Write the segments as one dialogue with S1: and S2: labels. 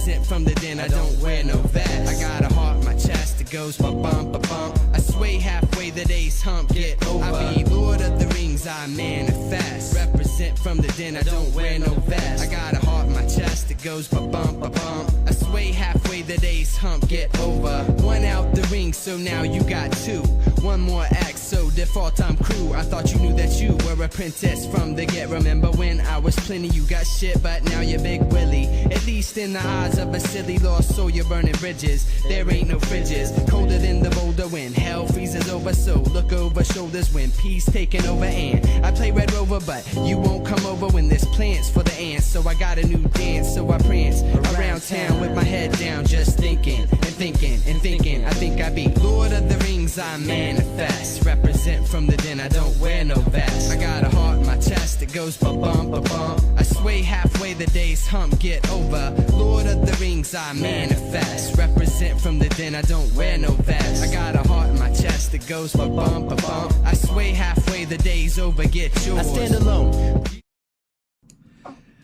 S1: represent from the den, I don't wear no vest. I got a heart in my chest that goes ba-bump, ba-bump. I sway halfway, the day's hump, get over. I be Lord of the Rings, I manifest. Represent from the den, I don't wear no vest. I got a heart in my chest that goes ba-bump, ba-bump. I sway halfway, the day's hump, get over. One out the ring, so now you got two. One more act, so default I'm crew. I thought you knew that you were a princess from the get. Remember when I was plenty, you got shit, but now you're Big Willie. At least in the eyes of a silly lost soul, you're burning bridges. There ain't no fridges, colder than the boulder when hell freezes over. So look over shoulders when peace taking over. And I play Red Rover, but you won't come over when there's plans for the ants. So I got a new dance, so I prance around town with my head down, just thinking and thinking and thinking. I think I be Lord of the Rings, I manifest. Represent from the den, I don't wear no vest. I got a heart in my chest that goes ba-bump, ba-bump. I sway halfway, the day's hump, get over. Lord of the Rings, I manifest. Represent from the den, I don't wear no vest. I got a heart in my chest that goes ba-bump, ba-bump. I sway halfway, the day's over, get yours. I stand alone.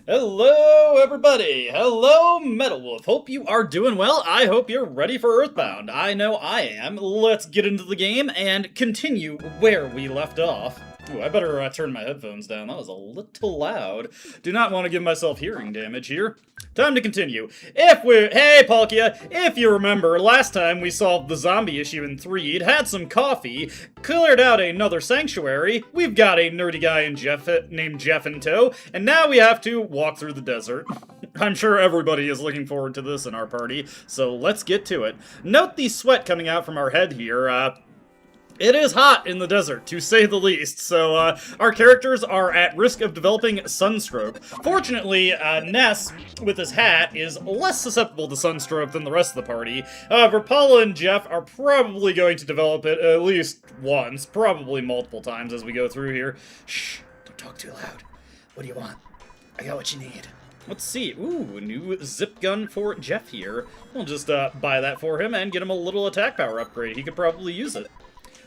S2: Hello, everybody! Hello, Metal Wolf! Hope you are doing well. I hope you're ready for EarthBound. I know I am. Let's get into the game and continue where we left off. Ooh, I better turn my headphones down. That was a little loud. Do not want to give myself hearing damage here. Time to continue. Hey, Palkia! If you remember, last time we solved the zombie issue in Threed, had some coffee, cleared out another sanctuary, we've got a nerdy guy named Jeff in tow, and now we have to walk through the desert. I'm sure everybody is looking forward to this in our party, so let's get to it. Note the sweat coming out from our head here. It is hot in the desert, to say the least, so our characters are at risk of developing sunstroke. Fortunately, Ness, with his hat, is less susceptible to sunstroke than the rest of the party. However, Paula and Jeff are probably going to develop it at least once, probably multiple times as we go through here. Shh, don't talk too loud. What do you want? I got what you need. Let's see. Ooh, a new zip gun for Jeff here. We'll just buy that for him and get him a little attack power upgrade. He could probably use it.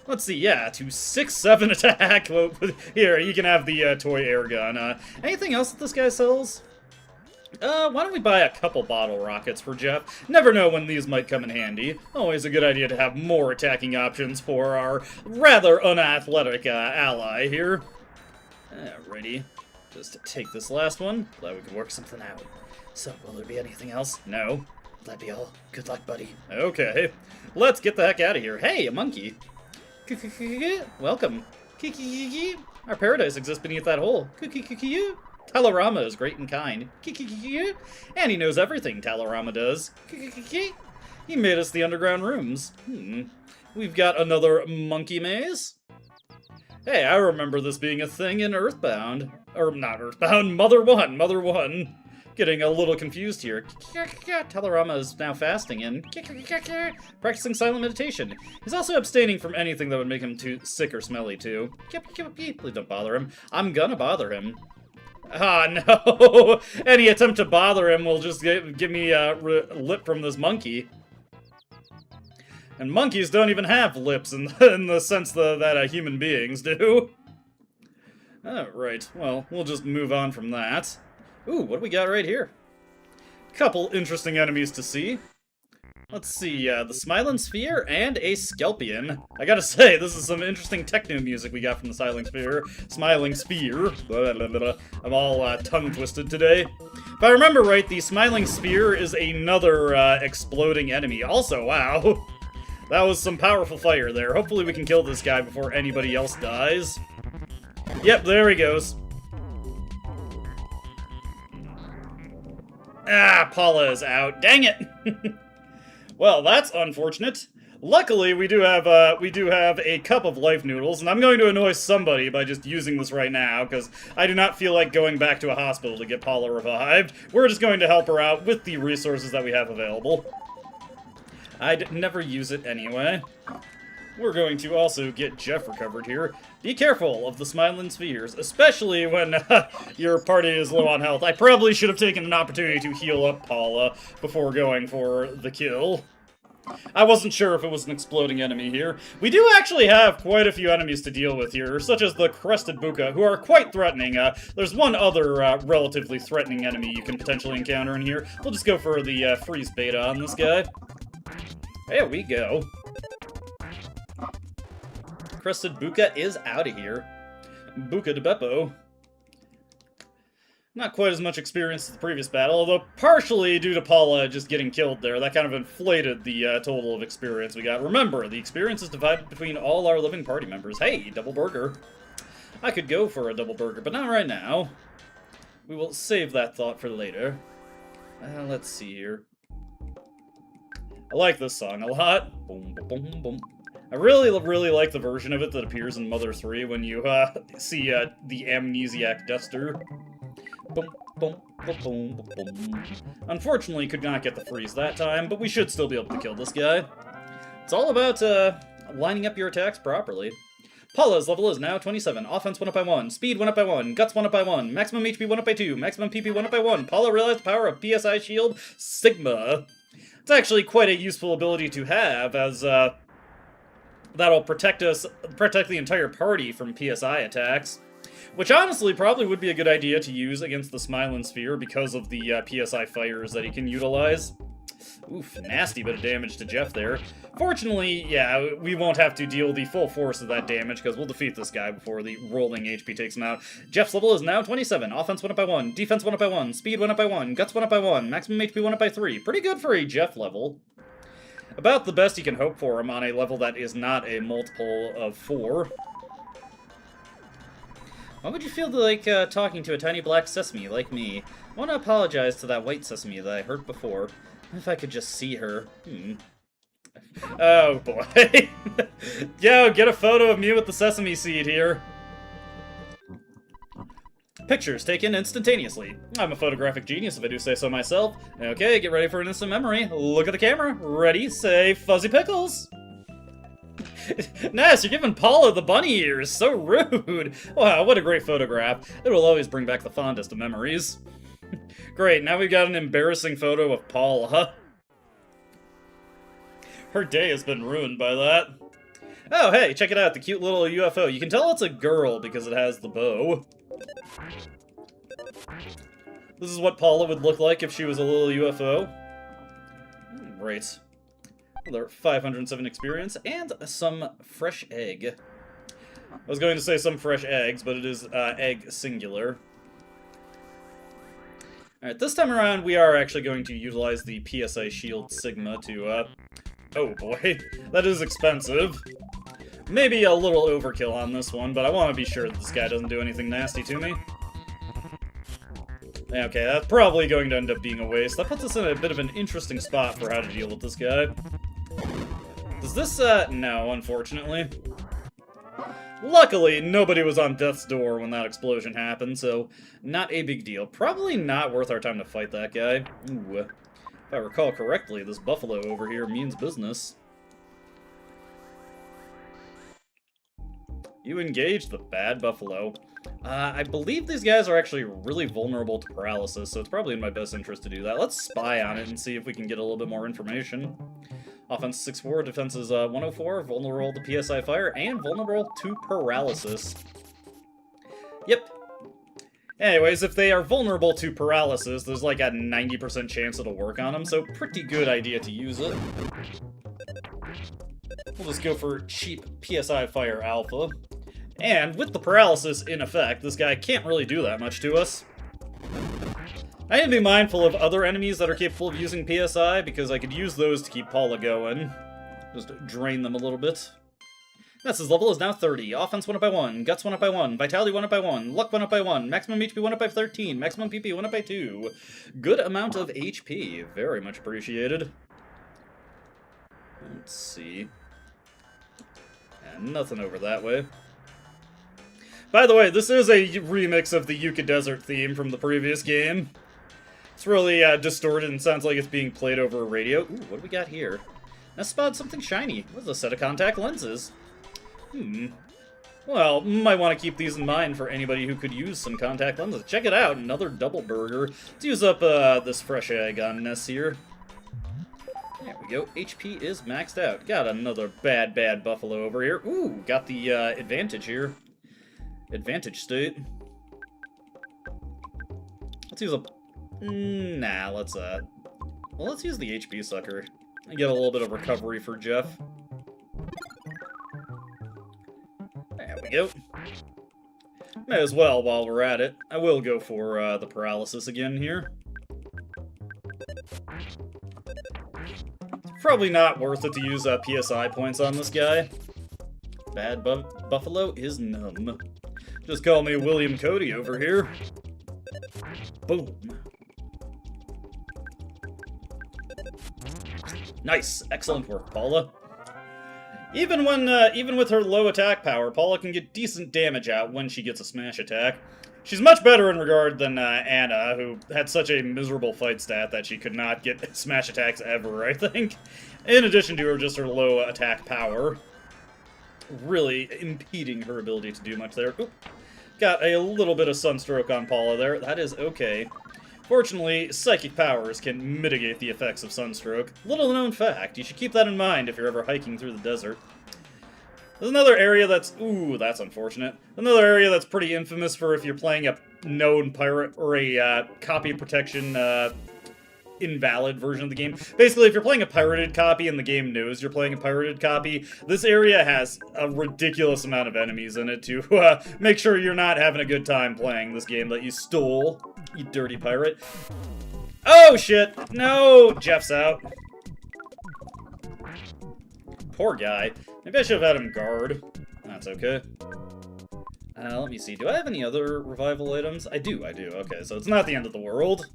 S2: Let's see, yeah, to 6-7 attack. Here, you can have the toy air gun. Anything else that this guy sells? Why don't we buy a couple bottle rockets for Jeff? Never know when these might come in handy. Always a good idea to have more attacking options for our rather unathletic ally here. Alrighty, just to take this last one. Glad we can work something out. So, will there be anything else? No. That'd be all. Good luck, buddy. Okay, let's get the heck out of here. Hey, a monkey. Welcome. Our paradise exists beneath that hole. Talarama is great and kind. And he knows everything, Talarama does. He made us the underground rooms. We've got another monkey maze. Hey, I remember this being a thing in EarthBound. Or not EarthBound, Mother 1. Getting a little confused here. Talarama is now fasting and practicing silent meditation. He's also abstaining from anything that would make him too sick or smelly, too. Please don't bother him. I'm gonna bother him. Ah, no! Any attempt to bother him will just give me a lip from this monkey. And monkeys don't even have lips in the sense that human beings do. Alright, well, we'll just move on from that. Ooh, what do we got right here? Couple interesting enemies to see. Let's see, the Smiling Sphere and a Skelpion. I gotta say, this is some interesting techno music we got from the Smiling Sphere. Blah, blah, blah. I'm all tongue-twisted today. If I remember right, the Smiling Sphere is another exploding enemy. Also, wow, that was some powerful fire there. Hopefully we can kill this guy before anybody else dies. Yep, there he goes. Ah, Paula is out. Dang it! Well, that's unfortunate. Luckily, we do have a cup of life noodles, and I'm going to annoy somebody by just using this right now, because I do not feel like going back to a hospital to get Paula revived. We're just going to help her out with the resources that we have available. I'd never use it anyway. We're going to also get Jeff recovered here. Be careful of the Smiling Spheres, especially when your party is low on health. I probably should have taken an opportunity to heal up Paula before going for the kill. I wasn't sure if it was an exploding enemy here. We do actually have quite a few enemies to deal with here, such as the Crested Buka, who are quite threatening. There's one other relatively threatening enemy you can potentially encounter in here. We'll just go for the freeze beta on this guy. There we go. Crested Buka is out of here. Buka de Beppo. Not quite as much experience as the previous battle, although partially due to Paula just getting killed there. That kind of inflated the total of experience we got. Remember, the experience is divided between all our living party members. Hey, double burger. I could go for a double burger, but not right now. We will save that thought for later. Let's see here. I like this song a lot. Boom, boom, boom. I really like the version of it that appears in Mother 3 when you see the amnesiac Duster. Boom, boom, boom, boom, boom. Unfortunately, could not get the freeze that time, but we should still be able to kill this guy. It's all about lining up your attacks properly. Paula's level is now 27. Offense went up by 1. Speed went up by 1. Guts went up by 1. Maximum HP went up by 2. Maximum PP went up by 1. Paula realized the power of PSI Shield Sigma. It's actually quite a useful ability to have, as that'll protect the entire party from PSI attacks. Which honestly probably would be a good idea to use against the Smiling Sphere because of the PSI fires that he can utilize. Oof, nasty bit of damage to Jeff there. Fortunately, yeah, we won't have to deal the full force of that damage because we'll defeat this guy before the rolling HP takes him out. Jeff's level is now 27. Offense went up by 1. Defense went up by 1. Speed went up by 1. Guts went up by 1. Maximum HP went up by 3. Pretty good for a Jeff level. About the best you can hope for him on a level that is not a multiple of 4. Why would you feel like talking to a tiny black sesame like me? I want to apologize to that white sesame that I heard before. If I could just see her. Oh boy. Yo, get a photo of me with the sesame seed here. Pictures taken instantaneously. I'm a photographic genius if I do say so myself. Okay, get ready for an instant memory. Look at the camera. Ready, say, Fuzzy Pickles. Ness, you're giving Paula the bunny ears. So rude. Wow, what a great photograph. It will always bring back the fondest of memories. Great, now we've got an embarrassing photo of Paula. Her day has been ruined by that. Oh, hey, check it out, the cute little UFO. You can tell it's a girl because it has the bow. This is what Paula would look like if she was a little UFO. Great. Another 507 experience, and some fresh egg. I was going to say some fresh eggs, but it is egg singular. Alright, this time around we are actually going to utilize the PSI Shield Sigma to, oh boy, that is expensive. Maybe a little overkill on this one, but I want to be sure that this guy doesn't do anything nasty to me. Okay, that's probably going to end up being a waste. That puts us in a bit of an interesting spot for how to deal with this guy. Does this, no, unfortunately. Luckily, nobody was on death's door when that explosion happened, so not a big deal. Probably not worth our time to fight that guy. Ooh. If I recall correctly, this buffalo over here means business. You engage the bad buffalo. I believe these guys are actually really vulnerable to paralysis, so it's probably in my best interest to do that. Let's spy on it and see if we can get a little bit more information. Offense 6-4, defense is 104, vulnerable to PSI fire, and vulnerable to paralysis. Yep. Anyways, if they are vulnerable to paralysis, there's like a 90% chance it'll work on them, so pretty good idea to use it. We'll just go for cheap PSI fire alpha. And with the paralysis in effect, this guy can't really do that much to us. I need to be mindful of other enemies that are capable of using PSI, because I could use those to keep Paula going. Just drain them a little bit. Ness's level is now 30. Offense went up by 1. Guts went up by 1. Vitality went up by 1. Luck went up by 1. Maximum HP went up by 13. Maximum PP went up by 2. Good amount of HP. Very much appreciated. Let's see. Yeah, nothing over that way. By the way, this is a remix of the Yucca Desert theme from the previous game. It's really distorted and sounds like it's being played over a radio. Ooh, what do we got here? Now spot something shiny. What's a set of contact lenses? Well, might want to keep these in mind for anybody who could use some contact lenses. Check it out, another double burger. Let's use up this fresh egg on Ness here. There we we go. HP is maxed out. Got another bad buffalo over here. Ooh, got the advantage here. Advantage state. Let's use a... Nah, let's use the HP sucker. And get a little bit of recovery for Jeff. There we go. May as well while we're at it. I will go for the paralysis again here. Probably not worth it to use PSI points on this guy. Bad buffalo is numb. Just call me William Cody over here. Boom. Nice. Excellent work, Paula. Even with her low attack power, Paula can get decent damage out when she gets a smash attack. She's much better in regard than Anna, who had such a miserable fight stat that she could not get smash attacks ever, I think. In addition to just her low attack power. Really impeding her ability to do much there. Oop. Got a little bit of sunstroke on Paula there. That is okay. Fortunately, psychic powers can mitigate the effects of sunstroke. Little known fact, you should keep that in mind if you're ever hiking through the desert. There's another area that's... Ooh, that's unfortunate. Another area that's pretty infamous for if you're playing a known pirate or a copy protection invalid version of the game. Basically, if you're playing a pirated copy and the game knows you're playing a pirated copy, this area has a ridiculous amount of enemies in it to make sure you're not having a good time playing this game that you stole, you dirty pirate. Oh, shit! No! Jeff's out. Poor guy. Maybe I should have had him guard. That's okay. Let me see. Do I have any other revival items? I do. Okay, so it's not the end of the world.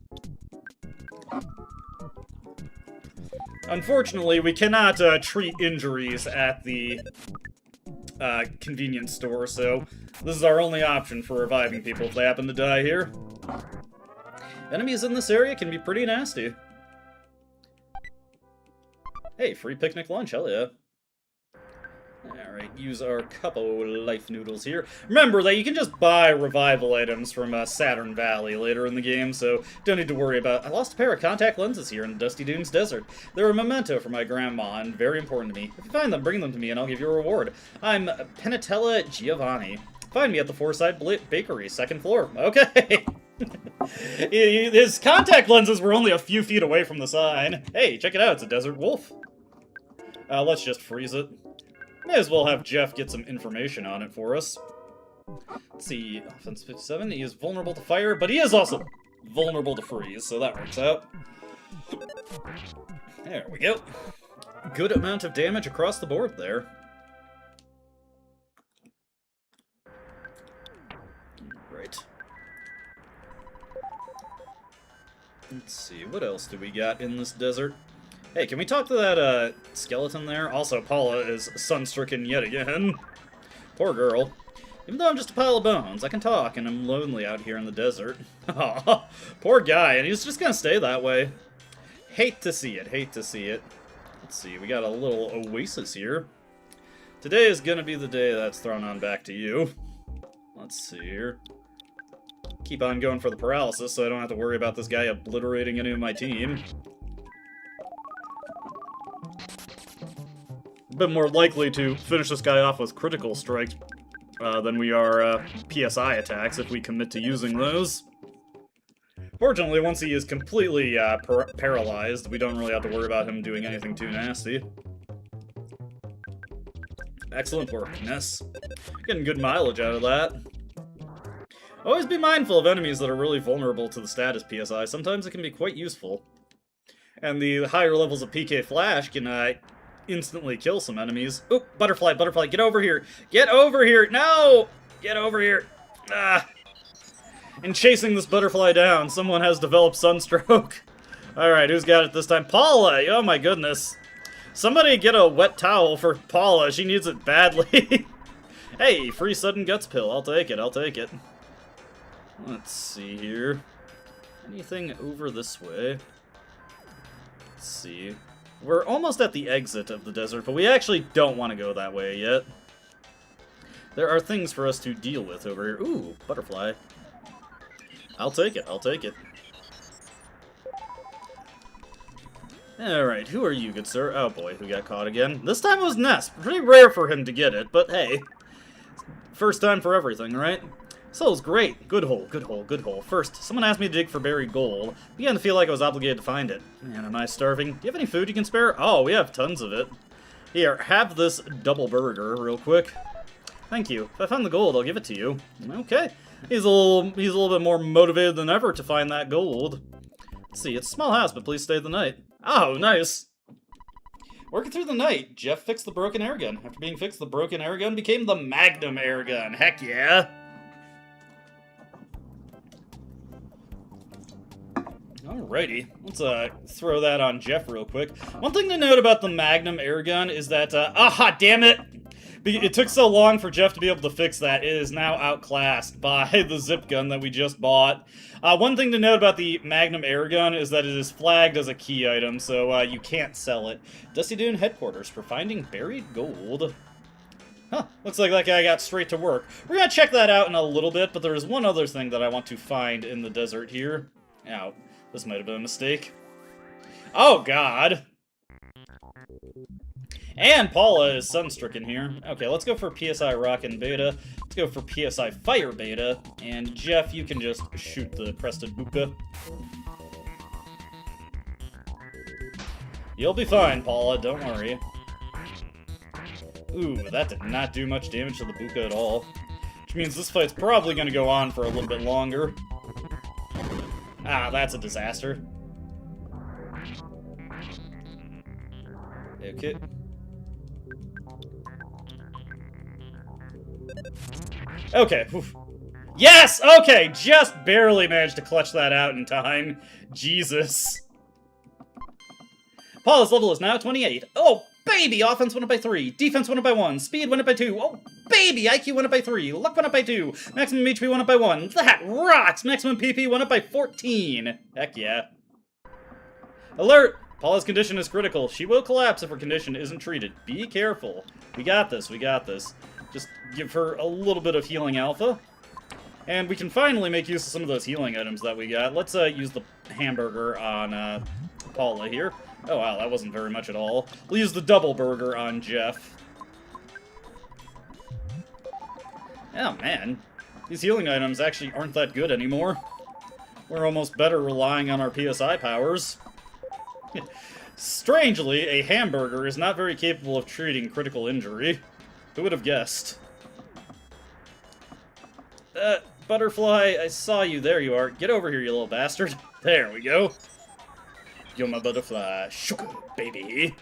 S2: Unfortunately, we cannot treat injuries at the convenience store, so this is our only option for reviving people if they happen to die here. Enemies in this area can be pretty nasty. Hey, free picnic lunch, hell yeah. Alright, use our couple life noodles here. Remember that you can just buy revival items from Saturn Valley later in the game, so don't need to worry about... I lost a pair of contact lenses here in the Dusty Dunes Desert. They're a memento for my grandma and very important to me. If you find them, bring them to me and I'll give you a reward. I'm Penatella Giovanni. Find me at the Foreside Bakery, 2nd floor. Okay. His contact lenses were only a few feet away from the sign. Hey, check it out, it's a desert wolf. Let's just freeze it. May as well have Jeff get some information on it for us. Let's see, offense 57, he is vulnerable to fire, but he is also vulnerable to freeze, so that works out. There we go. Good amount of damage across the board there. Right. Let's see, what else do we got in this desert? Hey, can we talk to that, skeleton there? Also, Paula is sun-stricken yet again. Poor girl. Even though I'm just a pile of bones, I can talk, and I'm lonely out here in the desert. Aw, poor guy, and he's just gonna stay that way. Hate to see it, hate to see it. Let's see, we got a little oasis here. Today is gonna be the day that's thrown on back to you. Let's see here. Keep on going for the paralysis, so I don't have to worry about this guy obliterating any of my team. A bit more likely to finish this guy off with critical strikes than we are PSI attacks if we commit to using those. Fortunately, once he is completely paralyzed, we don't really have to worry about him doing anything too nasty. Excellent work, Ness. Getting good mileage out of that. Always be mindful of enemies that are really vulnerable to the status PSI. Sometimes it can be quite useful. And the higher levels of PK Flash can instantly kill some enemies. Oop, butterfly, butterfly, get over here! Get over here! No! Get over here! Ah! In chasing this butterfly down, someone has developed sunstroke. Alright, who's got it this time? Paula! Oh my goodness. Somebody get a wet towel for Paula, she needs it badly. Hey, free sudden guts pill, I'll take it, I'll take it. Let's see here. Anything over this way? Let's see. We're almost at the exit of the desert, but we actually don't want to go that way yet. There are things for us to deal with over here. Ooh, butterfly. I'll take it, I'll take it. Alright, who are you, good sir? Oh boy, who got caught again? This time it was Ness. Pretty rare for him to get it, but hey. First time for everything, right? Soul's great. Good hole, good hole, good hole. First, someone asked me to dig for buried gold. Began to feel like I was obligated to find it. Man, am I starving? Do you have any food you can spare? Oh, we have tons of it. Here, have this double burger real quick. Thank you. If I find the gold, I'll give it to you. Okay. He's a little bit more motivated than ever to find that gold. Let's see, it's a small house, but please stay the night. Oh, nice. Working through the night, Jeff fixed the broken air gun. After being fixed, the broken air gun became the Magnum air gun. Heck yeah. Alrighty, let's throw that on Jeff real quick. One thing to note about the Magnum air gun is that, aha, damn it! It took so long for Jeff to be able to fix that. It is now outclassed by the zip gun that we just bought. One thing to note about the Magnum air gun is that it is flagged as a key item, so you can't sell it. Dusty Dune headquarters for finding buried gold. Huh, looks like that guy got straight to work. We're gonna check that out in a little bit, but there is one other thing that I want to find in the desert here. Ow, this might have been a mistake. Oh, God! And Paula is sunstricken here. Okay, let's go for PSI Rockin' Beta. Let's go for PSI Fire Beta. And Jeff, you can just shoot the Crested Buka. You'll be fine, Paula, don't worry. Ooh, that did not do much damage to the Buka at all. Which means this fight's probably going to go on for a little bit longer. Ah, that's a disaster. Okay. Okay. Oof. Yes! Okay, just barely managed to clutch that out in time. Jesus. Paula's level is now 28. Oh, baby! Offense went up by 3. Defense went up by 1. Speed went up by 2. Oh, baby! IQ went up by 3. Luck went up by 2. Maximum HP went up by 1. That rocks! Maximum PP went up by 14. Heck yeah. Alert! Paula's condition is critical. She will collapse if her condition isn't treated. Be careful. We got this, we got this. Just give her a little bit of healing alpha. And we can finally make use of some of those healing items that we got. Let's use the hamburger on Paula here. Oh wow, that wasn't very much at all. We'll use the double burger on Jeff. Oh man, these healing items actually aren't that good anymore. We're almost better relying on our PSI powers. Strangely, a hamburger is not very capable of treating critical injury. Who would have guessed? Butterfly, I saw you. There you are. Get over here, you little bastard. There we go. You're my butterfly. Sugar, baby.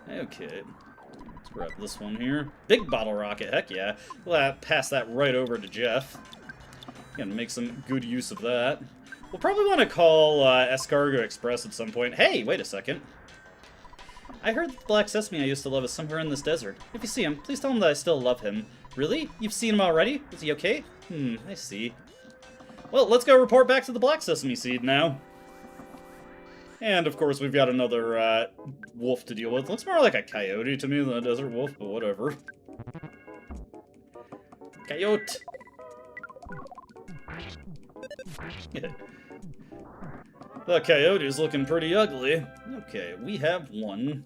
S2: Okay. Let's grab this one here. Big bottle rocket, heck yeah. We'll pass that right over to Jeff. Gonna make some good use of that. We'll probably want to call Escargot Express at some point. Hey, wait a second. I heard that the black sesame I used to love is somewhere in this desert. If you see him, please tell him that I still love him. Really? You've seen him already? Is he okay? I see. Well, let's go report back to the black sesame seed now. And, of course, we've got another wolf to deal with. Looks more like a coyote to me than a desert wolf, but whatever. Coyote! The coyote's looking pretty ugly. Okay, we have one.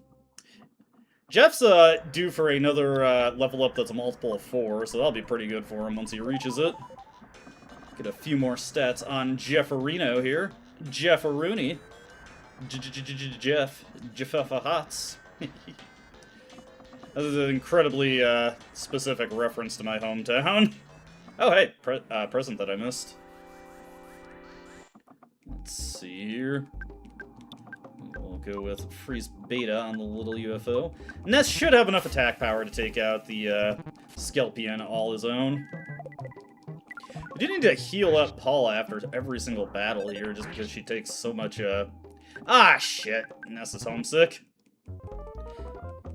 S2: Jeff's due for another level up that's a multiple of 4, so that'll be pretty good for him once he reaches it. Get a few more stats on Jefferino here. Jefferoony. Jeff. Jeffahats. That is an incredibly specific reference to my hometown. Oh, hey, present that I missed. Let's see here. We'll go with Freeze Beta on the little UFO. Ness should have enough attack power to take out the Skelpion all his own. We do need to heal up Paula after every single battle here, just because she takes so much, Ah, shit. Ness is homesick.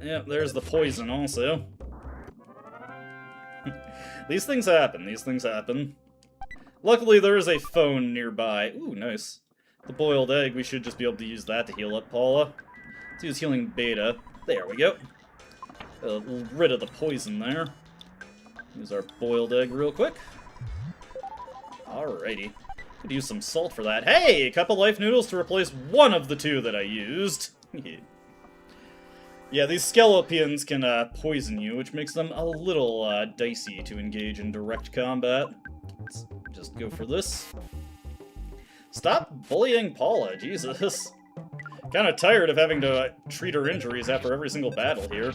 S2: Yep, there's the poison also. These things happen, these things happen. Luckily, there is a phone nearby. Ooh, nice. The boiled egg, we should just be able to use that to heal up Paula. Let's use healing beta. There we go. Rid of the poison there. Use our boiled egg real quick. Alrighty. Could use some salt for that. Hey, a couple life noodles to replace one of the two that I used. Yeah, these Skelepians can poison you, which makes them a little dicey to engage in direct combat. Let's just go for this. Stop bullying Paula, Jesus. Kinda tired of having to treat her injuries after every single battle here.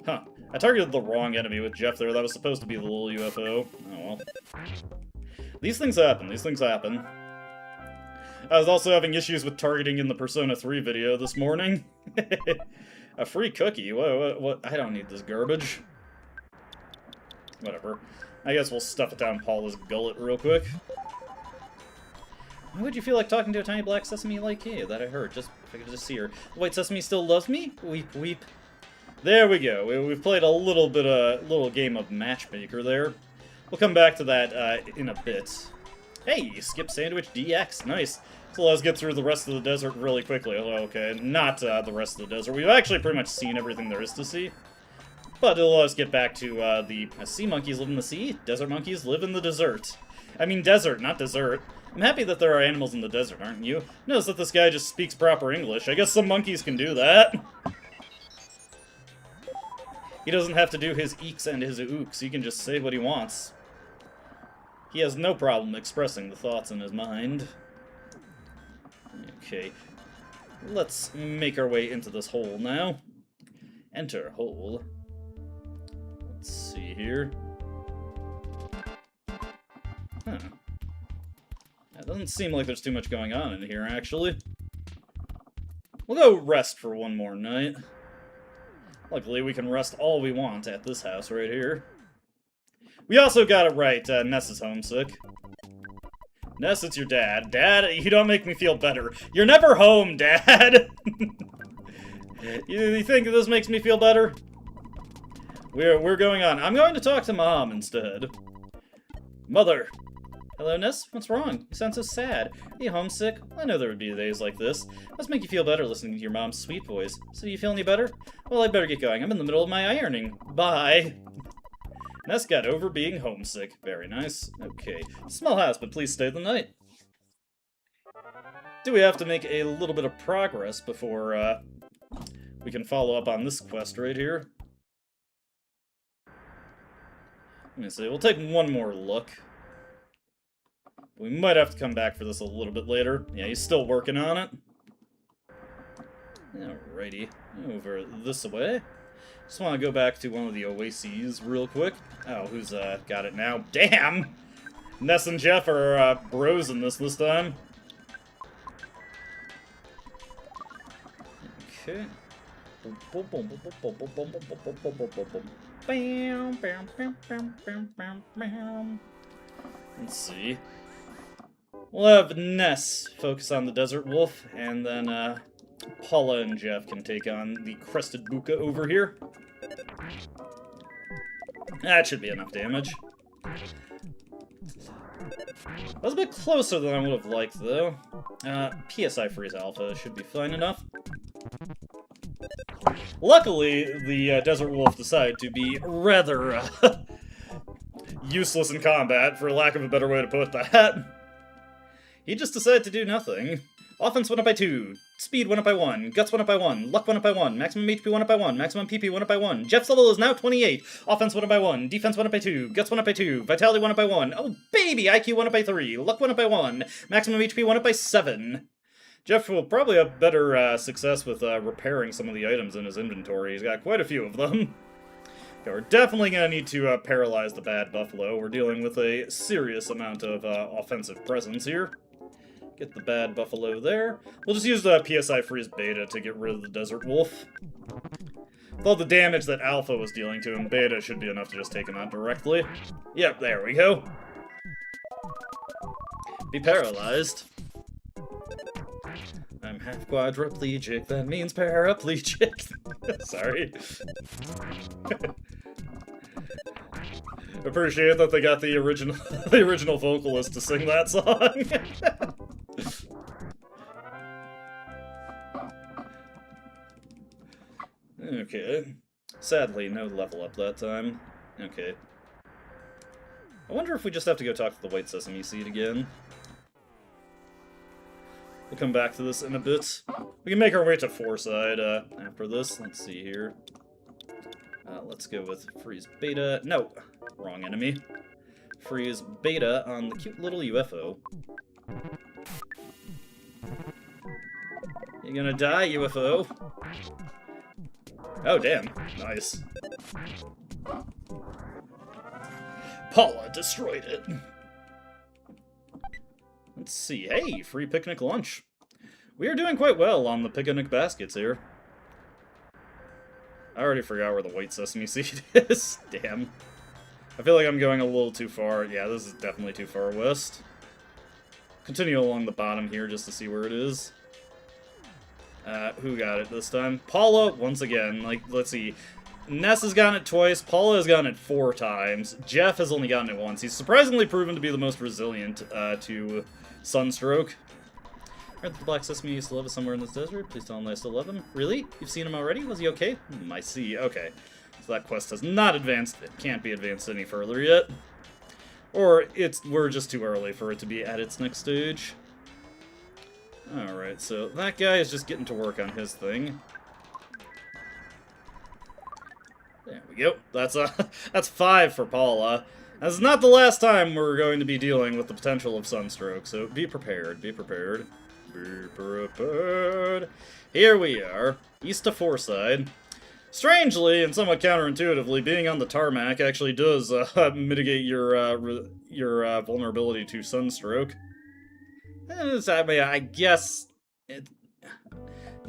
S2: Huh. I targeted the wrong enemy with Jeff there. That was supposed to be the little UFO. Oh well. These things happen. These things happen. I was also having issues with targeting in the Persona 3 video this morning. A free cookie? What? I don't need this garbage. Whatever. I guess we'll stuff it down Paula's gullet real quick. Why would you feel like talking to a tiny black sesame like you? That I heard. Just if I could just see her. The white sesame still loves me? Weep, weep. There we go. We've played a little game of matchmaker there. We'll come back to that in a bit. Hey, skip sandwich DX. Nice. So let's get through the rest of the desert really quickly. Oh, okay, not the rest of the desert. We've actually pretty much seen everything there is to see. But it'll let us get back to the sea monkeys live in the sea. Desert monkeys live in the desert. I mean desert, not dessert. I'm happy that there are animals in the desert, aren't you? Notice that this guy just speaks proper English. I guess some monkeys can do that. He doesn't have to do his eeks and his ooks. He can just say what he wants. He has no problem expressing the thoughts in his mind. Okay. Let's make our way into this hole now. Enter hole. Let's see here. Huh. It doesn't seem like there's too much going on in here, actually. We'll go rest for one more night. Luckily, we can rest all we want at this house right here. We also got it right. Ness is homesick. Ness, it's your dad. Dad, you don't make me feel better. You're never home, Dad! You think this makes me feel better? We're going on. I'm going to talk to Mom instead. Mother. Hello, Ness? What's wrong? You sound so sad. Are you homesick? I know there would be days like this. Must make you feel better listening to your mom's sweet voice. So do you feel any better? Well, I'd better get going. I'm in the middle of my ironing. Bye. Ness got over being homesick. Very nice. Okay. Small house, but please stay the night. Do we have to make a little bit of progress before we can follow up on this quest right here? Let me see. We'll take one more look. We might have to come back for this a little bit later. Yeah, he's still working on it. Alrighty. Over this way. Just want to go back to one of the oases real quick. Oh, who's got it now? Damn! Ness and Jeff are bros in this time. Okay. Let's see. We'll have Ness focus on the Desert Wolf, and then Paula and Jeff can take on the Crested Buka over here. That should be enough damage. That was a bit closer than I would have liked, though. PSI Freeze Alpha should be fine enough. Luckily, the Desert Wolf decided to be rather useless in combat, for lack of a better way to put that. He just decided to do nothing. Offense went up by 2, speed went up by 1, guts went up by 1, luck went up by 1, maximum HP went up by 1, maximum PP went up by 1. Jeff's level is now 28. Offense went up by 1, defense went up by 2, guts went up by 2, vitality went up by 1. Oh baby, IQ went up by 3, luck went up by 1, maximum HP went up by 7. Jeff will probably have better success with repairing some of the items in his inventory. He's got quite a few of them. Okay, we're definitely going to need to paralyze the bad buffalo. We're dealing with a serious amount of offensive presence here. Get the bad buffalo there. We'll just use the PSI Freeze Beta to get rid of the Desert Wolf. With all the damage that Alpha was dealing to him, Beta should be enough to just take him out directly. Yep, there we go. Be paralyzed. I'm half quadriplegic, that means paraplegic. Sorry. Appreciate that they got the original vocalist to sing that song. Okay. Sadly, no level up that time. Okay. I wonder if we just have to go talk to the White Sesame Seed again. We'll come back to this in a bit. We can make our way to Foreside after this. Let's see here. Let's go with freeze beta. No, wrong enemy. Freeze beta on the cute little UFO. You gonna die, UFO? Oh, damn. Nice. Paula destroyed it. Let's see. Hey, free picnic lunch. We are doing quite well on the picnic baskets here. I already forgot where the white sesame seed is. Damn. I feel like I'm going a little too far. Yeah, this is definitely too far west. Continue along the bottom here just to see where it is. Who got it this time? Paula, once again. Like, let's see. Ness has gotten it twice. Paula has gotten it 4 times. Jeff has only gotten it once. He's surprisingly proven to be the most resilient to sunstroke. I heard the Black Sesame used to live somewhere in this desert. Please tell him that I still love him. Really? You've seen him already? Was he okay? I see. Okay. So that quest has not advanced. It can't be advanced any further yet. Or we're just too early for it to be at its next stage. Alright, so that guy is just getting to work on his thing. There we go. That's 5 for Paula. This is not the last time we're going to be dealing with the potential of sunstroke, so be prepared, be prepared. Be prepared. Here we are, east of Foreside. Strangely, and somewhat counterintuitively, being on the tarmac actually does mitigate your vulnerability to sunstroke. I guess... You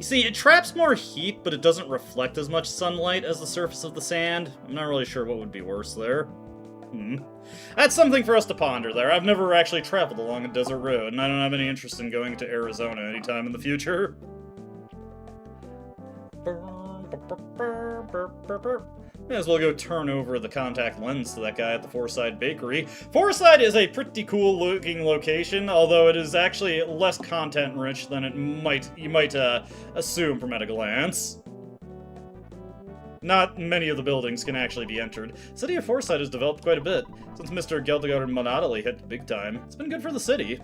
S2: see, it traps more heat, but it doesn't reflect as much sunlight as the surface of the sand. I'm not really sure what would be worse there. That's something for us to ponder there. I've never actually traveled along a desert road, and I don't have any interest in going to Arizona anytime in the future. May as well go turn over the contact lens to that guy at the Foreside Bakery. Foreside is a pretty cool looking location, although it is actually less content rich than you might assume from at a glance. Not many of the buildings can actually be entered. The city of Foreside has developed quite a bit since Mr. Geldegard Monodily hit the big time. It's been good for the city.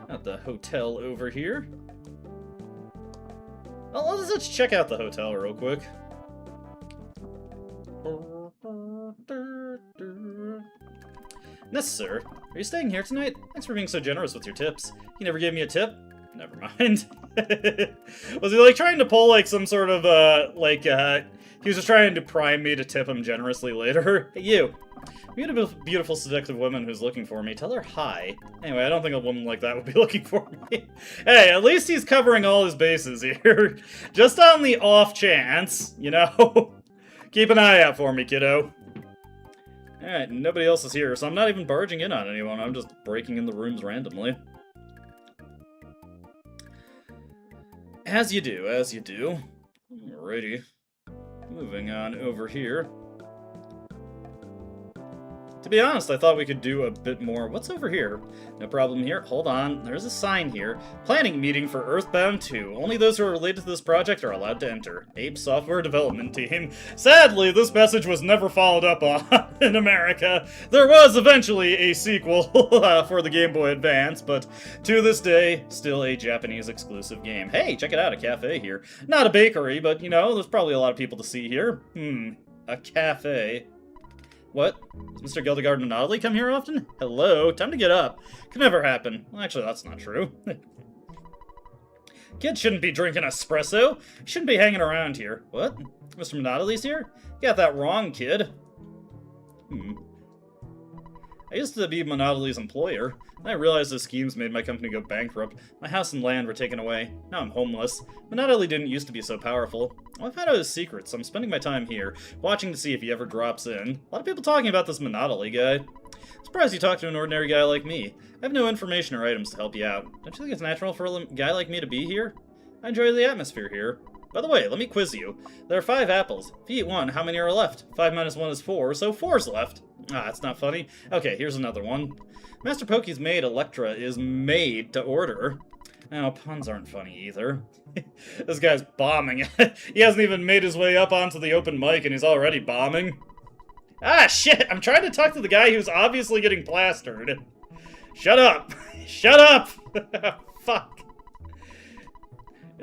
S2: At the hotel over here. Well, let's check out the hotel real quick. Ness, sir. Are you staying here tonight? Thanks for being so generous with your tips. You never gave me a tip? Never mind. Was he, like, trying to pull, like, some sort of, he was just trying to prime me to tip him generously later? Hey, you. Beautiful, seductive woman who's looking for me. Tell her hi. Anyway, I don't think a woman like that would be looking for me. Hey, at least he's covering all his bases here. Just on the off chance, you know? Keep an eye out for me, kiddo. Alright, nobody else is here, so I'm not even barging in on anyone. I'm just breaking in the rooms randomly. As you do, as you do. Alrighty. Moving on over here. To be honest, I thought we could do a bit more. What's over here? No problem here. Hold on. There's a sign here. Planning meeting for EarthBound 2. Only those who are related to this project are allowed to enter. Ape Software Development Team. Sadly, this message was never followed up on in America. There was eventually a sequel for the Game Boy Advance, but to this day, still a Japanese exclusive game. Hey, check it out, a cafe here. Not a bakery, but, you know, there's probably a lot of people to see here. A cafe. What? Does Mr. Geldegard Monodily come here often? Hello? Time to get up. Could never happen. Well, actually, that's not true. Kids shouldn't be drinking espresso. You shouldn't be hanging around here. What? Mr. Monodily's here? You got that wrong, kid. I used to be Monodily's employer. Then I realized the schemes made my company go bankrupt. My house and land were taken away. Now I'm homeless. Monodily didn't used to be so powerful. Well, I found out his secrets, so I'm spending my time here, watching to see if he ever drops in. A lot of people talking about this Monodily guy. I'm surprised you talk to an ordinary guy like me. I have no information or items to help you out. Don't you think it's natural for a guy like me to be here? I enjoy the atmosphere here. By the way, let me quiz you. There are 5 apples. If you eat 1, how many are left? 5 minus 1 is 4, so 4's left. Ah, that's not funny. Okay, here's another one. Master Pokey's maid, Electra, is made to order. Oh, puns aren't funny either. This guy's bombing. He hasn't even made his way up onto the open mic and he's already bombing. Ah, shit! I'm trying to talk to the guy who's obviously getting plastered. Shut up! Shut up! Fuck.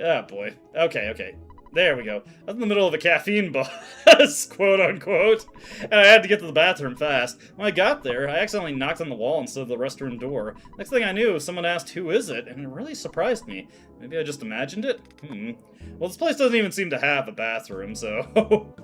S2: Oh, boy. Okay. There we go. I was in the middle of a caffeine buzz, quote unquote, and I had to get to the bathroom fast. When I got there, I accidentally knocked on the wall instead of the restroom door. Next thing I knew, someone asked, "Who is it?" and it really surprised me. Maybe I just imagined it? Well, this place doesn't even seem to have a bathroom, so...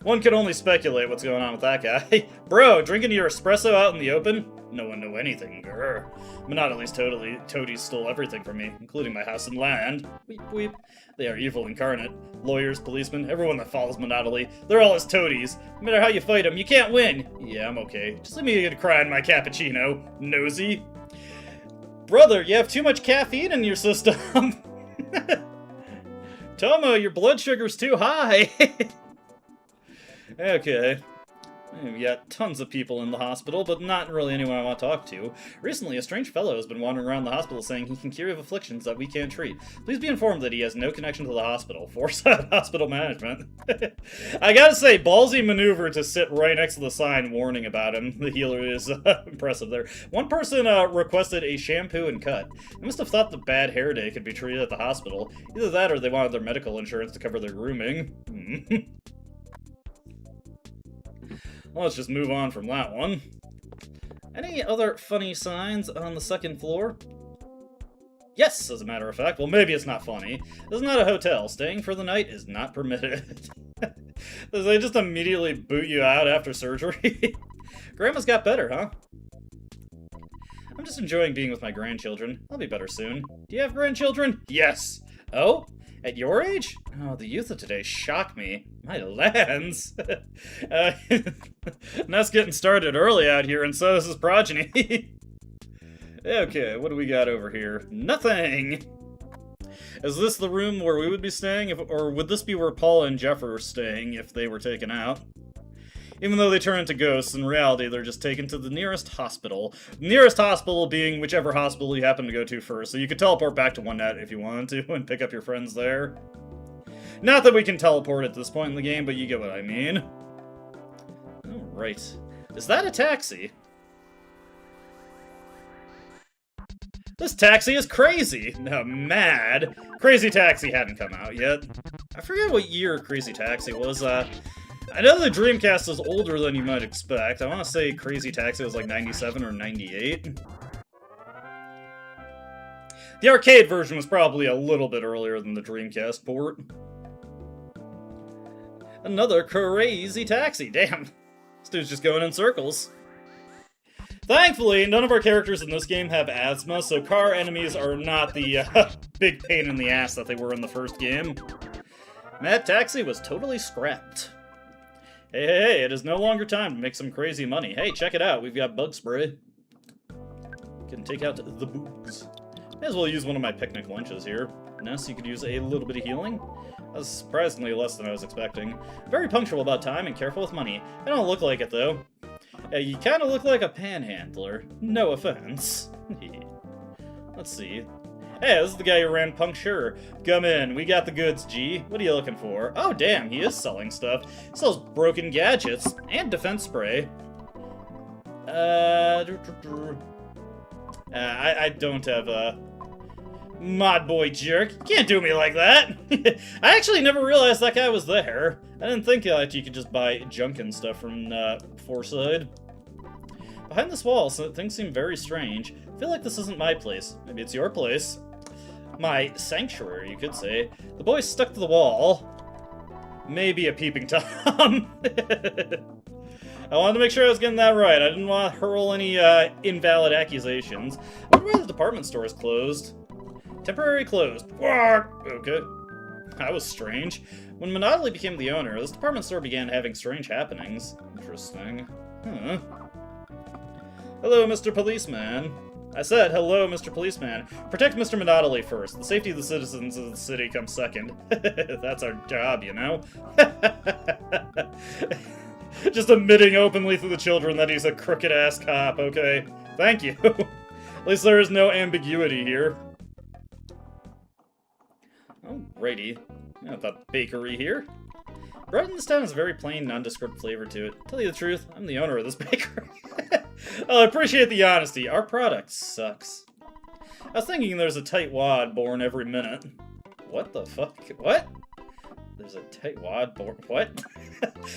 S2: One can only speculate what's going on with that guy. Bro, drinking your espresso out in the open? No one knew anything, grr. Monotoly's toadies stole everything from me, including my house and land. Weep, weep. They are evil incarnate. Lawyers, policemen, everyone that follows Monotoly. They're all his toadies. No matter how you fight them, you can't win. Yeah, I'm okay. Just let me get a cry in my cappuccino. Nosy. Brother, you have too much caffeine in your system. Tomo, your blood sugar's too high. Okay. We got tons of people in the hospital, but not really anyone I want to talk to. Recently, a strange fellow has been wandering around the hospital saying he can cure afflictions that we can't treat. Please be informed that he has no connection to the hospital. Foresight hospital management. I gotta say, ballsy maneuver to sit right next to the sign warning about him. The healer is impressive there. One person requested a shampoo and cut. They must have thought the bad hair day could be treated at the hospital. Either that or they wanted their medical insurance to cover their grooming. Well, let's just move on from that one. Any other funny signs on the second floor? Yes, as a matter of fact. Well, maybe it's not funny. This is not a hotel. Staying for the night is not permitted. They just immediately boot you out after surgery? Grandma's got better, huh? I'm just enjoying being with my grandchildren. I'll be better soon. Do you have grandchildren? Yes. Oh? At your age? Oh, the youth of today shock me. My lands. That's getting started early out here, and so is his progeny. Okay, what do we got over here? Nothing! Is this the room where we would be staying, or would this be where Paula and Jeff are staying if they were taken out? Even though they turn into ghosts, in reality they're just taken to the nearest hospital. The nearest hospital being whichever hospital you happen to go to first, so you could teleport back to 1net if you wanted to, and pick up your friends there. Not that we can teleport at this point in the game, but you get what I mean. Alright. Is that a taxi? This taxi is crazy! No, mad. Crazy Taxi hadn't come out yet. I forget what year Crazy Taxi was. I know the Dreamcast is older than you might expect. I want to say Crazy Taxi was like 97 or 98. The arcade version was probably a little bit earlier than the Dreamcast port. Another Crazy Taxi. Damn. This dude's just going in circles. Thankfully, none of our characters in this game have asthma, so car enemies are not the big pain in the ass that they were in the first game. Mad Taxi was totally scrapped. Hey, it is no longer time to make some crazy money. Hey, check it out. We've got bug spray. Can take out the bugs. May as well use one of my picnic lunches here. Ness, you could use a little bit of healing. That was surprisingly less than I was expecting. Very punctual about time and careful with money. I don't look like it, though. You kind of look like a panhandler. No offense. Let's see. Hey, this is the guy who ran Puncture. Come in, we got the goods, G. What are you looking for? Oh, damn, he is selling stuff. He sells broken gadgets and defense spray. I don't have a mod boy jerk. You can't do me like that. I actually never realized that guy was there. I didn't think that you could just buy junk and stuff from Foresight. Behind this wall, things seem very strange. I feel like this isn't my place. Maybe it's your place. My sanctuary, you could say. The boy's stuck to the wall. Maybe a peeping Tom. I wanted to make sure I was getting that right. I didn't want to hurl any invalid accusations. I wonder why the department store is closed. Temporary closed. Okay. That was strange. When Monotoly became the owner, this department store began having strange happenings. Interesting. Huh. Hello, Mr. Policeman. I said, hello, Mr. Policeman. Protect Mr. Monotoly first. The safety of the citizens of the city comes second. That's our job, you know? Just admitting openly to the children that he's a crooked-ass cop, okay? Thank you. At least there is no ambiguity here. Alrighty. Got the bakery here. Bread in this town has a very plain, nondescript flavor to it. Tell you the truth, I'm the owner of this bakery. I appreciate the honesty. Our product sucks. I was thinking there's a tight wad born every minute. What the fuck? What? There's a tight wad born... What?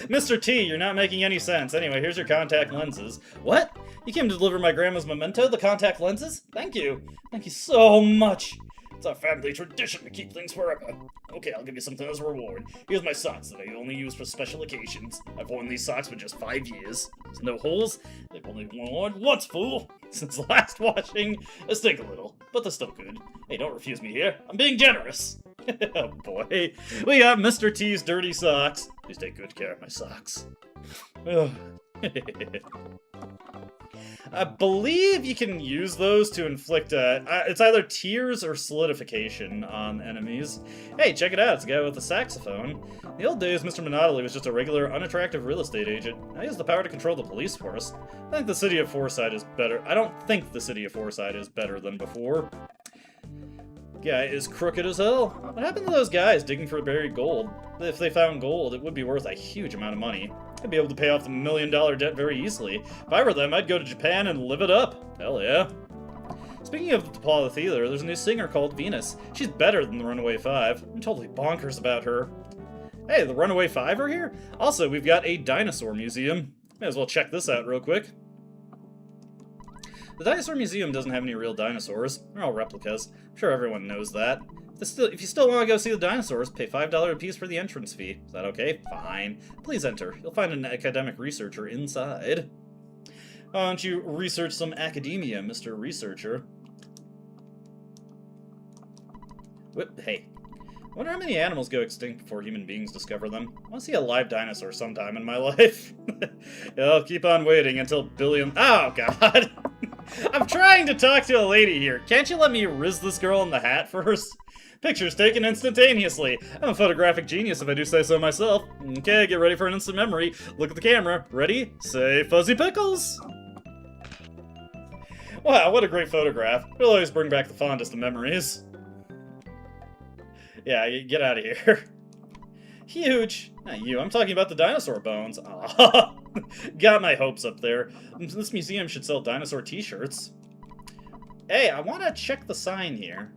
S2: Mr. T, you're not making any sense. Anyway, here's your contact lenses. What? You came to deliver my grandma's memento, the contact lenses? Thank you. Thank you so much. It's our family tradition to keep things forever. Okay, I'll give you something as a reward. Here's my socks that I only use for special occasions. I've worn these socks for just 5 years. There's no holes. They've only been worn once, fool. Since the last washing, they stink a little, but they're still good. Hey, don't refuse me here. I'm being generous. Oh boy. We got Mr. T's dirty socks. Please take good care of my socks. I believe you can use those to inflict, it's either tears or solidification on enemies. Hey, check it out, it's a guy with a saxophone. In the old days, Mr. Monopoly was just a regular, unattractive real estate agent. Now he has the power to control the police force. I think the city of Forsyth is better. I don't think the city of Forsyth is better than before. Guy is crooked as hell. What happened to those guys digging for buried gold? If they found gold, it would be worth a huge amount of money. I'd be able to pay off the $1 million debt very easily. If I were them, I'd go to Japan and live it up. Hell yeah. Speaking of DePaul the Theater, there's a new singer called Venus. She's better than the Runaway Five. I'm totally bonkers about her. Hey, the Runaway Five are here? Also, we've got a dinosaur museum. May as well check this out real quick. The Dinosaur Museum doesn't have any real dinosaurs. They're all replicas. I'm sure everyone knows that. If you still want to go see the dinosaurs, pay $5 a piece for the entrance fee. Is that okay? Fine. Please enter. You'll find an academic researcher inside. Why don't you research some academia, Mr. Researcher? Hey. I wonder how many animals go extinct before human beings discover them. I want to see a live dinosaur sometime in my life. Yeah, I'll keep on waiting until billion... Oh, God. I'm trying to talk to a lady here. Can't you let me riz this girl in the hat first? Pictures taken instantaneously. I'm a photographic genius if I do say so myself. Okay, get ready for an instant memory. Look at the camera. Ready? Say Fuzzy Pickles! Wow, what a great photograph. It'll always bring back the fondest of memories. Yeah, get out of here. Huge. Not you, I'm talking about the dinosaur bones. Aw. Got my hopes up there. This museum should sell dinosaur t-shirts. Hey, I want to check the sign here.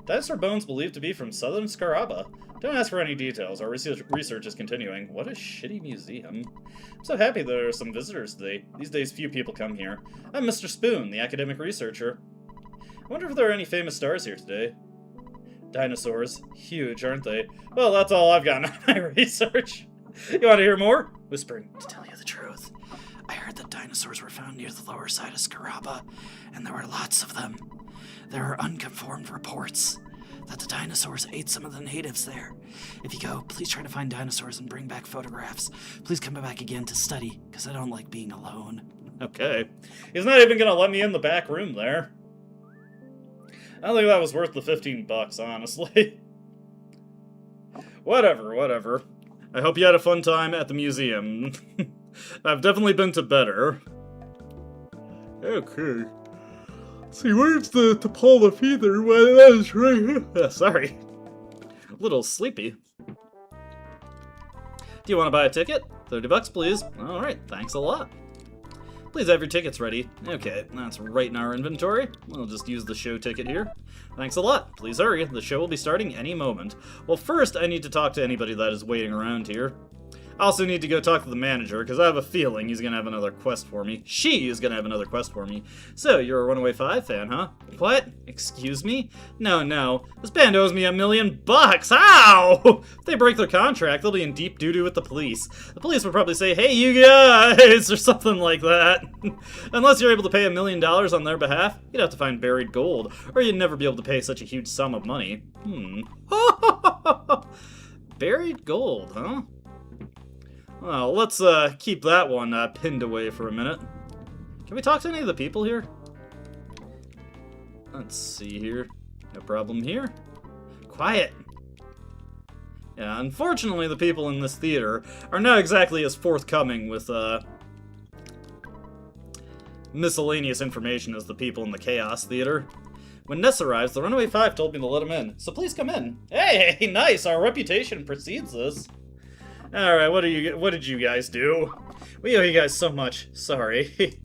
S2: Dinosaur bones believed to be from southern Scaraba. Don't ask for any details, our research is continuing. What a shitty museum. I'm so happy there are some visitors today. These days few people come here. I'm Mr. Spoon, the academic researcher. I wonder if there are any famous stars here today. Dinosaurs. Huge, aren't they? Well, that's all I've got on my research. You want to hear more? Whispering. To tell you the truth, I heard that dinosaurs were found near the lower side of Scaraba, and there were lots of them. There are unconfirmed reports that the dinosaurs ate some of the natives there. If you go, please try to find dinosaurs and bring back photographs. Please come back again to study, because I don't like being alone. Okay. He's not even going to let me in the back room there. I don't think that was worth the $15, honestly. Whatever. I hope you had a fun time at the museum. I've definitely been to better. Okay. See, where's the DePaul Theater? Well, that is right here. Sorry. A little sleepy. Do you want to buy a ticket? $30, please. Alright, thanks a lot. Please have your tickets ready. Okay, that's right in our inventory. We'll just use the show ticket here. Thanks a lot. Please hurry. The show will be starting any moment. Well, first, I need to talk to anybody that is waiting around here. I also need to go talk to the manager, because I have a feeling he's going to have another quest for me. She is going to have another quest for me. So, you're a Runaway 5 fan, huh? What? Excuse me? No. This band owes me $1 million. How? If they break their contract, they'll be in deep doo-doo with the police. The police will probably say, hey, you guys, or something like that. Unless you're able to pay $1 million on their behalf, you'd have to find buried gold, or you'd never be able to pay such a huge sum of money. Buried gold, huh? Well, let's keep that one pinned away for a minute. Can we talk to any of the people here? Let's see here. No problem here. Quiet! Yeah, unfortunately the people in this theater are not exactly as forthcoming with miscellaneous information as the people in the Chaos Theater. When Ness arrives, the Runaway 5 told me to let him in, so please come in. Hey, nice! Our reputation precedes us. Alright, what did you guys do? We owe you guys so much. Sorry.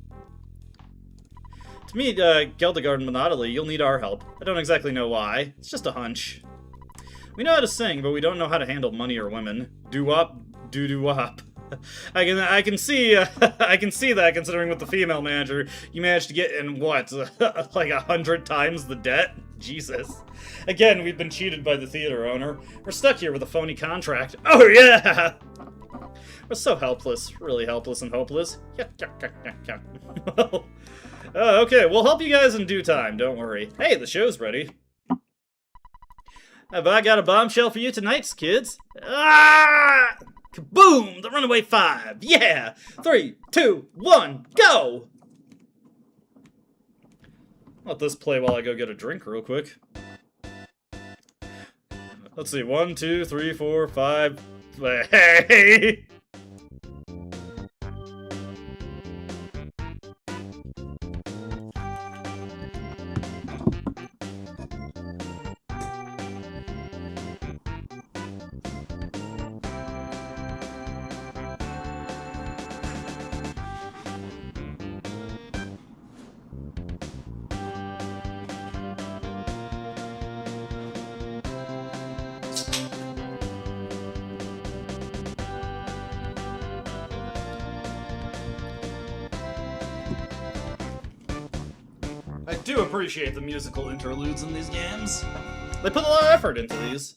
S2: To meet Geldegard and Monodily, you'll need our help. I don't exactly know why. It's just a hunch. We know how to sing, but we don't know how to handle money or women. Doo-wop, doo-doo-wop. I can see I can see that, considering with the female manager you managed to get in what like 100 times the debt. Jesus. Again, we've been cheated by the theater owner. We're stuck here with a phony contract. Oh yeah. We're so helpless, really helpless and hopeless. Well, okay, we'll help you guys in due time. Don't worry. Hey, the show's ready. Have I got a bombshell for you tonight, kids? Ah! Kaboom! The Runaway 5! Yeah! 3, 2, 1, go! Let this play while I go get a drink real quick. Let's see, 1, 2, 3, 4, 5... Hey! I do appreciate the musical interludes in these games. They put a lot of effort into these.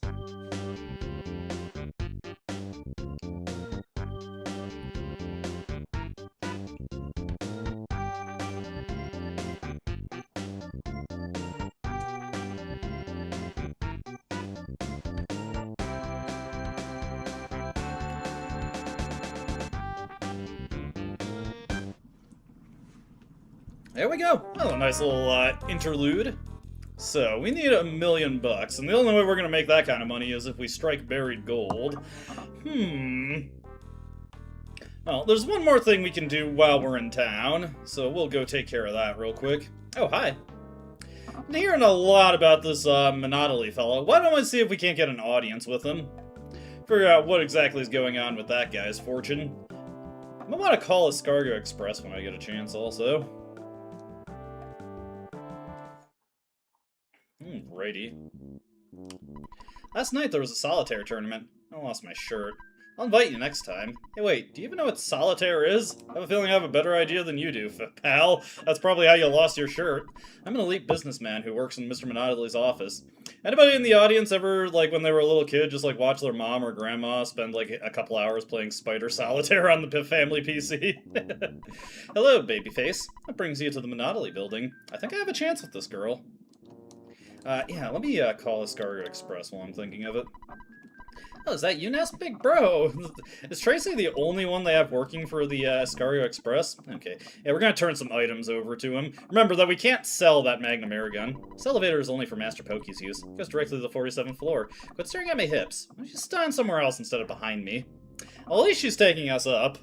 S2: There we go. Oh, a nice little interlude. So, we need $1 million, and the only way we're gonna make that kind of money is if we strike buried gold. Well, there's one more thing we can do while we're in town, so we'll go take care of that real quick. Oh, hi. I'm hearing a lot about this Monodily fellow. Why don't we see if we can't get an audience with him? Figure out what exactly is going on with that guy's fortune. I might want to call Escargo Express when I get a chance, also. Righty. Last night there was a solitaire tournament. I lost my shirt. I'll invite you next time. Hey wait, do you even know what solitaire is? I have a feeling I have a better idea than you do, pal. That's probably how you lost your shirt. I'm an elite businessman who works in Mr. Monodily's office. Anybody in the audience ever, like when they were a little kid, just like watch their mom or grandma spend like a couple hours playing Spider Solitaire on the family PC? Hello, babyface. What brings you to the Monodily building? I think I have a chance with this girl. Yeah, let me call Escargo Express while I'm thinking of it. Oh, is that you, Nest? Big bro! Is Tracy the only one they have working for the Escargo Express? Okay. Yeah, we're gonna turn some items over to him. Remember that we can't sell that Magnum air gun. This elevator is only for Master Pokey's use. It goes directly to the 47th floor. Quit staring at my hips. She's stand somewhere else instead of behind me. Well, at least she's taking us up.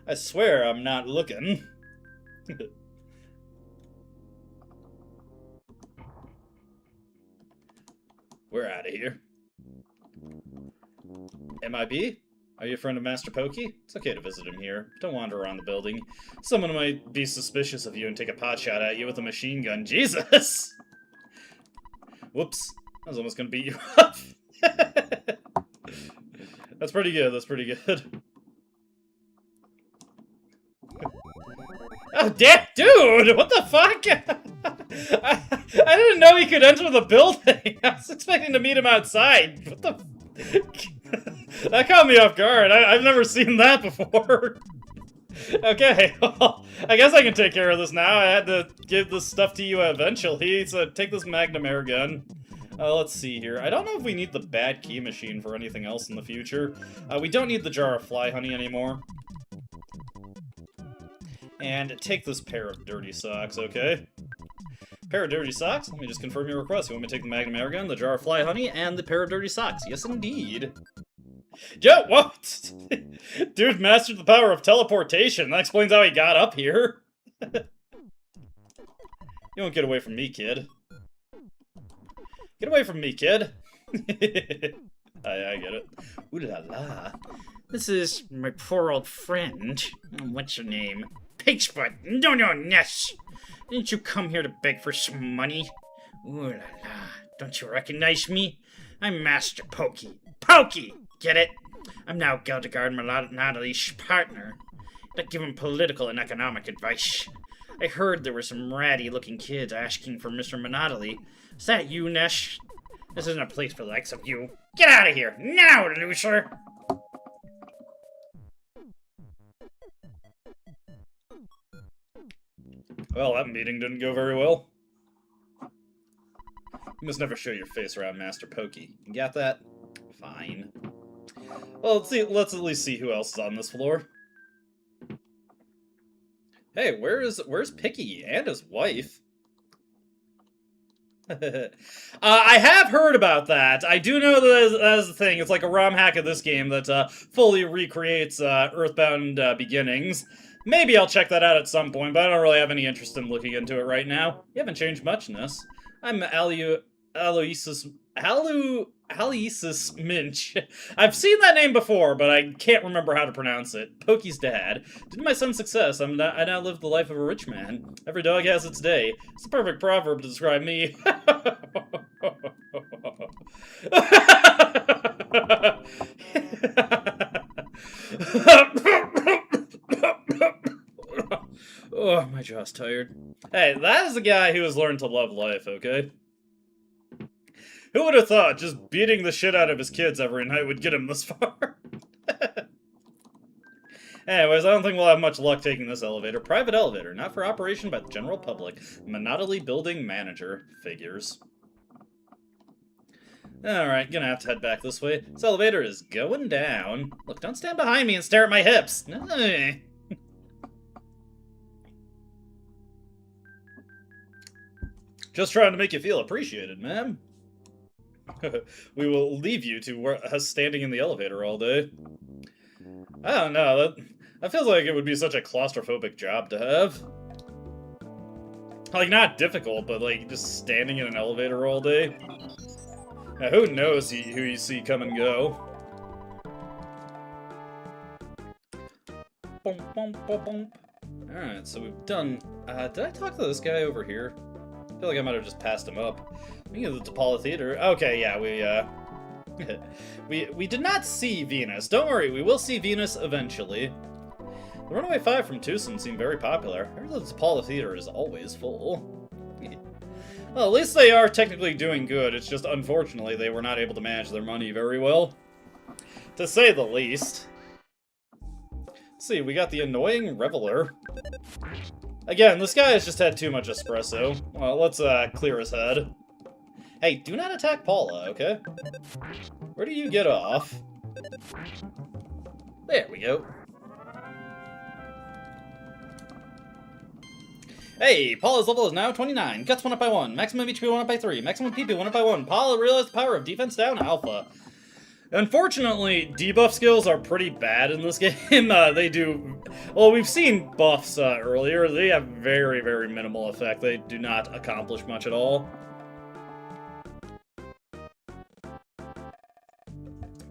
S2: I swear I'm not looking. We're out of here. MIB? Are you a friend of Master Pokey? It's okay to visit him here. Don't wander around the building. Someone might be suspicious of you and take a pot shot at you with a machine gun. Jesus! Whoops. I was almost gonna beat you up. That's pretty good, that's pretty good. Oh, dude! What the fuck? I didn't know he could enter the building. I was expecting to meet him outside. What the... That caught me off guard. I've never seen that before. Okay, well, I guess I can take care of this now. I had to give this stuff to you eventually, so take this Magnum air gun. Let's see here. I don't know if we need the bad key machine for anything else in the future. We don't need the jar of fly honey anymore. And take this pair of dirty socks, okay? Pair of dirty socks? Let me just confirm your request. You want me to take the Magnum air gun, the jar of fly honey, and the pair of dirty socks? Yes, indeed. Joe, what? Dude mastered the power of teleportation. That explains how he got up here. You won't get away from me, kid. Get away from me, kid. I get it. Ooh la la.
S3: This is my poor old friend. What's your name? Pagefoot. No, Ness. Didn't you come here to beg for some money? Ooh la la. Don't you recognize me? I'm Master Pokey. Pokey! Get it? I'm now Geldegard Monadoli's partner. I give him political and economic advice. I heard there were some ratty-looking kids asking for Mr. Monadoli. Is that you, Ness? This isn't a place for the likes of you. Get out of here! Now, loser!
S2: Well, that meeting didn't go very well. You must never show your face around Master Pokey. You got that? Fine. Well, let's at least see who else is on this floor. Hey, where's Picky and his wife? I have heard about that. I do know that is the thing. It's like a ROM hack of this game that fully recreates EarthBound beginnings. Maybe I'll check that out at some point, but I don't really have any interest in looking into it right now. You haven't changed much, Ness. I'm Aloysius Minch. I've seen that name before, but I can't remember how to pronounce it. Pokey's dad. Due to my son's success, I now live the life of a rich man. Every dog has its day. It's a perfect proverb to describe me. Oh, my jaw's tired. Hey, that is a guy who has learned to love life, okay? Who would have thought just beating the shit out of his kids every night would get him this far? Anyways, I don't think we'll have much luck taking this elevator. Private elevator, not for operation by the general public. Monadoli building manager. Figures. Alright, gonna have to head back this way. This elevator is going down. Look, don't stand behind me and stare at my hips. Just trying to make you feel appreciated, ma'am. We will leave you to us standing in the elevator all day. I don't know, that feels like it would be such a claustrophobic job to have. Like, not difficult, but like, just standing in an elevator all day. Now, who knows who you see come and go. Alright, so we've done... did I talk to this guy over here? I feel like I might have just passed him up. Speaking of the DePaula Theater... Okay, yeah, we did not see Venus. Don't worry, we will see Venus eventually. The Runaway 5 from Tucson seem very popular. I heard the DePaula Theater is always full. Well, at least they are technically doing good. It's just, unfortunately, they were not able to manage their money very well. To say the least. Let's see, we got the Annoying Reveler. Again, this guy has just had too much espresso. Well, let's clear his head. Hey, do not attack Paula, okay? Where do you get off? There we go. Hey, Paula's level is now 29. Guts 1 up by 1. Maximum HP 1 up by 3. Maximum PP 1 up by 1. Paula realized the power of defense down alpha. Unfortunately, debuff skills are pretty bad in this game. They do... Well, we've seen buffs earlier. They have very, very minimal effect. They do not accomplish much at all.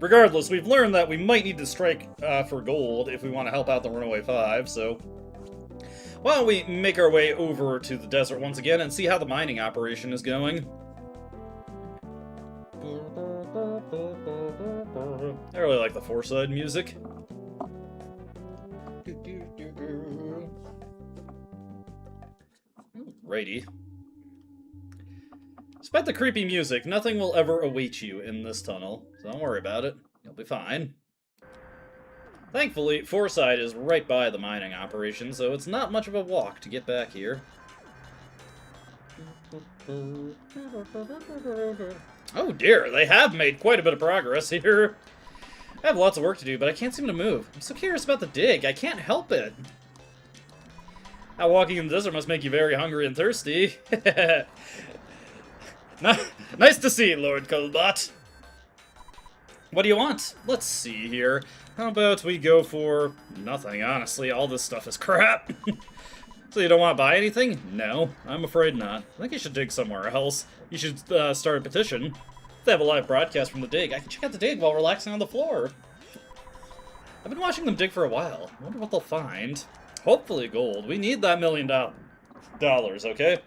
S2: Regardless, we've learned that we might need to strike for gold if we want to help out the Runaway 5, so... Why don't we make our way over to the desert once again and see how the mining operation is going. I really like the four-side music. Righty. Despite the creepy music, nothing will ever await you in this tunnel, so don't worry about it. You'll be fine. Thankfully, Foreside is right by the mining operation, so it's not much of a walk to get back here. Oh dear, they have made quite a bit of progress here. I have lots of work to do, but I can't seem to move. I'm so curious about the dig, I can't help it. Now, walking in the desert must make you very hungry and thirsty. Nice to see you, Lord Colbot. What do you want? Let's see here. How about we go for nothing, honestly. All this stuff is crap. So you don't want to buy anything? No, I'm afraid not. I think you should dig somewhere else. You should start a petition. They have a live broadcast from the dig. I can check out the dig while relaxing on the floor. I've been watching them dig for a while. I wonder what they'll find. Hopefully gold. We need that $1 million, okay?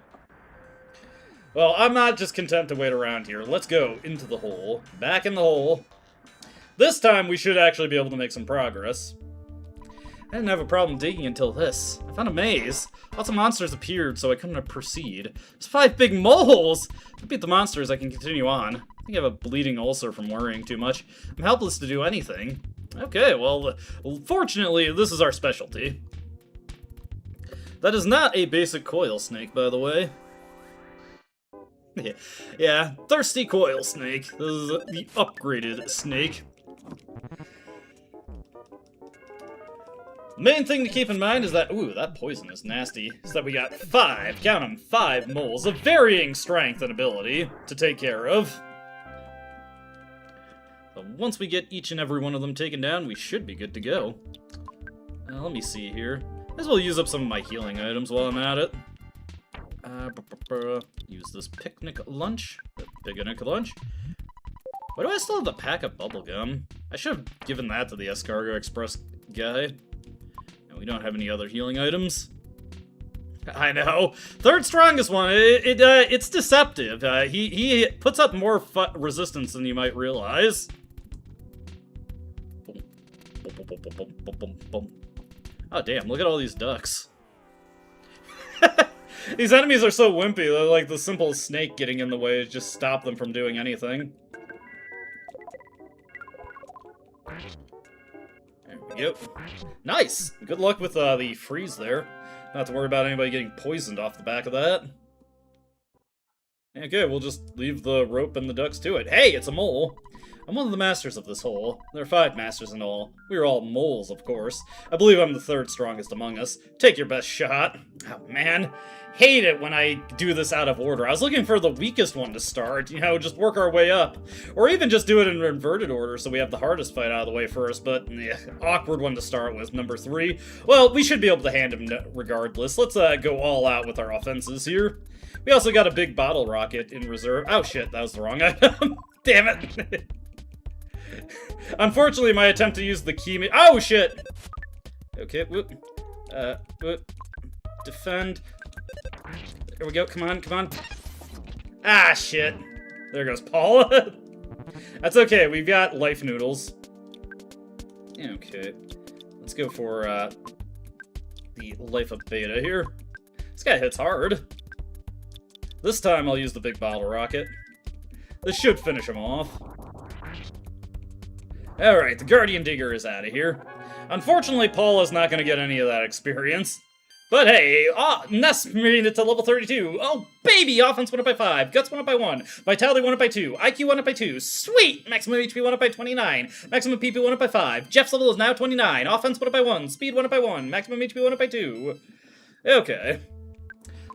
S2: Well, I'm not just content to wait around here. Let's go into the hole. Back in the hole. This time, we should actually be able to make some progress. I didn't have a problem digging until this. I found a maze. Lots of monsters appeared, so I couldn't proceed. There's 5 big moleholes! If I beat the monsters, I can continue on. I think I have a bleeding ulcer from worrying too much. I'm helpless to do anything. Okay, well, fortunately, this is our specialty. That is not a basic coil snake, by the way. Yeah, thirsty coil snake. This is the upgraded snake. Main thing to keep in mind is that, ooh, that poison is nasty, is that we got 5, count them, 5 moles of varying strength and ability to take care of. So once we get each and every one of them taken down, we should be good to go. Let me see here. Might as well use up some of my healing items while I'm at it. Use this picnic lunch. Picnic lunch. Why do I still have the pack of bubblegum? I should have given that to the Escargot Express guy. And we don't have any other healing items. I know. Third strongest one. It's deceptive. He puts up more resistance than you might realize. Oh, damn. Look at all these ducks. These enemies are so wimpy, they're like the simple snake getting in the way to just stop them from doing anything. There we go. Nice! Good luck with the freeze there. Not have to worry about anybody getting poisoned off the back of that. Okay, we'll just leave the rope and the ducks to it. Hey, it's a mole! I'm one of the masters of this hole. There are 5 masters in all. We are all moles, of course. I believe I'm the 3rd strongest among us. Take your best shot. Oh, man. Hate it when I do this out of order. I was looking for the weakest one to start, you know, just work our way up. Or even just do it in inverted order so we have the hardest fight out of the way first, but awkward one to start with, number 3. Well, we should be able to hand him regardless. Let's go all out with our offenses here. We also got a big bottle rocket in reserve. Oh shit, that was the wrong item. Damn it. Unfortunately, my attempt to use the key... Oh, shit! Okay, whoop. Whoop. Defend. There we go, come on, come on. Ah, shit. There goes Paula. That's okay, we've got life noodles. Okay. Let's go for, the life of beta here. This guy hits hard. This time I'll use the big bottle rocket. This should finish him off. Alright, the Guardian Digger is out of here. Unfortunately, Paula's not going to get any of that experience. But hey, Ness made it to level 32. Oh, baby! Offense went up by 5. Guts went up by 1. Vitality went up by 2. IQ went up by 2. Sweet! Maximum HP went up by 29. Maximum PP went up by 5. Jeff's level is now 29. Offense went up by 1. Speed went up by 1. Maximum HP went up by 2. Okay.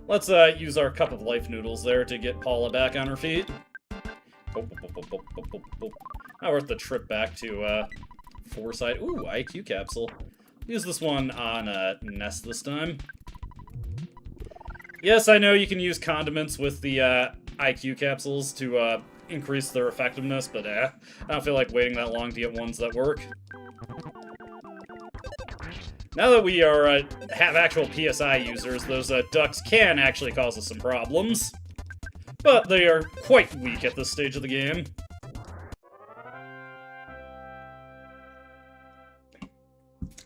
S2: Let's use our cup of life noodles there to get Paula back on her feet. Not worth the trip back to Foresight. Ooh, IQ capsule. Use this one on Ness this time. Yes, I know you can use condiments with the IQ capsules to increase their effectiveness, but I don't feel like waiting that long to get ones that work. Now that we are have actual PSI users, those ducks can actually cause us some problems. But they are quite weak at this stage of the game.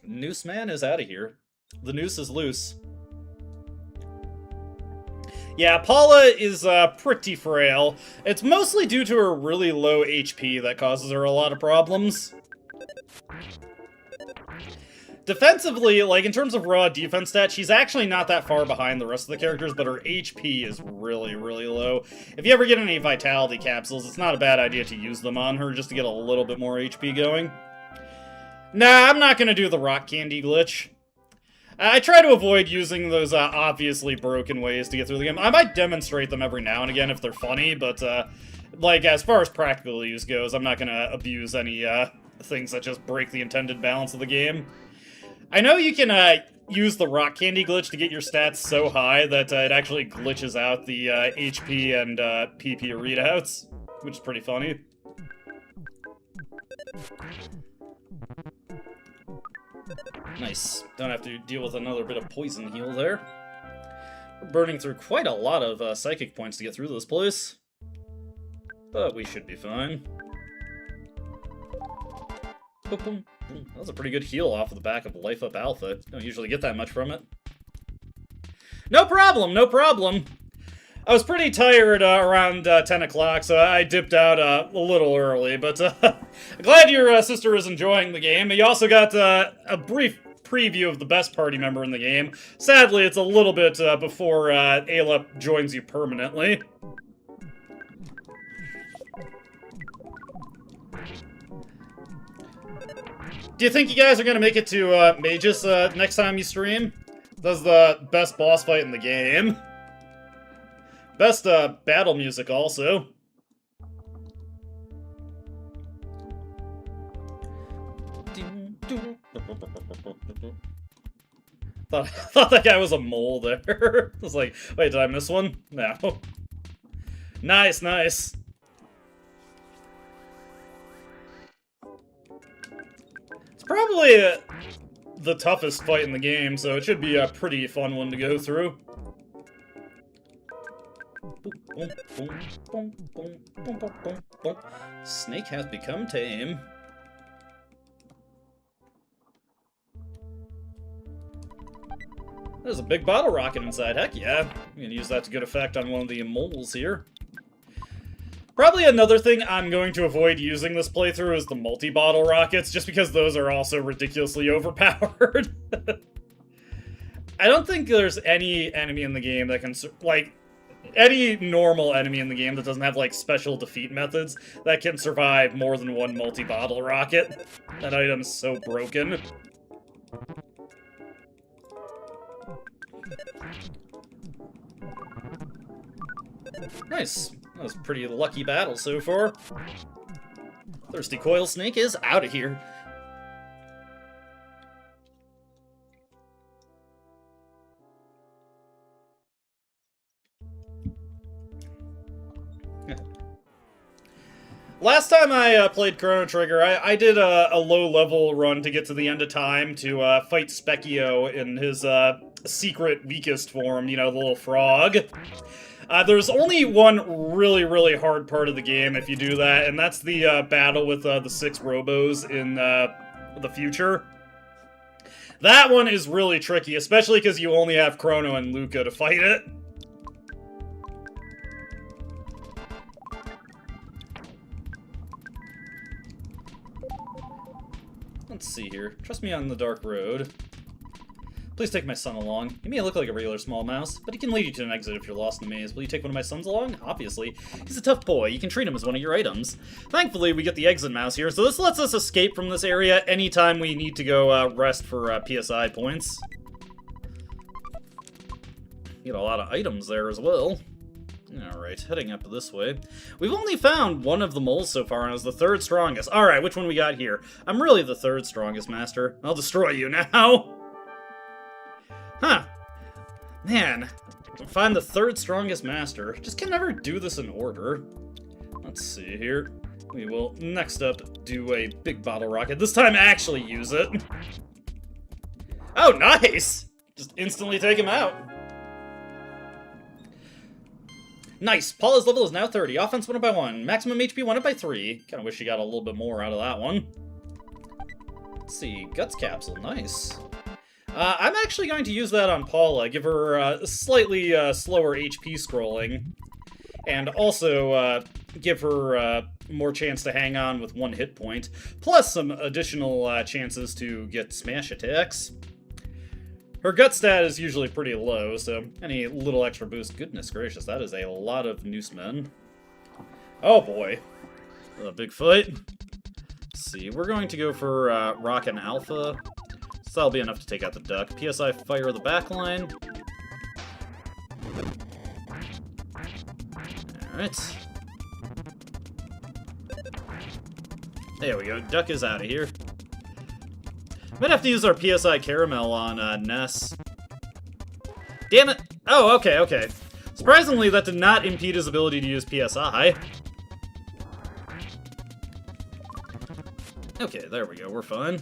S2: Noose Man is out of here. The noose is loose. Yeah, Paula is pretty frail. It's mostly due to her really low HP that causes her a lot of problems. Defensively, like, in terms of raw defense stats, she's actually not that far behind the rest of the characters, but her HP is really, really low. If you ever get any Vitality capsules, it's not a bad idea to use them on her just to get a little bit more HP going. Nah, I'm not gonna do the rock candy glitch. I try to avoid using those obviously broken ways to get through the game. I might demonstrate them every now and again if they're funny, but, like, as far as practical use goes, I'm not gonna abuse any, things that just break the intended balance of the game. I know you can, use the rock candy glitch to get your stats so high that it actually glitches out the HP and PP readouts. which is pretty funny. Nice. Don't have to deal with another bit of poison heal there. We're burning through quite a lot of psychic points to get through this place. But we should be fine. Boom, boom, boom. That was a pretty good heal off of the back of Life Up Alpha. Don't usually get that much from it. No problem, no problem. I was pretty tired around 10 o'clock, so I dipped out a little early, but glad your sister is enjoying the game. You also got a brief preview of the best party member in the game. Sadly, it's a little bit before Ayla joins you permanently. Do you think you guys are going to make it to Magus next time you stream? That's the best boss fight in the game. Best battle music also. Thought that guy was a mole there. I was like, wait, did I miss one? No. Nice, nice. It's probably the toughest fight in the game, so it should be a pretty fun one to go through. Snake has become tame. There's a big bottle rocket inside. Heck yeah. I'm gonna use that to good effect on one of the moles here. Probably another thing I'm going to avoid using this playthrough is the multi-bottle rockets, just because those are also ridiculously overpowered. I don't think there's any enemy in the game that can, like, any normal enemy in the game that doesn't have, like, special defeat methods that can survive more than one multi-bottle rocket. That item's so broken. Nice. That was a pretty lucky battle so far. Thirsty Coil Snake is out of here. Last time I played Chrono Trigger, I did a low-level run to get to the end of time to fight Specchio in his secret weakest form, you know, the little frog. There's only one really, really hard part of the game if you do that, and that's the battle with the 6 Robos in the future. That one is really tricky, especially because you only have Chrono and Luca to fight it. Let's see here. Trust me on the dark road. Please take my son along. He may look like a regular small mouse, but he can lead you to an exit if you're lost in a maze. Will you take one of my sons along? Obviously. He's a tough boy. You can treat him as one of your items. Thankfully, we get the exit mouse here, so this lets us escape from this area anytime we need to go rest for PSI points. Get a lot of items there as well. Alright, heading up this way. We've only found one of the moles so far, and it's the 3rd strongest. Alright, which one we got here? I'm really the 3rd strongest, Master. I'll destroy you now! Huh. Man, find the 3rd strongest Master. Just can never do this in order. Let's see here. We will, next up, do a big bottle rocket. This time actually use it. Oh, nice! Just instantly take him out. Nice! Paula's level is now 30. Offense went up by 1. Maximum HP went up by 3. Kinda wish she got a little bit more out of that one. Let's see. Guts Capsule. Nice. I'm actually going to use that on Paula. Give her slightly slower HP scrolling. And also give her more chance to hang on with 1 hit point. Plus some additional chances to get smash attacks. Her gut stat is usually pretty low, so any little extra boost... Goodness gracious, that is a lot of Noosemen. Oh boy. A big fight. Let's see, we're going to go for Rock and Alpha. So that'll be enough to take out the duck. PSI fire the backline. Alright. There we go, duck is out of here. Might have to use our PSI Caramel on Ness. Damn it! Oh, okay, okay. Surprisingly, that did not impede his ability to use PSI. Okay, there we go, we're fine.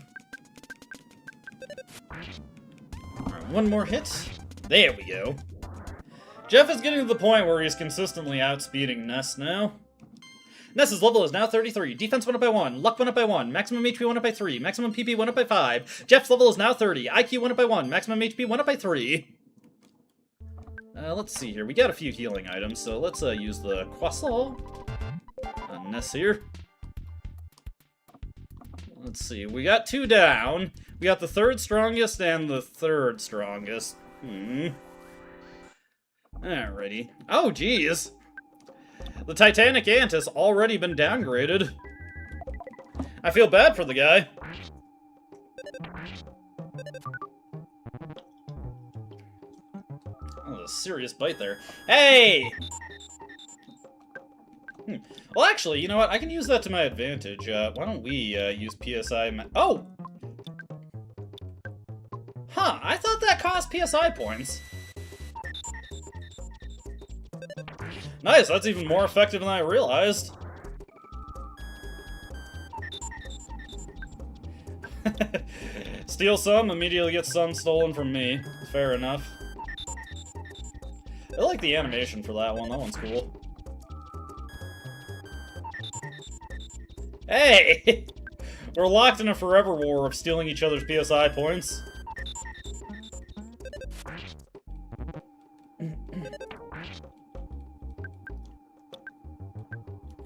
S2: Alright, one more hit. There we go. Jeff is getting to the point where he's consistently outspeeding Ness now. Ness's level is now 33. Defense went up by 1. Luck went up by 1. Maximum HP went up by 3. Maximum PP went up by 5. Jeff's level is now 30. IQ went up by 1. Maximum HP went up by 3. Let's see here. We got a few healing items, so let's use the croissant on Ness here. Let's see. We got 2 down. We got the 3rd strongest and the 3rd strongest. Alrighty. Oh, geez. The Titanic Ant has already been downgraded. I feel bad for the guy. Oh, a serious bite there. Hey! Well, actually, you know what? I can use that to my advantage. Why don't we use PSI... Oh! Huh, I thought that cost PSI points. Nice, that's even more effective than I realized. Steal some, immediately get some stolen from me. Fair enough. I like the animation for that one. That one's cool. Hey! We're locked in a forever war of stealing each other's PSI points.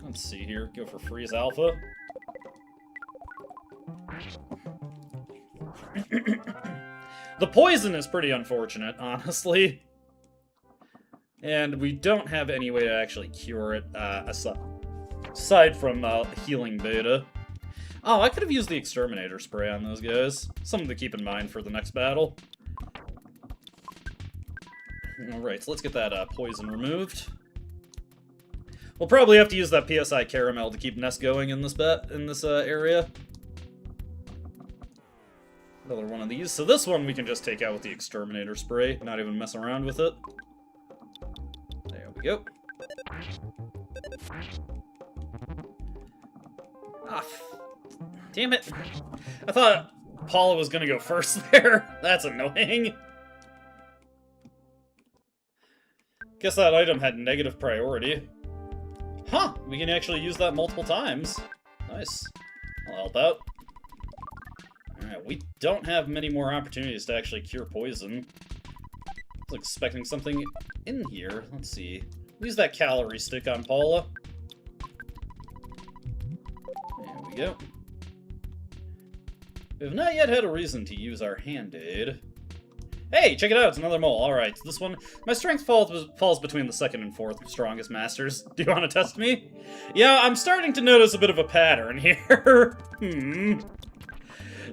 S2: Let's see here. Go for freeze alpha. The poison is pretty unfortunate, honestly. And we don't have any way to actually cure it, aside from healing beta. Oh, I could have used the exterminator spray on those guys. Something to keep in mind for the next battle. Alright, so let's get that poison removed. We'll probably have to use that PSI caramel to keep Ness going in this area. Another one of these. So this one we can just take out with the exterminator spray, not even mess around with it. There we go. Ah, damn it. I thought Paula was gonna go first there. That's annoying. Guess that item had negative priority. Huh, we can actually use that multiple times. Nice. I'll help out. Alright, we don't have many more opportunities to actually cure poison. I was expecting something in here. Let's see. Use that calorie stick on Paula. There we go. We have not yet had a reason to use our hand-aid. Hey, check it out, it's another mole. Alright, this one, my strength falls between the 2nd and 4th strongest masters. Do you want to test me? Yeah, I'm starting to notice a bit of a pattern here.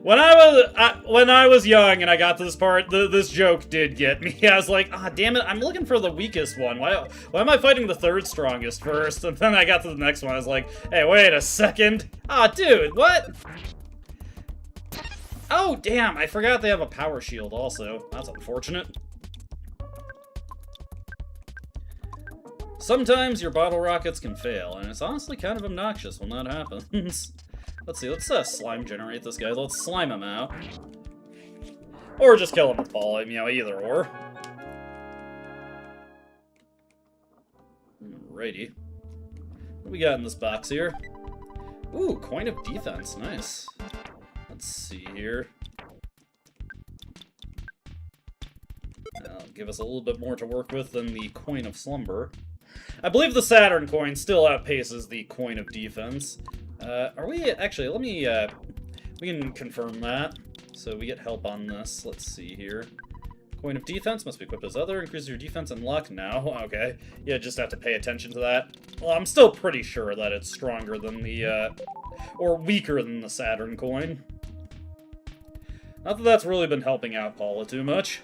S2: When I was young and I got to this part, this joke did get me. I was like, ah, damn it, I'm looking for the weakest one. Why am I fighting the 3rd strongest first? And then I got to the next one, I was like, hey, wait a second. Ah, dude, what? Oh, damn, I forgot they have a power shield also. That's unfortunate. Sometimes your bottle rockets can fail, and it's honestly kind of obnoxious when that happens. Let's see, let's slime generate this guy. Let's slime him out. Or just kill him with Paula, you know, either or. Alrighty. What do we got in this box here? Ooh, coin of defense, nice. Let's see here. That'll give us a little bit more to work with than the coin of slumber. I believe the Saturn coin still outpaces the coin of defense. Are we actually? Let me. We can confirm that. So we get help on this. Let's see here. Coin of defense must be equipped as other. Increases your defense and luck. No, okay. Yeah, just have to pay attention to that. Well, I'm still pretty sure that it's stronger than the or weaker than the Saturn coin. Not that that's really been helping out Paula too much.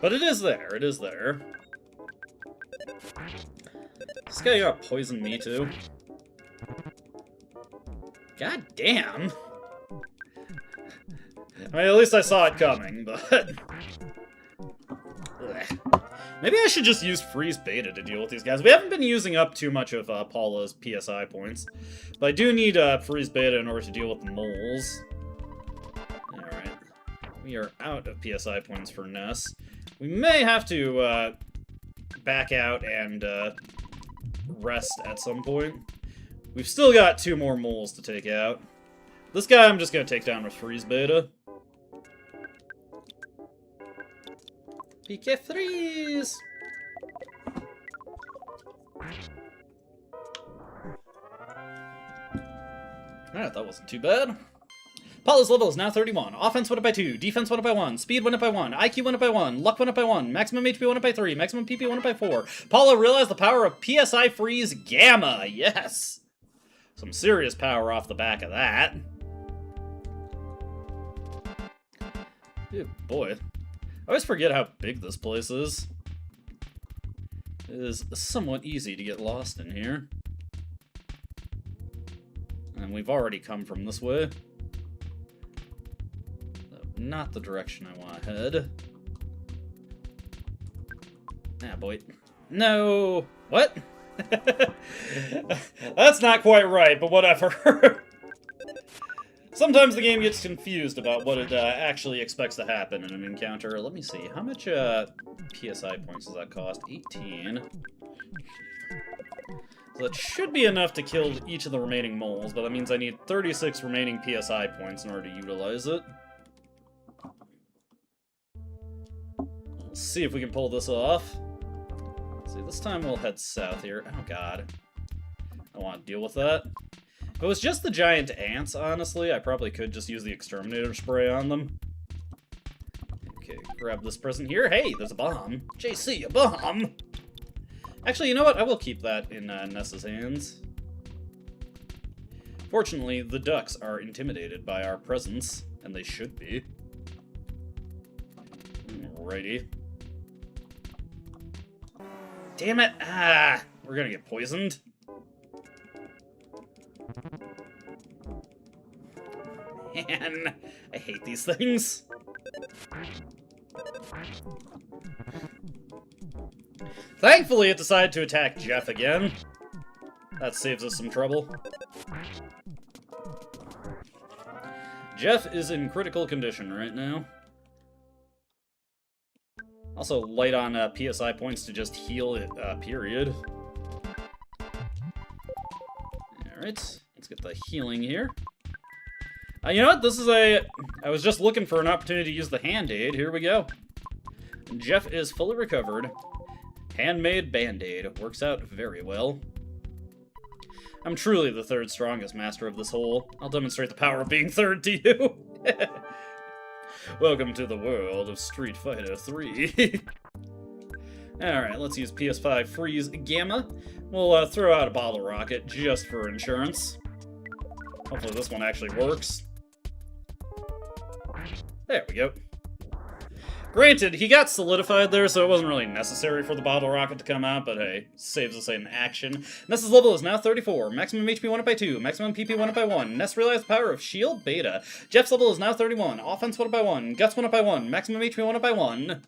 S2: But it is there, it is there. This guy got poisoned me too. God damn! I mean, at least I saw it coming, but... Maybe I should just use Freeze Beta to deal with these guys. We haven't been using up too much of Paula's PSI points, but I do need Freeze Beta in order to deal with the moles. Alright. We are out of PSI points for Ness. We may have to back out and rest at some point. We've still got 2 more moles to take out. This guy I'm just going to take down with Freeze Beta. PK Freeze! Alright, that wasn't too bad. Paula's level is now 31. Offense went up by 2, defense went up by 1, speed went up by 1, IQ went up by 1, luck went up by 1, maximum HP went up by 3, maximum PP went up by 4. Paula realized the power of PSI Freeze Gamma! Yes! Some serious power off the back of that. Good boy. I always forget how big this place is. It is somewhat easy to get lost in here. And we've already come from this way. Not the direction I want to head. Ah, boy. No! What? That's not quite right, but whatever. Sometimes the game gets confused about what it actually expects to happen in an encounter. Let me see. How much PSI points does that cost? 18. So that should be enough to kill each of the remaining moles, but that means I need 36 remaining PSI points in order to utilize it. Let's see if we can pull this off. Let's see, this time we'll head south here. Oh god. I don't want to deal with that. If it was just the giant ants, honestly, I probably could just use the exterminator spray on them. Okay, grab this present here. Hey, there's a bomb. JC, a bomb! Actually, you know what? I will keep that in Ness's hands. Fortunately, the ducks are intimidated by our presence, and they should be. Alrighty. Damn it! Ah! We're gonna get poisoned. Man, I hate these things. Thankfully, it decided to attack Jeff again. That saves us some trouble. Jeff is in critical condition right now. Also, light on PSI points to just heal it, period. Alright, let's get the healing here. You know what? This is I was just looking for an opportunity to use the hand-aid. Here we go. Jeff is fully recovered. Handmade band-aid. Works out very well. I'm truly the 3rd strongest master of this hole. I'll demonstrate the power of being 3rd to you. Welcome to the world of Street Fighter 3. Alright, let's use PS5 Freeze Gamma. We'll throw out a bottle rocket just for insurance. Hopefully this one actually works. There we go. Granted, he got solidified there, so it wasn't really necessary for the bottle rocket to come out, but hey, saves us in action. Ness's level is now 34. Maximum HP went up by 2. Maximum PP went up by 1. Ness realized the power of Shield Beta. Jeff's level is now 31. Offense went up by 1. Guts went up by 1. Maximum HP went up by 1.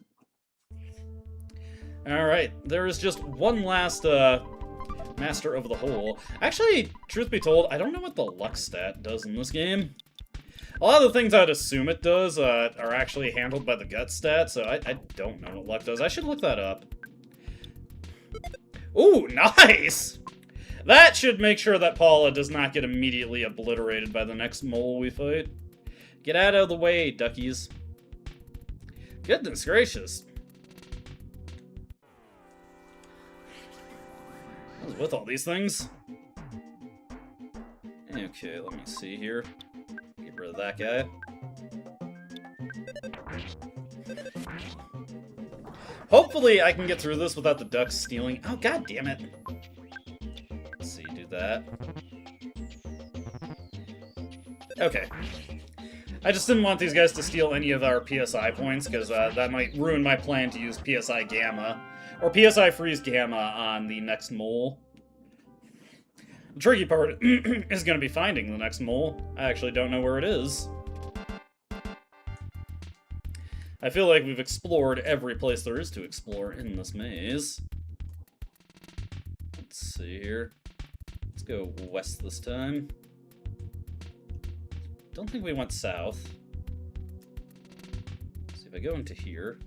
S2: Alright, there is just one last, Master of the Hole. Actually, truth be told, I don't know what the luck stat does in this game. A lot of the things I'd assume it does are actually handled by the gut stat, so I don't know what luck does. I should look that up. Ooh, nice! That should make sure that Paula does not get immediately obliterated by the next mole we fight. Get out of the way, duckies. Goodness gracious. I was with all these things. Okay, let me see here. Get rid of that guy. Hopefully I can get through this without the ducks stealing. Oh, god damn it. Let's see, do that. Okay. I just didn't want these guys to steal any of our PSI points, because that might ruin my plan to use PSI Gamma, or PSI Freeze Gamma on the next mole. The tricky part is going to be finding the next mole. I actually don't know where it is. I feel like we've explored every place there is to explore in this maze. Let's see here. Let's go west this time. Don't think we went south. Let's see if I go into here.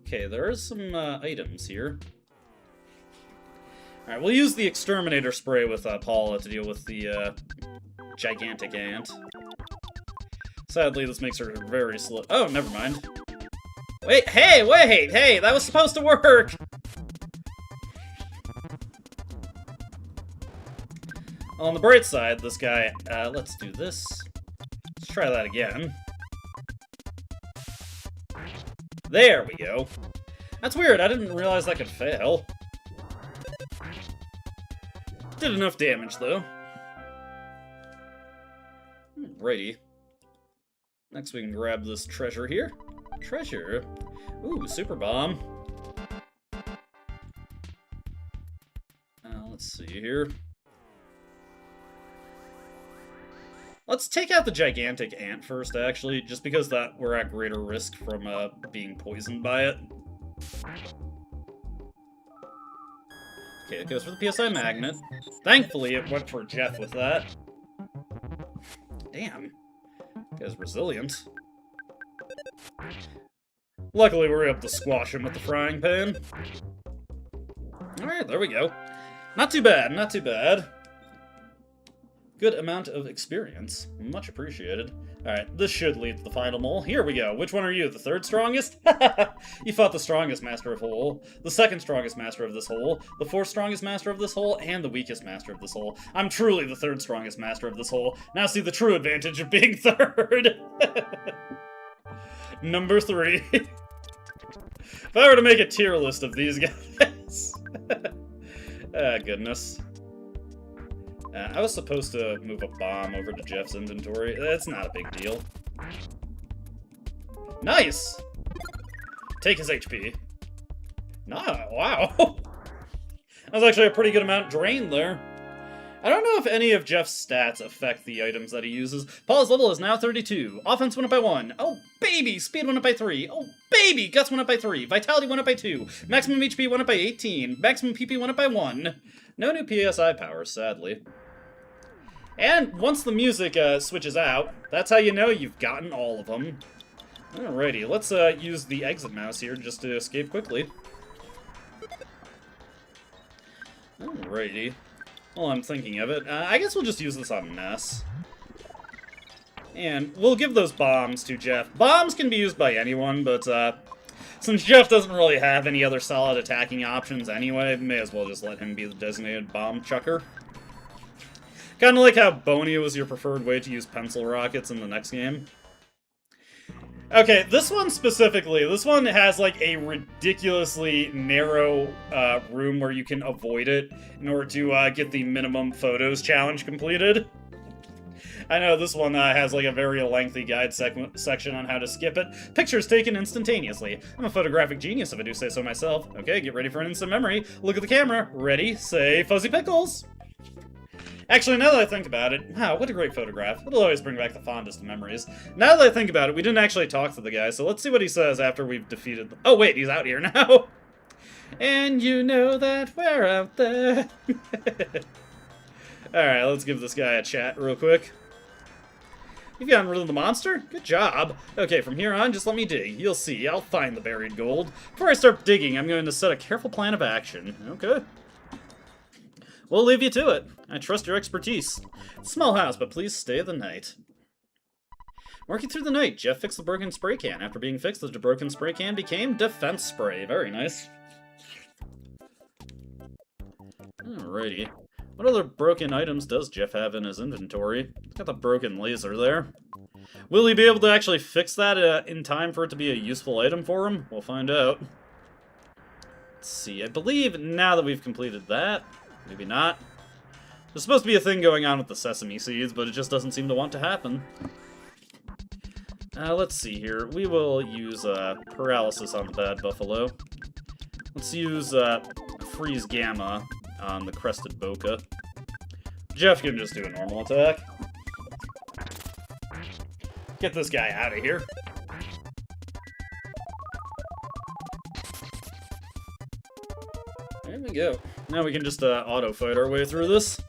S2: Okay, there are some items here. Alright, we'll use the exterminator spray with Paula to deal with the gigantic ant. Sadly, this makes her very slow. Oh, never mind. Wait, hey, that was supposed to work! On the bright side, this guy, let's do this. Let's try that again. There we go. That's weird, I didn't realize that could fail. Did enough damage, though. Alrighty. Next we can grab this treasure here. Treasure? Ooh, super bomb. Let's see here. Let's take out the gigantic ant first, actually, just because that we're at greater risk from being poisoned by it. Okay, it goes for the PSI magnet. Thankfully, it went for Jeff with that. Damn. Guy's resilient. Luckily, we were able to squash him with the frying pan. Alright, there we go. Not too bad, not too bad. Good amount of experience. Much appreciated. Alright, this should lead to the final mole. Here we go. Which one are you? The third strongest? You fought the strongest master of hole, the second strongest master of this hole, the fourth strongest master of this hole, and the weakest master of this hole. I'm truly the third strongest master of this hole. Now see the true advantage of being third. Number 3. If I were to make a tier list of these guys. Ah, goodness. I was supposed to move a bomb over to Jeff's inventory. That's not a big deal. Nice! Take his HP. Nah, wow. That was actually a pretty good amount drained there. I don't know if any of Jeff's stats affect the items that he uses. Paul's level is now 32. Offense went up by 1. Oh, baby! Speed went up by 3. Oh, baby! Guts went up by 3. Vitality went up by 2. Maximum HP went up by 18. Maximum PP went up by 1. No new PSI powers, sadly. And once the music switches out, that's how you know you've gotten all of them. Alrighty, let's use the exit mouse here just to escape quickly. Alrighty. Well, I'm thinking of it. I guess we'll just use this on Ness. And we'll give those bombs to Jeff. Bombs can be used by anyone, but since Jeff doesn't really have any other solid attacking options anyway, may as well just let him be the designated bomb chucker. Kind of like how Boney was your preferred way to use pencil rockets in the next game. Okay, this one specifically, this one has like a ridiculously narrow room where you can avoid it in order to get the minimum photos challenge completed. I know this one has like a very lengthy guide section on how to skip it. Pictures taken instantaneously. I'm a photographic genius if I do say so myself. Okay, get ready for an instant memory. Look at the camera. Ready, say, Fuzzy Pickles! Actually, now that I think about it, wow, what a great photograph. It'll always bring back the fondest of memories. Now that I think about it, we didn't actually talk to the guy, so let's see what he says after we've defeated the— oh, wait, he's out here now! And you know that we're out there. Alright, let's give this guy a chat real quick. You've gotten rid of the monster? Good job. Okay, from here on, just let me dig. You'll see, I'll find the buried gold. Before I start digging, I'm going to set a careful plan of action. Okay. We'll leave you to it. I trust your expertise. Small house, but please stay the night. Working through the night, Jeff fixed the broken spray can. After being fixed, the broken spray can became defense spray. Very nice. Alrighty. What other broken items does Jeff have in his inventory? He's got the broken laser there. Will he be able to actually fix that in time for it to be a useful item for him? We'll find out. Let's see. I believe now that we've completed that, maybe not. There's supposed to be a thing going on with the sesame seeds, but it just doesn't seem to want to happen. Let's see here. We will use paralysis on the bad buffalo. Let's use freeze gamma on the crested boca. Jeff can just do a normal attack. Get this guy out of here. we go. Now we can just auto-fight our way through this.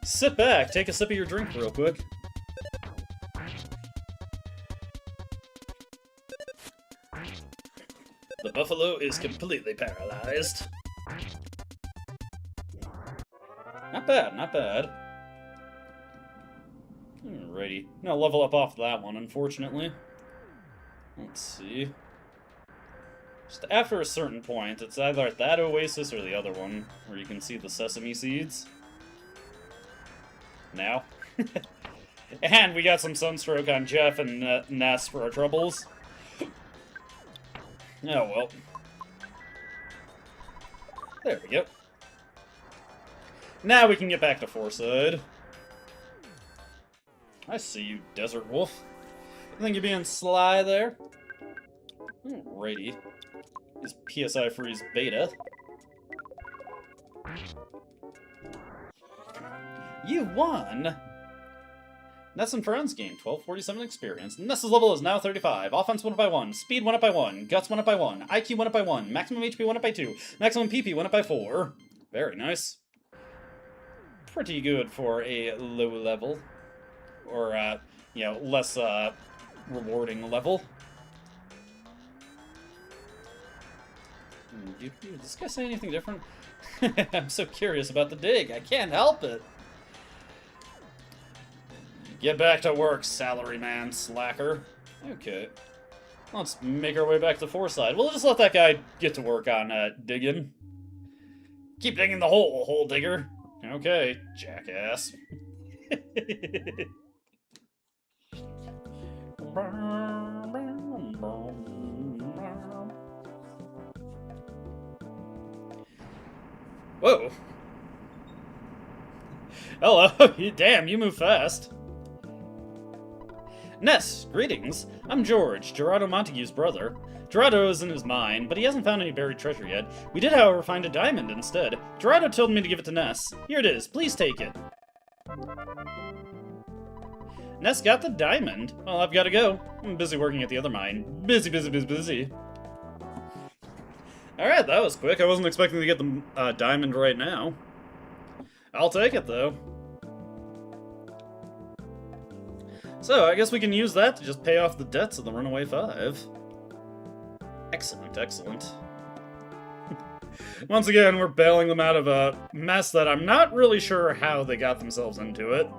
S2: Sit back, take a sip of your drink real quick. The buffalo is completely paralyzed. Not bad, not bad. Alrighty. Now level up off that one, unfortunately. Let's see. Just after a certain point, it's either at that oasis or the other one, where you can see the sesame seeds. Now. And we got some sunstroke on Jeff and Ness for our troubles. Oh well. There we go. Now we can get back to Fourside. I see you, Desert Wolf. I think you're being sly there. Alrighty. Is PSI Freeze Beta. You won! Ness and Friends game, 1247 experience. Ness's level is now 35. Offense went up by 1. Speed went up by 1. Guts went up by 1. IQ went up by 1. Maximum HP went up by 2. Maximum PP went up by 4. Very nice. Pretty good for a low level. Or, you know, less, rewarding level. Did this guy say anything different? I'm so curious about the dig. I can't help it. Get back to work, salaryman slacker. Okay. Let's make our way back to Fourside. We'll just let that guy get to work on digging. Keep digging the hole digger. Okay, jackass. Whoa. Hello. Damn, you move fast. Ness, greetings. I'm George, Gerardo Montague's brother. Gerardo is in his mine, but he hasn't found any buried treasure yet. We did, however, find a diamond instead. Gerardo told me to give it to Ness. Here it is. Please take it. Ness got the diamond. Well, I've got to go. I'm busy working at the other mine. Busy. Alright, that was quick. I wasn't expecting to get the diamond right now. I'll take it, though. So, I guess we can use that to just pay off the debts of the Runaway Five. Excellent, excellent. Once again, we're bailing them out of a mess that I'm not really sure how they got themselves into it.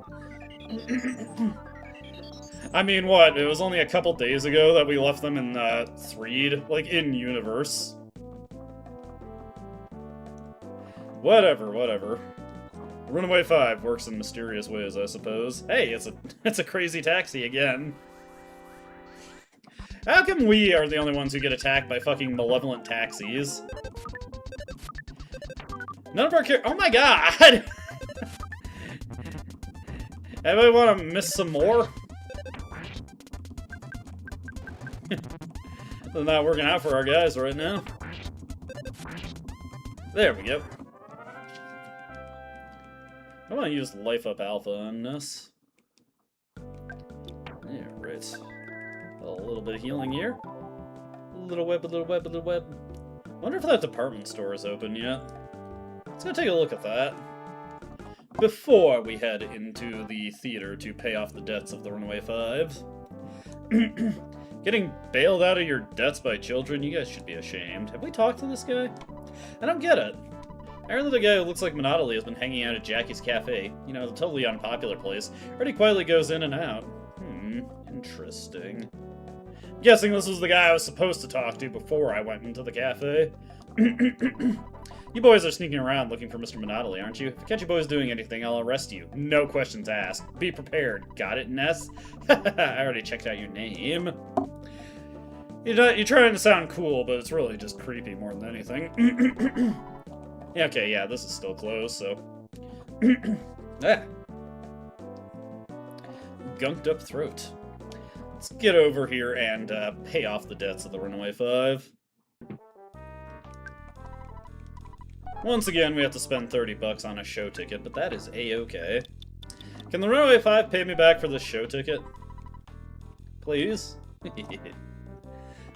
S2: I mean, what? It was only a couple days ago that we left them in Threed, like, in-universe. Whatever. Runaway 5 works in mysterious ways, I suppose. Hey, it's a crazy taxi again. How come we are the only ones who get attacked by fucking malevolent taxis? None of our oh my god! Anybody want to miss some more? It's not working out for our guys right now. There we go. I want to use Life Up Alpha on this. Yeah, right. A little bit of healing here. A little web. Wonder if that department store is open yet. Let's go take a look at that. Before we head into the theater to pay off the debts of the Runaway Five. Getting bailed out of your debts by children? You guys should be ashamed. Have we talked to this guy? I don't get it. I heard that the guy who looks like Monopoly has been hanging out at Jackie's Cafe. You know, the totally unpopular place. Pretty quietly goes in and out. Interesting. I'm guessing this was the guy I was supposed to talk to before I went into the cafe. You boys are sneaking around looking for Mr. Monopoly, aren't you? If I catch you boys doing anything, I'll arrest you. No questions asked. Be prepared. Got it, Ness? I already checked out your name. You're trying to sound cool, but it's really just creepy more than anything. Yeah, okay, yeah, this is still closed, so... Ah. Gunked up throat. Let's get over here and pay off the debts of the Runaway Five. Once again, we have to spend $30 on a show ticket, but that is A-okay. Can the Runaway Five pay me back for this show ticket? Please?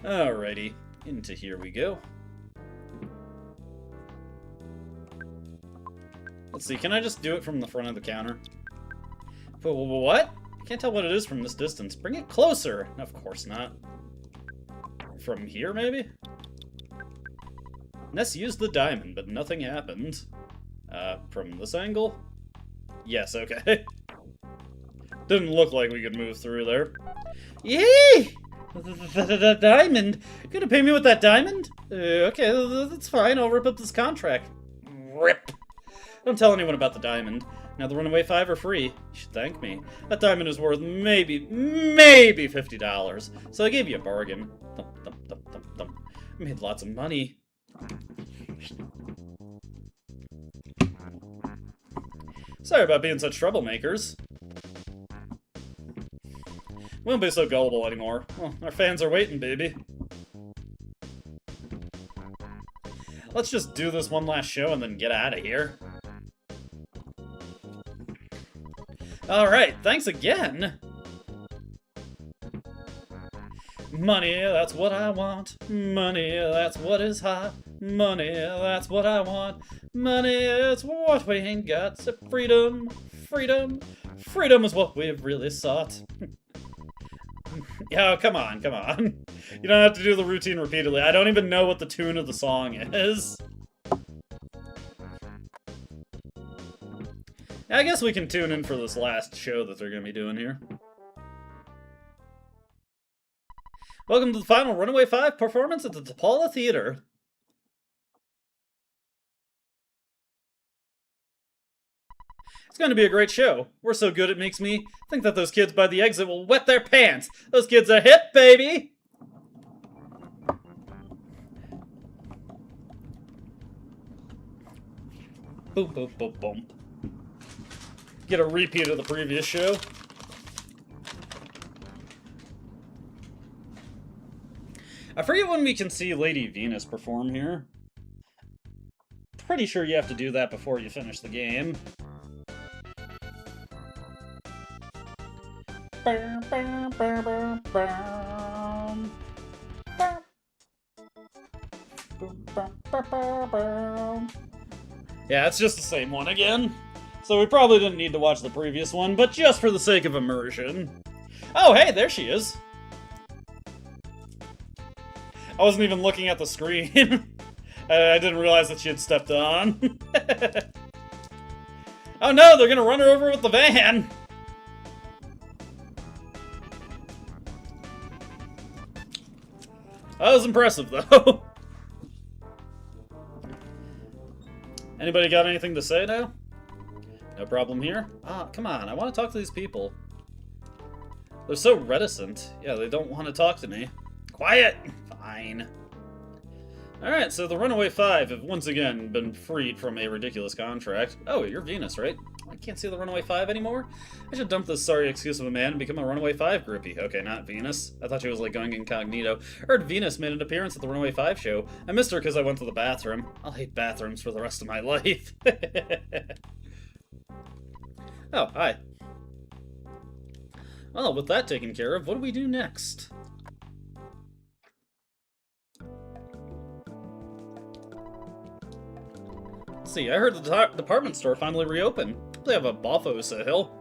S2: Alrighty, into here we go. Let's see, can I just do it from the front of the counter? But what? I can't tell what it is from this distance. Bring it closer! Of course not. From here, maybe? Ness used the diamond, but nothing happened. From this angle? Yes, okay. Didn't look like we could move through there. Yay! The diamond! You gonna pay me with that diamond? Okay, that's fine. I'll rip up this contract. Rip! Don't tell anyone about the diamond. Now the Runaway 5 are free. You should thank me. That diamond is worth maybe $50. So I gave you a bargain. Thump, thump, thump, thump, thump. I made lots of money. Sorry about being such troublemakers. We won't be so gullible anymore. Well, our fans are waiting, baby. Let's just do this one last show and then get out of here. Alright, thanks again! Money, that's what I want. Money, that's what is hot. Money, that's what I want. Money, it's what we ain't got. So freedom, freedom, freedom is what we've really sought. Yo, come on, come on. You don't have to do the routine repeatedly. I don't even know what the tune of the song is. I guess we can tune in for this last show that they're going to be doing here. Welcome to the final Runaway 5 performance at the DePaula Theater. It's going to be a great show. We're so good it makes me think that those kids by the exit will wet their pants. Those kids are hip, baby! Boom, boom, boom, boom. Get a repeat of the previous show. I forget when we can see Lady Venus perform here. Pretty sure you have to do that before you finish the game. Yeah, it's just the same one again. So we probably didn't need to watch the previous one, but just for the sake of immersion. Oh, hey, there she is. I wasn't even looking at the screen. I didn't realize that she had stepped on. Oh no, they're gonna run her over with the van! That was impressive, though. Anybody got anything to say now? No problem here? Ah, come on, I want to talk to these people. They're so reticent. Yeah, they don't want to talk to me. Quiet! Fine. Alright, so the Runaway 5 have once again been freed from a ridiculous contract. Oh, you're Venus, right? I can't see the Runaway 5 anymore? I should dump this sorry excuse of a man and become a Runaway 5 groupie. Okay, not Venus. I thought she was like going incognito. I heard Venus made an appearance at the Runaway 5 show. I missed her because I went to the bathroom. I'll hate bathrooms for the rest of my life. Oh, hi. Well, with that taken care of, what do we do next? Let's see, I heard the department store finally reopened. They have a Boffo sale.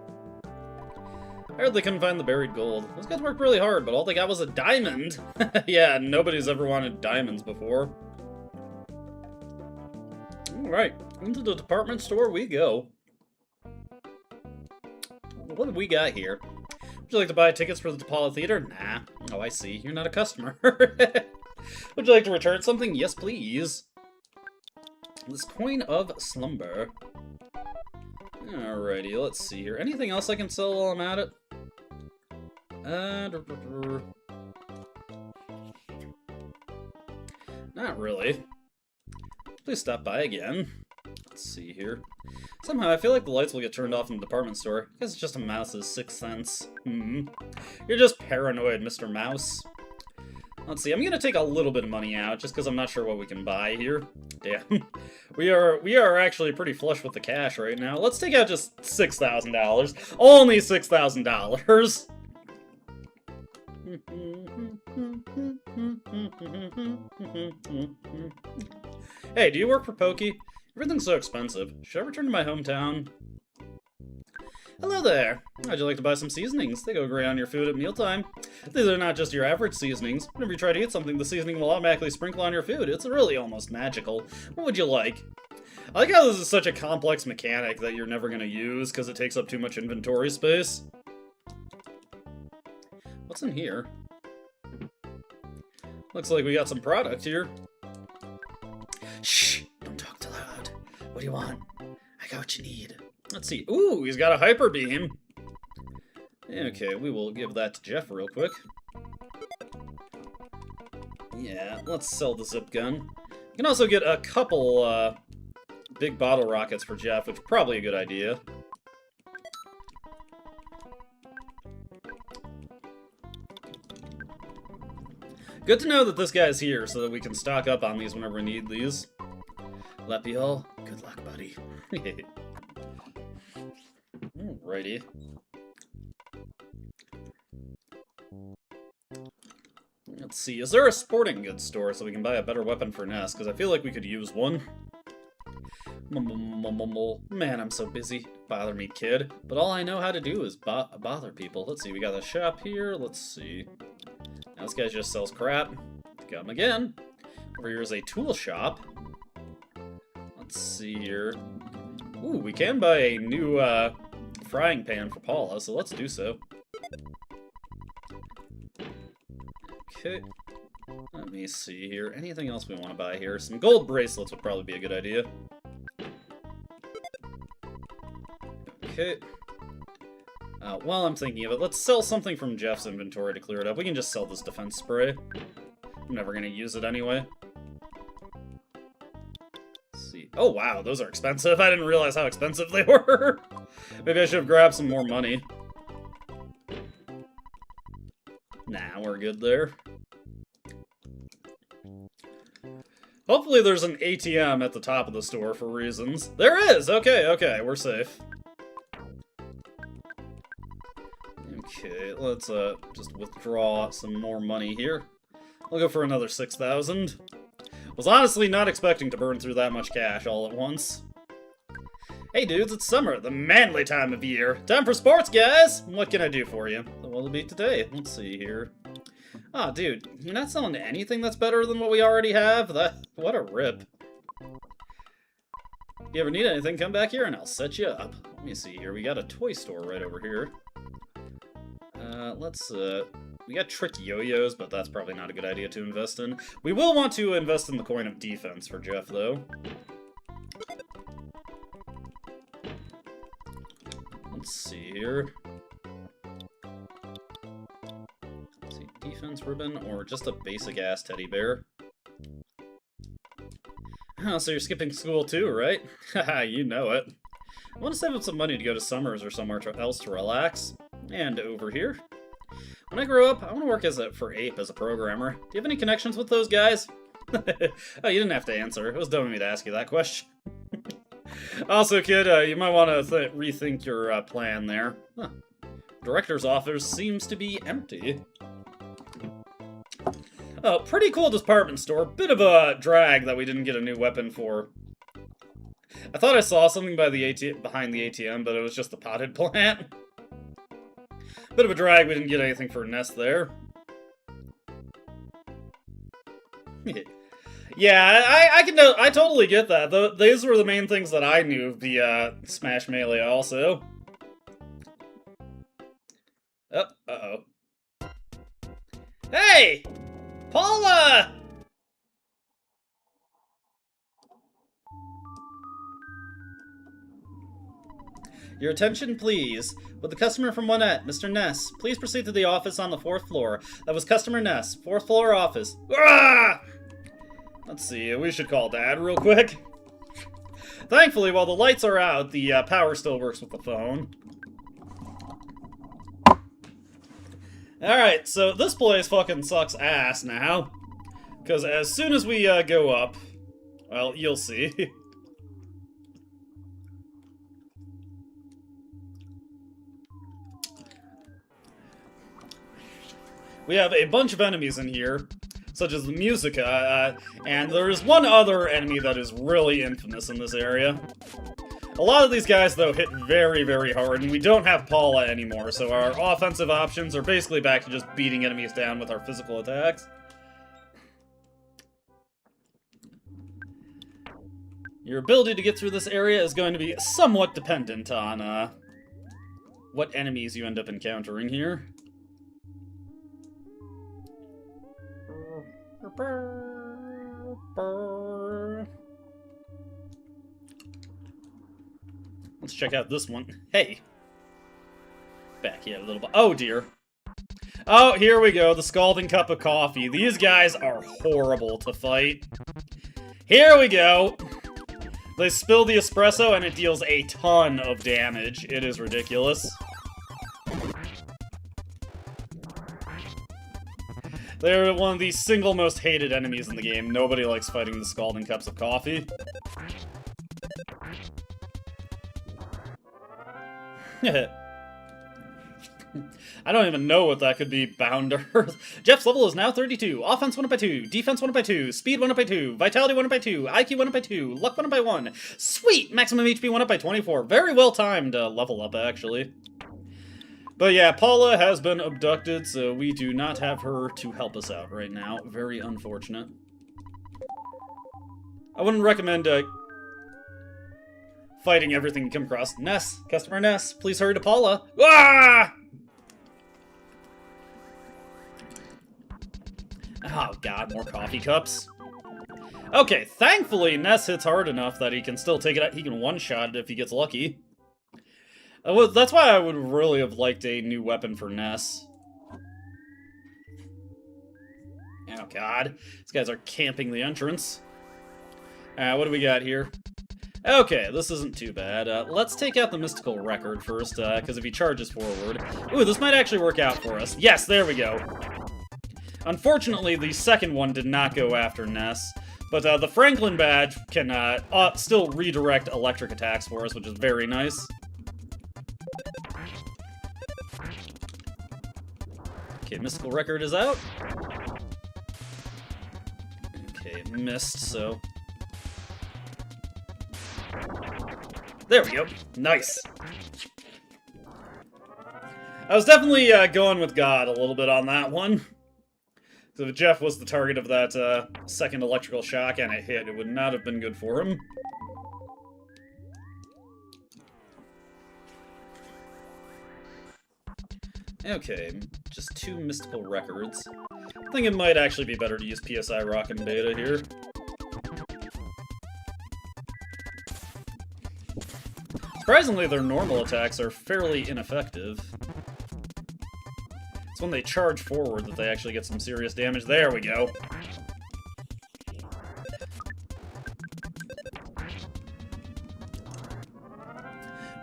S2: I heard they couldn't find the buried gold. Those guys worked really hard, but all they got was a diamond. Yeah, nobody's ever wanted diamonds before. Alright, into the department store we go. What do we got here? Would you like to buy tickets for the DePaula Theater? Nah. Oh, I see. You're not a customer. Would you like to return something? Yes, please. This coin of slumber. Alrighty, let's see here. Anything else I can sell while I'm at it? Not really. Please stop by again. Let's see here. Somehow, I feel like the lights will get turned off in the department store. I guess it's just a mouse's sixth sense. You're just paranoid, Mr. Mouse. Let's see, I'm gonna take a little bit of money out, just because I'm not sure what we can buy here. Damn. We are actually pretty flush with the cash right now. Let's take out just $6,000. Only $6,000. Hey, do you work for Pokey? Everything's so expensive. Should I return to my hometown? Hello there! How'd you like to buy some seasonings? They go great on your food at mealtime. These are not just your average seasonings. Whenever you try to eat something, the seasoning will automatically sprinkle on your food. It's really almost magical. What would you like? I like how this is such a complex mechanic that you're never going to use because it takes up too much inventory space. What's in here? Looks like we got some product here.
S3: Shh! Don't talk too loud. What do you want? I got what you need.
S2: Let's see. Ooh, he's got a hyper beam. Okay, we will give that to Jeff real quick. Yeah, let's sell the zip gun. You can also get a couple big bottle rockets for Jeff, which is probably a good idea. Good to know that this guy's here so that we can stock up on these whenever we need these. Lepiol, good luck, buddy. Alrighty. Let's see, is there a sporting goods store so we can buy a better weapon for Ness? Because I feel like we could use one. Man, I'm so busy. Bother me, kid. But all I know how to do is bother people. Let's see, we got a shop here. Let's see. Now this guy just sells crap. Got him again. Over here is a tool shop. Let's see here. Ooh, we can buy a new frying pan for Paula, so let's do so. Okay. Let me see here. Anything else we want to buy here? Some gold bracelets would probably be a good idea. Okay. While I'm thinking of it, let's sell something from Jeff's inventory to clear it up. We can just sell this defense spray. I'm never going to use it anyway. Let's see. Oh, wow, those are expensive. I didn't realize how expensive they were. Maybe I should have grabbed some more money. Nah, we're good there. Hopefully there's an ATM at the top of the store for reasons. There is! Okay, okay, we're safe. Okay, let's just withdraw some more money here. I'll go for another 6,000. Was honestly not expecting to burn through that much cash all at once. Hey dudes, it's summer, the manly time of year. Time for sports, guys! What can I do for you? What'll it be today? Let's see here. Ah, dude, you're not selling anything that's better than what we already have? What a rip. If you ever need anything, come back here and I'll set you up. Let me see here. We got a toy store right over here. We got trick yo-yos, but that's probably not a good idea to invest in. We will want to invest in the coin of defense for Jeff, though. Let's see here. Let's see, defense ribbon, or just a basic-ass teddy bear. Oh, so you're skipping school too, right? Haha, you know it. I want to save up some money to go to Summers or somewhere else to relax. And over here. When I grow up, I want to work for Ape as a programmer. Do you have any connections with those guys? Oh, you didn't have to answer. It was dumb of me to ask you that question. Also, kid, you might want to rethink your plan there. Huh. Director's office seems to be empty. Oh, pretty cool department store. Bit of a drag that we didn't get a new weapon for. I thought I saw something behind the ATM, but it was just the potted plant. Bit of a drag, we didn't get anything for Ness there. Yeah, I totally get that. These were the main things that I knew of the Smash Melee also. Oh, uh-oh. Hey! Paula! Your attention, please. With the customer from Monette, Mr. Ness, please proceed to the office on the 4th floor. That was customer Ness, 4th floor office. Ah! Let's see, we should call Dad real quick. Thankfully, while the lights are out, the power still works with the phone. Alright, so this place fucking sucks ass now. Because as soon as we go up, well, you'll see. We have a bunch of enemies in here. such as the Musica, and there's one other enemy that is really infamous in this area. A lot of these guys, though, hit very, very hard, and we don't have Paula anymore, so our offensive options are basically back to just beating enemies down with our physical attacks. Your ability to get through this area is going to be somewhat dependent on, what enemies you end up encountering here. Let's check out this one. Hey! Back here a little bit. Oh, dear. Oh, here we go. The Scalding Cup of Coffee. These guys are horrible to fight. Here we go. They spill the espresso and it deals a ton of damage. It is ridiculous. They're one of the single most hated enemies in the game. Nobody likes fighting the Scalding Cups of Coffee. I don't even know what that could be bound to Earth. Jeff's level is now 32. Offense went up by 2. Defense went up by 2. Speed went up by 2. Vitality went up by 2. IQ went up by 2. Luck went up by 1. Sweet! Maximum HP went up by 24. Very well timed level up, actually. But yeah, Paula has been abducted, so we do not have her to help us out right now. Very unfortunate. I wouldn't recommend fighting everything you come across. Ness, customer Ness, please hurry to Paula. Ah! Oh god, more coffee cups. Okay, thankfully Ness hits hard enough that he can still take it out. He can one-shot it if he gets lucky. Well, that's why I would really have liked a new weapon for Ness. Oh god, these guys are camping the entrance. What do we got here? Okay, this isn't too bad. Let's take out the mystical record first, because if he charges forward... Ooh, this might actually work out for us. Yes, there we go. Unfortunately, the second one did not go after Ness, but the Franklin badge can still redirect electric attacks for us, which is very nice. Okay, mystical record is out. Okay, missed, so... There we go. Nice. I was definitely going with God a little bit on that one. So if Jeff was the target of that second electrical shock and it hit, it would not have been good for him. Okay, just 2 mystical records. I think it might actually be better to use PSI Rock and Beta here. Surprisingly, their normal attacks are fairly ineffective. It's when they charge forward that they actually get some serious damage. There we go.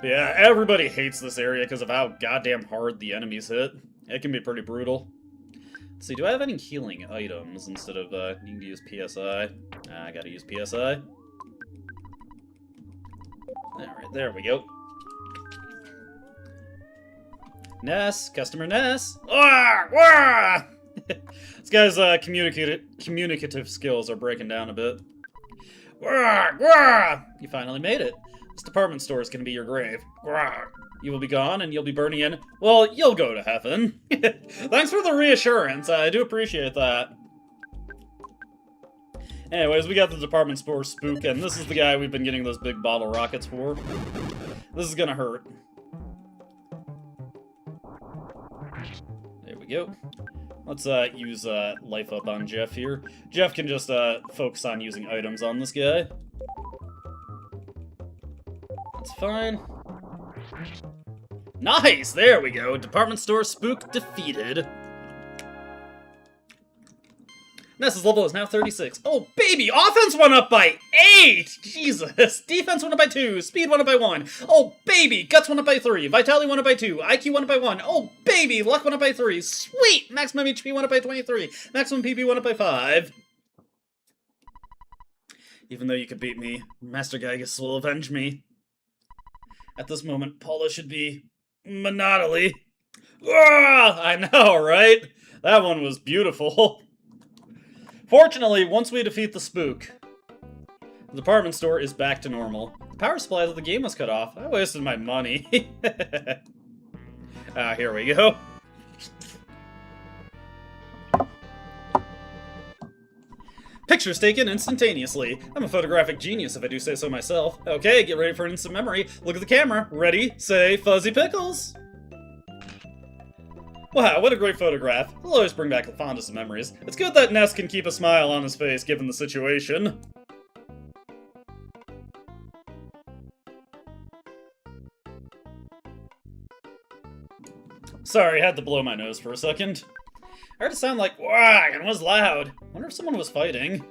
S2: But yeah, everybody hates this area because of how goddamn hard the enemies hit. It can be pretty brutal. Let's see, do I have any healing items instead of needing to use PSI? I gotta use PSI. Alright, there we go. Ness, customer Ness. Ah! Wah! This guy's communicative skills are breaking down a bit. Wah! Wah! You finally made it. This department store is going to be your grave. Wah! You will be gone and you'll be burning in. Well, you'll go to heaven. Thanks for the reassurance. I do appreciate that. Anyways, we got the department store spook, and this is the guy we've been getting those big bottle rockets for. This is gonna hurt. There we go. Let's use life up on Jeff here. Jeff can just focus on using items on this guy. That's fine. Nice! There we go. Department store spook defeated. Ness's level is now 36. Oh, baby! Offense went up by 8! Jesus! Defense went up by 2. Speed went up by 1. Oh, baby! Guts went up by 3. Vitality went up by 2. IQ went up by 1. Oh, baby! Luck went up by 3. Sweet! Maximum HP went up by 23. Maximum PP went up by 5. Even though you could beat me, Master Gygus will avenge me. At this moment, Paula should be monotoly. Ah, I know, right? That one was beautiful. Fortunately, once we defeat the spook, the department store is back to normal. The power supply of the game was cut off. I wasted my money. Here we go. Pictures taken instantaneously. I'm a photographic genius if I do say so myself. Okay, get ready for an instant memory. Look at the camera. Ready, say, fuzzy pickles. Wow, what a great photograph. It'll always bring back the fondest of memories. It's good that Ness can keep a smile on his face given the situation. Sorry, I had to blow my nose for a second. I heard it sound like whack and was loud. Wonder if someone was fighting.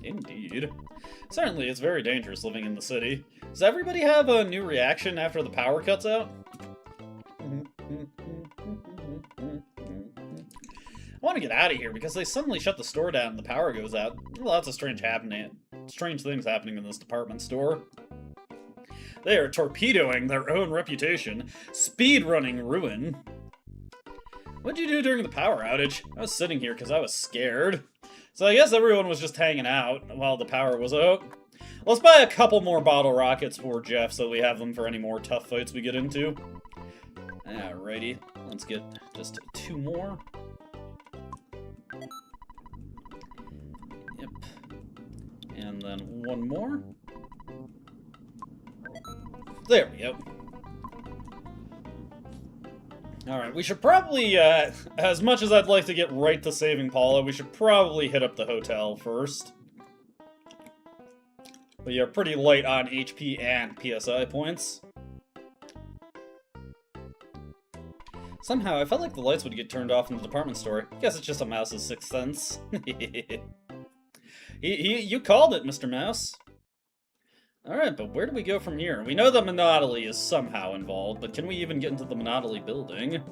S2: Indeed. Certainly, it's very dangerous living in the city. Does everybody have a new reaction after the power cuts out? I want to get out of here because they suddenly shut the store down and the power goes out. Lots of strange things happening in this department store. They are torpedoing their own reputation. Speedrunning ruin. What'd you do during the power outage? I was sitting here because I was scared. So I guess everyone was just hanging out while the power was out. Let's buy a couple more bottle rockets for Jeff so we have them for any more tough fights we get into. Alrighty, let's get just 2 more. Yep. And then 1 more. There we go. Alright, we should probably, as much as I'd like to get right to saving Paula, we should probably hit up the hotel first. But you're pretty light on HP and PSI points. Somehow, I felt like the lights would get turned off in the department store. Guess it's just a mouse's sixth sense. You called it, Mr. Mouse. Alright, but where do we go from here? We know that Monopoly is somehow involved, but can we even get into the Monopoly building?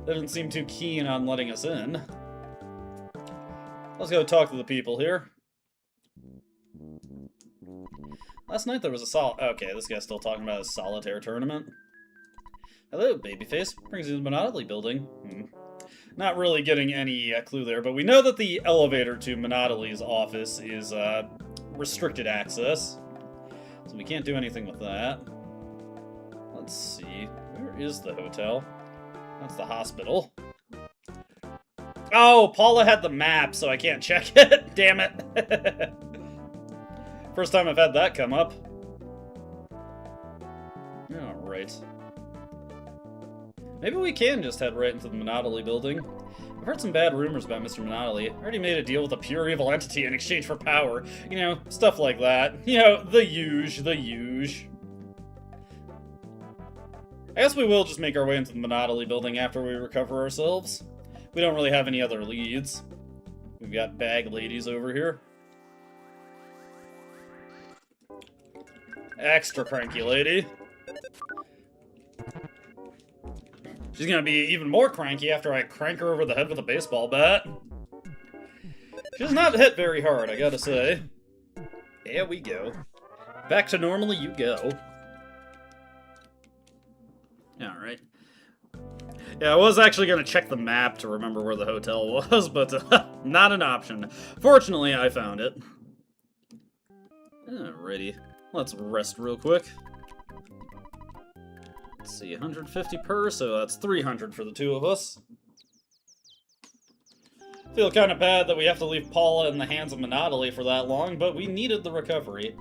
S2: They didn't seem too keen on letting us in. Let's go talk to the people here. Last night there was a okay, this guy's still talking about his solitaire tournament. Hello, babyface. Brings you to the Monopoly building. Not really getting any clue there, but we know that the elevator to Monopoly's office is restricted access. So we can't do anything with that. Let's see. Where is the hotel? That's the hospital. Oh, Paula had the map, so I can't check it. Damn it. First time I've had that come up. Alright. Maybe we can just head right into the Monopoly building. I've heard some bad rumors about Mr. Monopoly. I already made a deal with a pure evil entity in exchange for power. You know, stuff like that. You know, the huge. I guess we will just make our way into the Monopoly building after we recover ourselves. We don't really have any other leads. We've got bag ladies over here. Extra cranky lady. She's gonna be even more cranky after I crank her over the head with a baseball bat. She does not hit very hard, I gotta say. There we go. Back to normally you go. Alright. Yeah, I was actually gonna check the map to remember where the hotel was, but not an option. Fortunately, I found it. Alrighty. Let's rest real quick. Let's see, 150 per, so that's 300 for the 2 of us. Feel kind of bad that we have to leave Paula in the hands of Monopoly for that long, but we needed the recovery.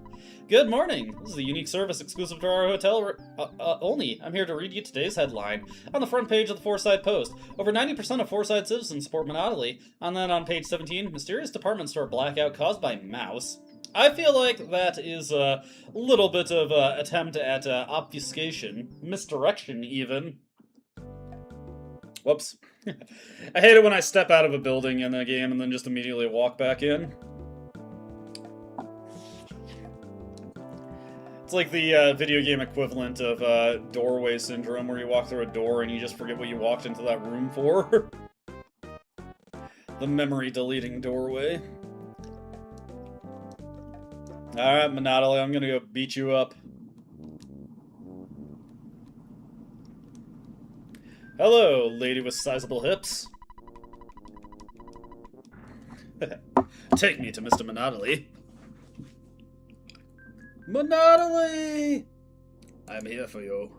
S2: Good morning! This is a unique service exclusive to our hotel only. I'm here to read you today's headline. On the front page of the Forsyth Post, over 90% of Forsyth citizens support Monopoly. And then on page 17, mysterious department store blackout caused by mouse. I feel like that is a little bit of an attempt at obfuscation, misdirection even. Whoops. I hate it when I step out of a building in a game and then just immediately walk back in. It's like the video game equivalent of doorway syndrome, where you walk through a door and you just forget what you walked into that room for. The memory deleting doorway. Alright, Monopoly, I'm gonna go beat you up. Hello, lady with sizable hips. Take me to Mr. Monodily. Monodily! I'm here for you.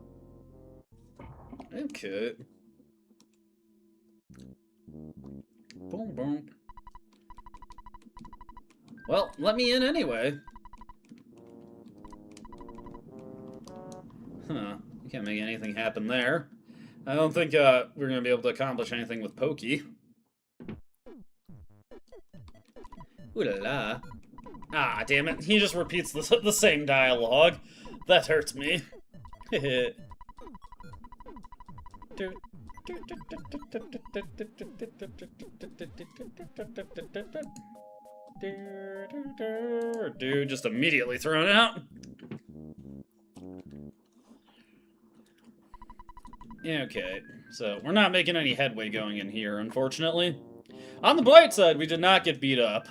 S2: Okay. Boom, boom. Well, let me in anyway. Huh. You can't make anything happen there. I don't think we're going to be able to accomplish anything with Pokey. Ooh la la. Ah, damn it. He just repeats the same dialogue. That hurts me. Dude, just immediately thrown out. Okay, so we're not making any headway going in here, unfortunately. On the bright side, we did not get beat up.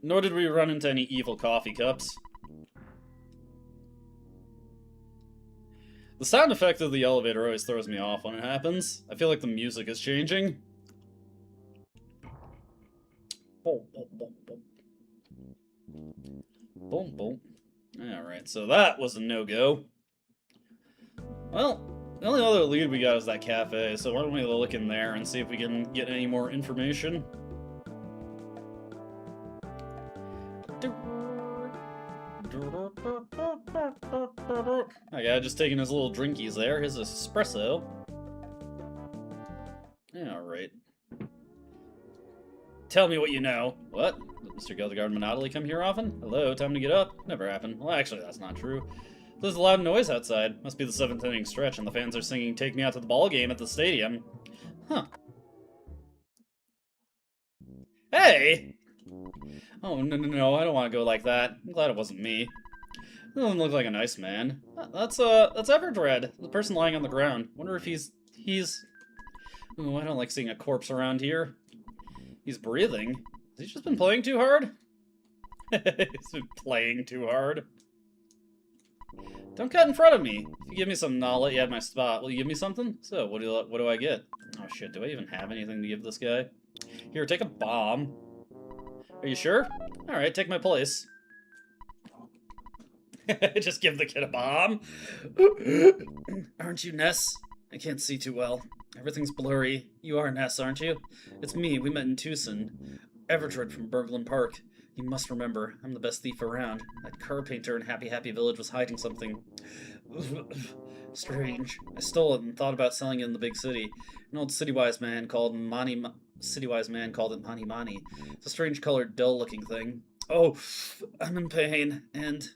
S2: Nor did we run into any evil coffee cups. The sound effect of the elevator always throws me off when it happens. I feel like the music is changing. Boom, boom, boom, boom. Boom, boom. Alright, so that was a no-go. Well, the only other lead we got is that cafe, so why don't we look in there and see if we can get any more information. That guy just taking his little drinkies there, his espresso. Alright. Tell me what you know. What? Did Mr. Gildegard Monodily come here often? Hello, time to get up. Never happened. Well, actually, that's not true. There's a loud noise outside. Must be the 7th inning stretch, and the fans are singing "Take Me Out to the Ball Game" at the stadium. Huh. Hey! Oh, no, I don't want to go like that. I'm glad it wasn't me. That doesn't look like a nice man. That's Everdred, the person lying on the ground. Wonder if he's... Ooh, I don't like seeing a corpse around here. He's breathing. Has he just been playing too hard? He's been playing too hard. Don't cut in front of me. If you give me something, I'll let you have my spot. Will you give me something? So, what do I get? Oh shit, do I even have anything to give this guy? Here, take a bomb. Are you sure? Alright, take my place. Just give the kid a bomb. Aren't you Ness? I can't see too well. Everything's blurry. You are Ness, aren't you? It's me. We met in Tucson. Everdred from Berglund Park. You must remember, I'm the best thief around. That card painter in Happy Happy Village was hiding something strange. I stole it and thought about selling it in the big city. An old city-wise man called it Mani Mani. It's a strange colored, dull-looking thing. Oh, I'm in pain, and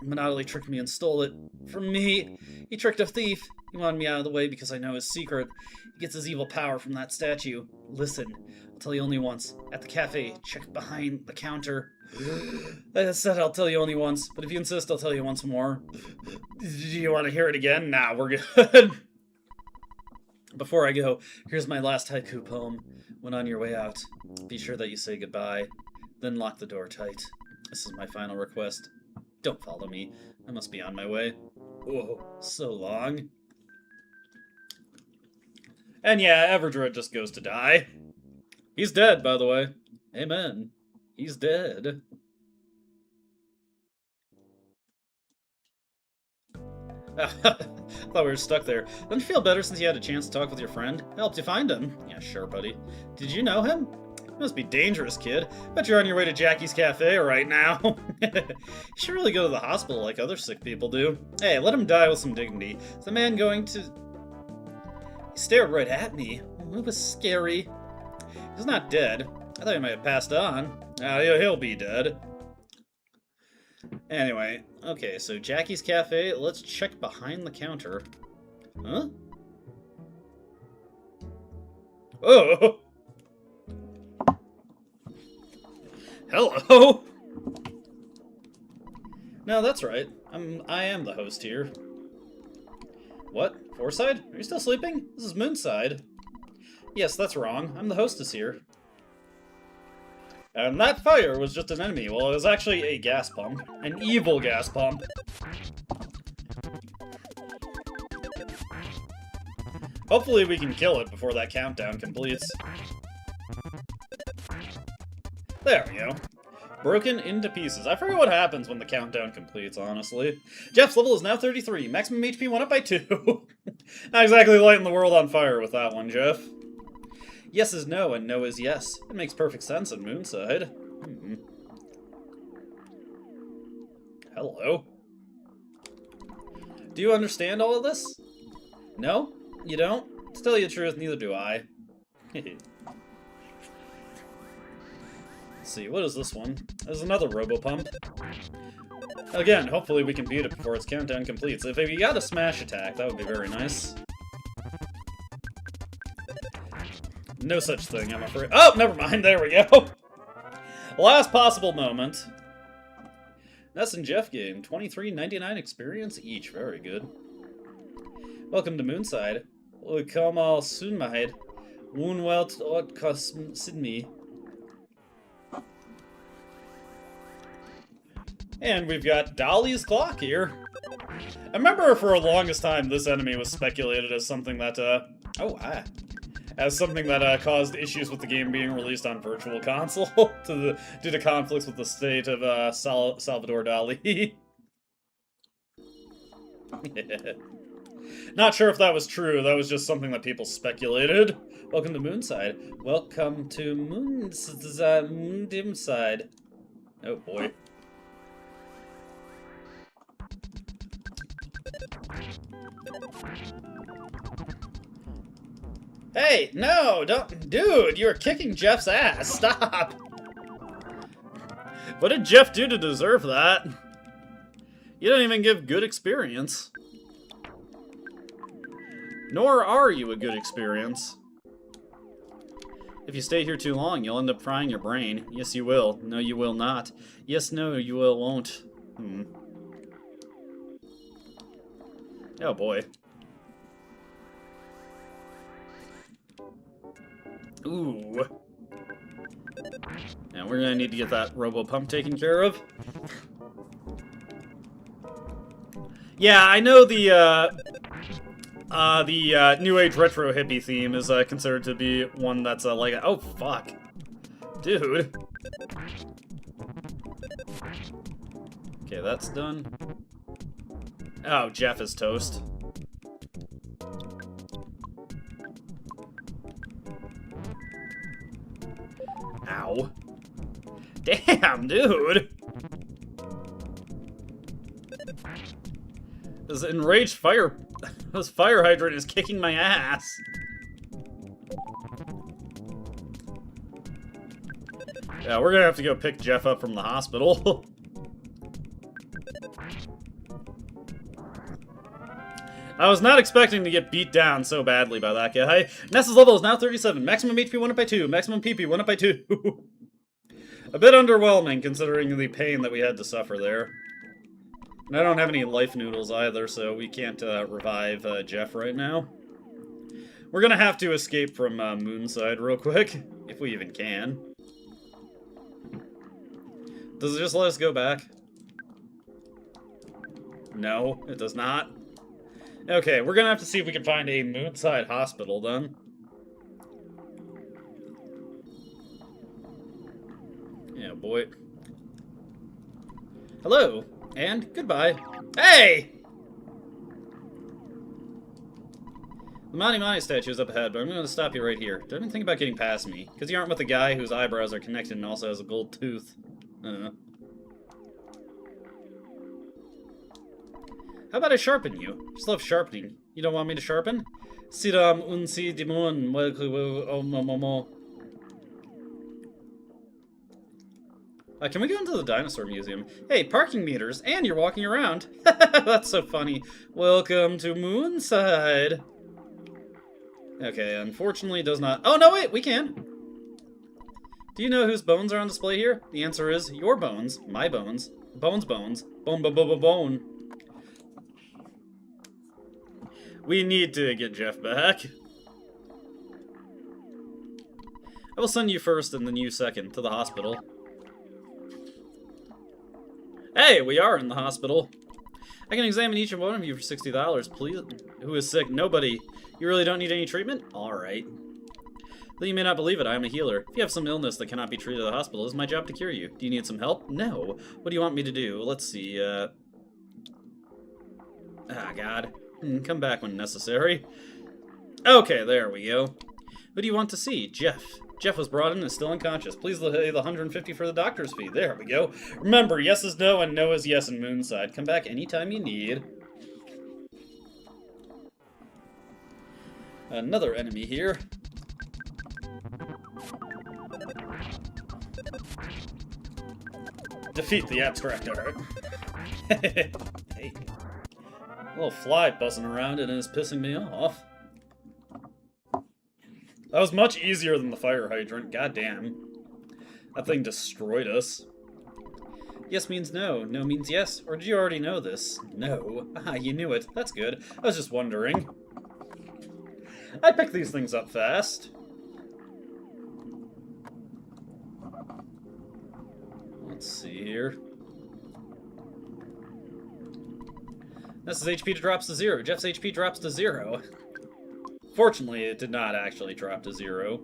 S2: Monodily tricked me and stole it from me. He tricked a thief. He wanted me out of the way because I know his secret. He gets his evil power from that statue. Listen, I'll tell you only once. At the cafe, check behind the counter. I said I'll tell you only once, but if you insist, I'll tell you once more. Do you want to hear it again? Nah, we're good. Before I go, here's my last haiku poem. When on your way out, be sure that you say goodbye, then lock the door tight. This is my final request. Don't follow me. I must be on my way. Whoa, so long. And yeah, Everdred just goes to die. He's dead, by the way. Amen. He's dead. Thought we were stuck there. Don't you feel better since you had a chance to talk with your friend? Helped you find him. Yeah, sure, buddy. Did you know him? You must be dangerous, kid. Bet you're on your way to Jackie's Cafe right now. You should really go to the hospital like other sick people do. Hey, let him die with some dignity. Is the man going to... He stared right at me. It was scary. He's not dead. I thought he might have passed on. He'll be dead. Anyway, okay, so Jackie's Cafe, let's check behind the counter. Huh? Oh! Hello! No, that's right. I am the host here. What? Fourside? Are you still sleeping? This is Moonside. Yes, that's wrong. I'm the hostess here. And that fire was just an enemy. Well, it was actually a gas pump. An evil gas pump. Hopefully we can kill it before that countdown completes. There we go. Broken into pieces. I forget what happens when the countdown completes, honestly. Jeff's level is now 33. Maximum HP went up by 2. Not exactly lighting the world on fire with that one, Jeff. Yes is no, and no is yes. It makes perfect sense in Moonside. Hello. Do you understand all of this? No? You don't? To tell you the truth, neither do I. Let's see, what is this one? There's another Robo-Pump. Again, hopefully we can beat it before its countdown completes. If you got a smash attack, that would be very nice. No such thing, I'm afraid. Oh, never mind, there we go! Last possible moment. Ness and Jeff gain 23.99 experience each. Very good. Welcome to Moonside. We come all soon, maid. Woonwelt ot cosm Sydney. And we've got Dolly's Clock here. I remember for the longest time this enemy was speculated as something that, caused issues with the game being released on Virtual Console due to conflicts with the state of Salvador Dali. Not sure if that was true. That was just something that people speculated. Welcome to Moonside. Welcome to Moondimside. Oh boy. Hey, no, don't, dude, you're kicking Jeff's ass, stop! What did Jeff do to deserve that? You don't even give good experience. Nor are you a good experience. If you stay here too long, you'll end up frying your brain. Yes, you will. No, you will not. Yes, no, you won't. Oh boy. Ooh. Now we're gonna need to get that Robo-Pump taken care of. Yeah, I know the New Age Retro Hippie theme is considered to be one that's like... Oh, fuck. Dude. Okay, that's done. Oh, Jeff is toast. Ow. Damn, dude! This enraged fire... This fire hydrant is kicking my ass. Yeah, we're gonna have to go pick Jeff up from the hospital. I was not expecting to get beat down so badly by that guy. Ness's level is now 37. Maximum HP went up by 2. Maximum PP went up by 2. A bit underwhelming considering the pain that we had to suffer there. And I don't have any life noodles either, so we can't revive Jeff right now. We're gonna have to escape from Moonside real quick, if we even can. Does it just let us go back? No, it does not. Okay, we're gonna have to see if we can find a Moonside hospital then. Yeah, boy. Hello, and goodbye. Hey! The Mani Mani statue is up ahead, but I'm gonna stop you right here. Don't even think about getting past me, because you aren't with the guy whose eyebrows are connected and also has a gold tooth. How about I sharpen you? Just love sharpening. You don't want me to sharpen? Siram unsi dimon momo. Can we go into the dinosaur museum? Hey, parking meters, and you're walking around. That's so funny. Welcome to Moonside. Okay, unfortunately it does not... Oh, no, wait, we can. Do you know whose bones are on display here? The answer is your bones, my bones, bones, bone. We need to get Jeff back. I will send you first and then you second to the hospital. Hey, we are in the hospital. I can examine each one of you for $60, please. Who is sick? Nobody. You really don't need any treatment? Alright. Though you may not believe it, I am a healer. If you have some illness that cannot be treated at the hospital, it is my job to cure you. Do you need some help? No. What do you want me to do? Let's see, Ah, God. Come back when necessary. Okay, there we go. Who do you want to see? Jeff. Jeff was brought in and is still unconscious. Please pay the 150 for the doctor's fee. There we go. Remember, yes is no and no is yes in Moonside. Come back anytime you need. Another enemy here. Defeat the abstract art. Hey. A little fly buzzing around and it is pissing me off. That was much easier than the fire hydrant. Goddamn. That thing destroyed us. Yes means no. No means yes. Or did you already know this? No. Ah, you knew it. That's good. I was just wondering. I pick these things up fast. Let's see here. Ness's HP drops to 0. Jeff's HP drops to 0. Fortunately, it did not actually drop to 0.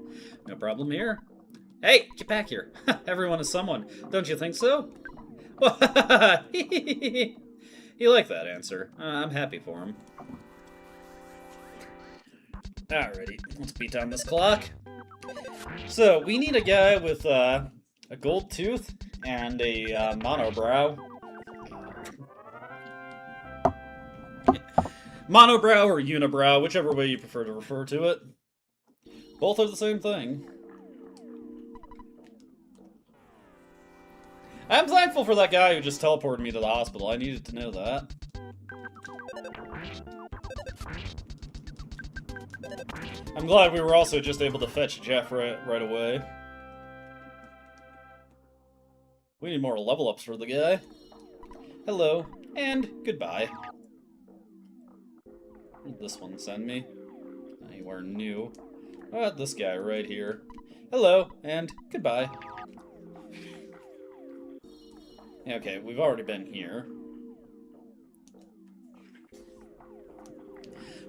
S2: No problem here. Hey, get back here. Everyone is someone. Don't you think so? He liked that answer. I'm happy for him. Alrighty, let's beat down this clock. So, we need a guy with a gold tooth and a monobrow. Monobrow or unibrow, whichever way you prefer to refer to it. Both are the same thing. I'm thankful for that guy who just teleported me to the hospital. I needed to know that. I'm glad we were also just able to fetch Jeff right away. We need more level ups for the guy. Hello, and goodbye. What did this one send me? Anywhere new. How about this guy right here? Hello, and goodbye. Okay, we've already been here.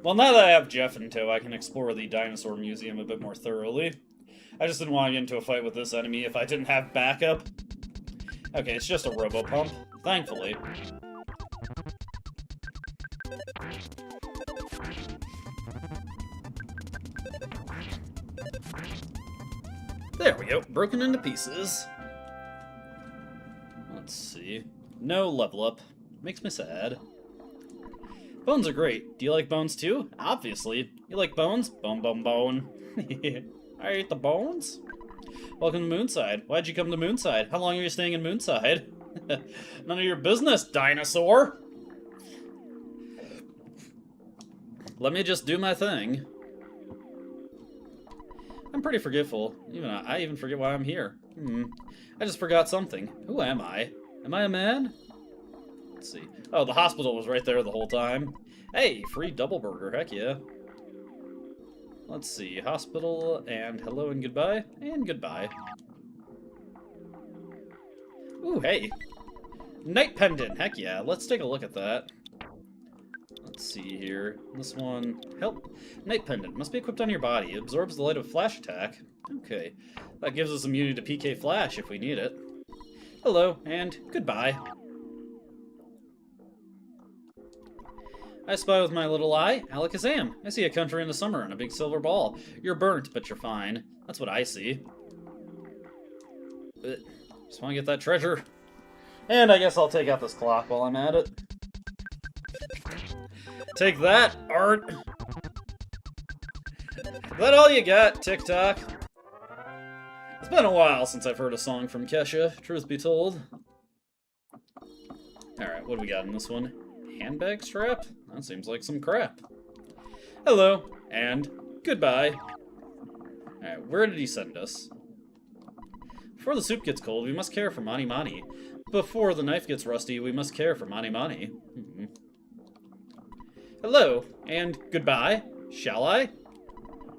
S2: Well, now that I have Jeff in tow, I can explore the dinosaur museum a bit more thoroughly. I just didn't want to get into a fight with this enemy if I didn't have backup. Okay, it's just a robo-pump, thankfully. There we go, broken into pieces. Let's see. No level up. Makes me sad. Bones are great. Do you like bones too? Obviously. You like bones? Bone, bone, bone. I ate the bones. Welcome to Moonside. Why'd you come to Moonside? How long are you staying in Moonside? None of your business, dinosaur. Let me just do my thing. I'm pretty forgetful. I even forget why I'm here. I just forgot something. Who am I? Am I a man? Let's see. Oh, the hospital was right there the whole time. Hey, free double burger. Heck yeah. Let's see. Hospital, and hello and goodbye, and goodbye. Ooh, hey. Night pendant. Heck yeah. Let's take a look at that. Let's see here. This one. Help. Night pendant. Must be equipped on your body. It absorbs the light of flash attack. Okay. That gives us immunity to PK Flash if we need it. Hello, and goodbye. I spy with my little eye. Alakazam. I see a country in the summer and a big silver ball. You're burnt, but you're fine. That's what I see. Just want to get that treasure. And I guess I'll take out this clock while I'm at it. Take that, art. Is that all you got, TikTok? It's been a while since I've heard a song from Kesha, truth be told. Alright, what do we got in this one? Handbag strap? That seems like some crap. Hello, and goodbye. Alright, where did he send us? Before the soup gets cold, we must care for Mani Mani. Before the knife gets rusty, we must care for Mani Mani. Hello, and goodbye. Shall I?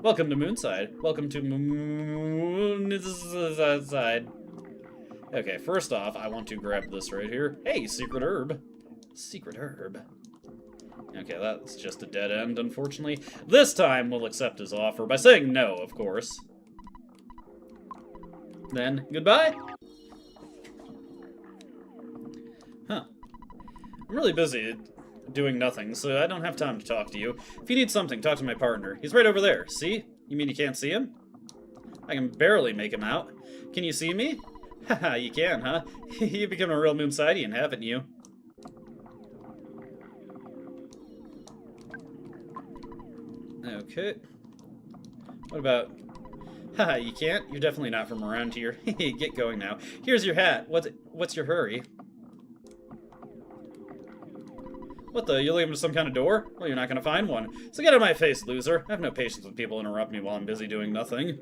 S2: Welcome to Moonside. Welcome to Moonside. Okay, first off, I want to grab this right here. Hey, secret herb. Secret herb. Okay, that's just a dead end, unfortunately. This time, we'll accept his offer by saying no, of course. Then, goodbye. Huh. I'm really busy doing nothing, so I don't have time to talk to you. If you need something, talk to my partner. He's right over there. See? You mean you can't see him? I can barely make him out. Can you see me? Haha, you can, huh? You've become a real Moonsidian, haven't you? Okay. What about... Haha, you can't? You're definitely not from around here. Get going now. Here's your hat. What's your hurry? What the? You're looking for some kind of door? Well, you're not gonna find one. So get out of my face, loser. I have no patience with people interrupt me while I'm busy doing nothing.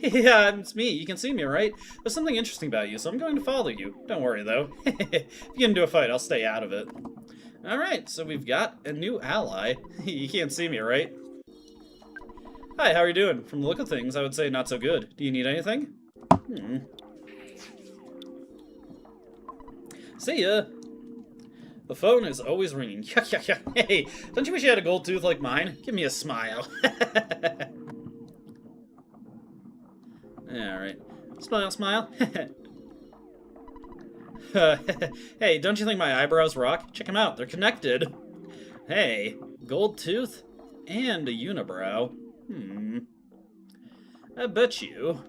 S2: Yeah, it's me. You can see me, right? There's something interesting about you, so I'm going to follow you. Don't worry, though. If you get into a fight, I'll stay out of it. Alright, so we've got a new ally. You can't see me, right? Hi, how are you doing? From the look of things, I would say not so good. Do you need anything? See ya! The phone is always ringing. Hey, don't you wish you had a gold tooth like mine? Give me a smile. Alright. Smile, smile. Hey, don't you think my eyebrows rock? Check them out, they're connected. Hey, gold tooth and a unibrow. I bet you.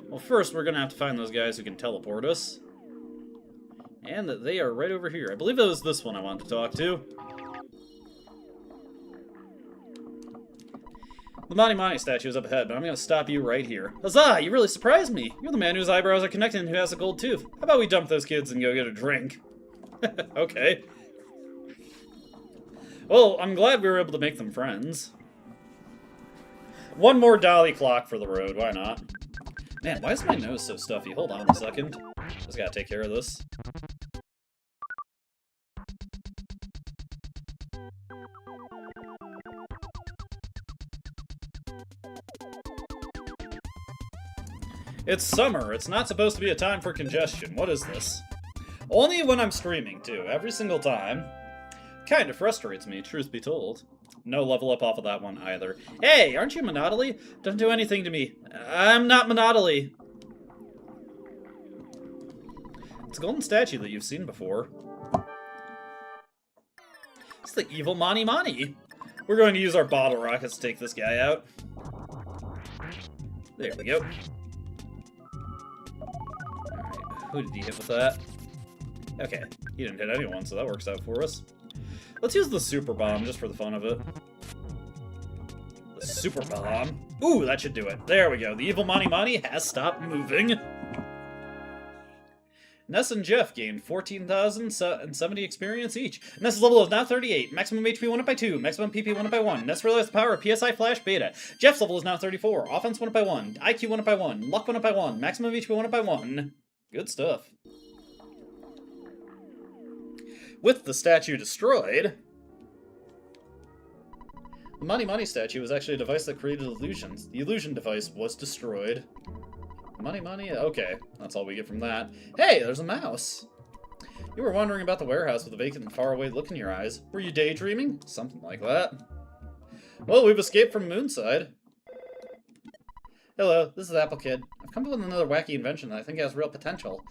S2: Well, first we're gonna have to find those guys who can teleport us. And that they are right over here. I believe it was this one I wanted to talk to. The Mani Mani statue is up ahead, but I'm gonna stop you right here. Huzzah! You really surprised me! You're the man whose eyebrows are connected and who has a gold tooth. How about we dump those kids and go get a drink? Okay. Well, I'm glad we were able to make them friends. One more dolly clock for the road, why not? Man, why is my nose so stuffy? Hold on a second. Just gotta take care of this. It's summer. It's not supposed to be a time for congestion. What is this? Only when I'm streaming, too. Every single time. Kinda frustrates me, truth be told. No level up off of that one, either. Hey, aren't you Monotony? Don't do anything to me. I'm not Monotony. It's a golden statue that you've seen before. It's the evil Mani Mani. We're going to use our bottle rockets to take this guy out. There we go. Alright, who did he hit with that? Okay, he didn't hit anyone, so that works out for us. Let's use the super bomb just for the fun of it. The super bomb. Ooh, that should do it. There we go. The evil Mani Mani has stopped moving. Ness and Jeff gained 14,070 experience each. Ness's level is now 38. Maximum HP went up by 2. Maximum PP went up by 1. Ness realized the power of PSI Flash Beta. Jeff's level is now 34. Offense went up by 1. IQ went up by 1. Luck went up by 1. Maximum HP went up by 1. Good stuff. With the statue destroyed... The Mani Mani statue was actually a device that created illusions. The illusion device was destroyed. Mani Mani? Okay, that's all we get from that. Hey, there's a mouse! You were wandering about the warehouse with a vacant and faraway look in your eyes. Were you daydreaming? Something like that. Well, we've escaped from Moonside. Hello, this is Apple Kid. I've come up with another wacky invention that I think has real potential.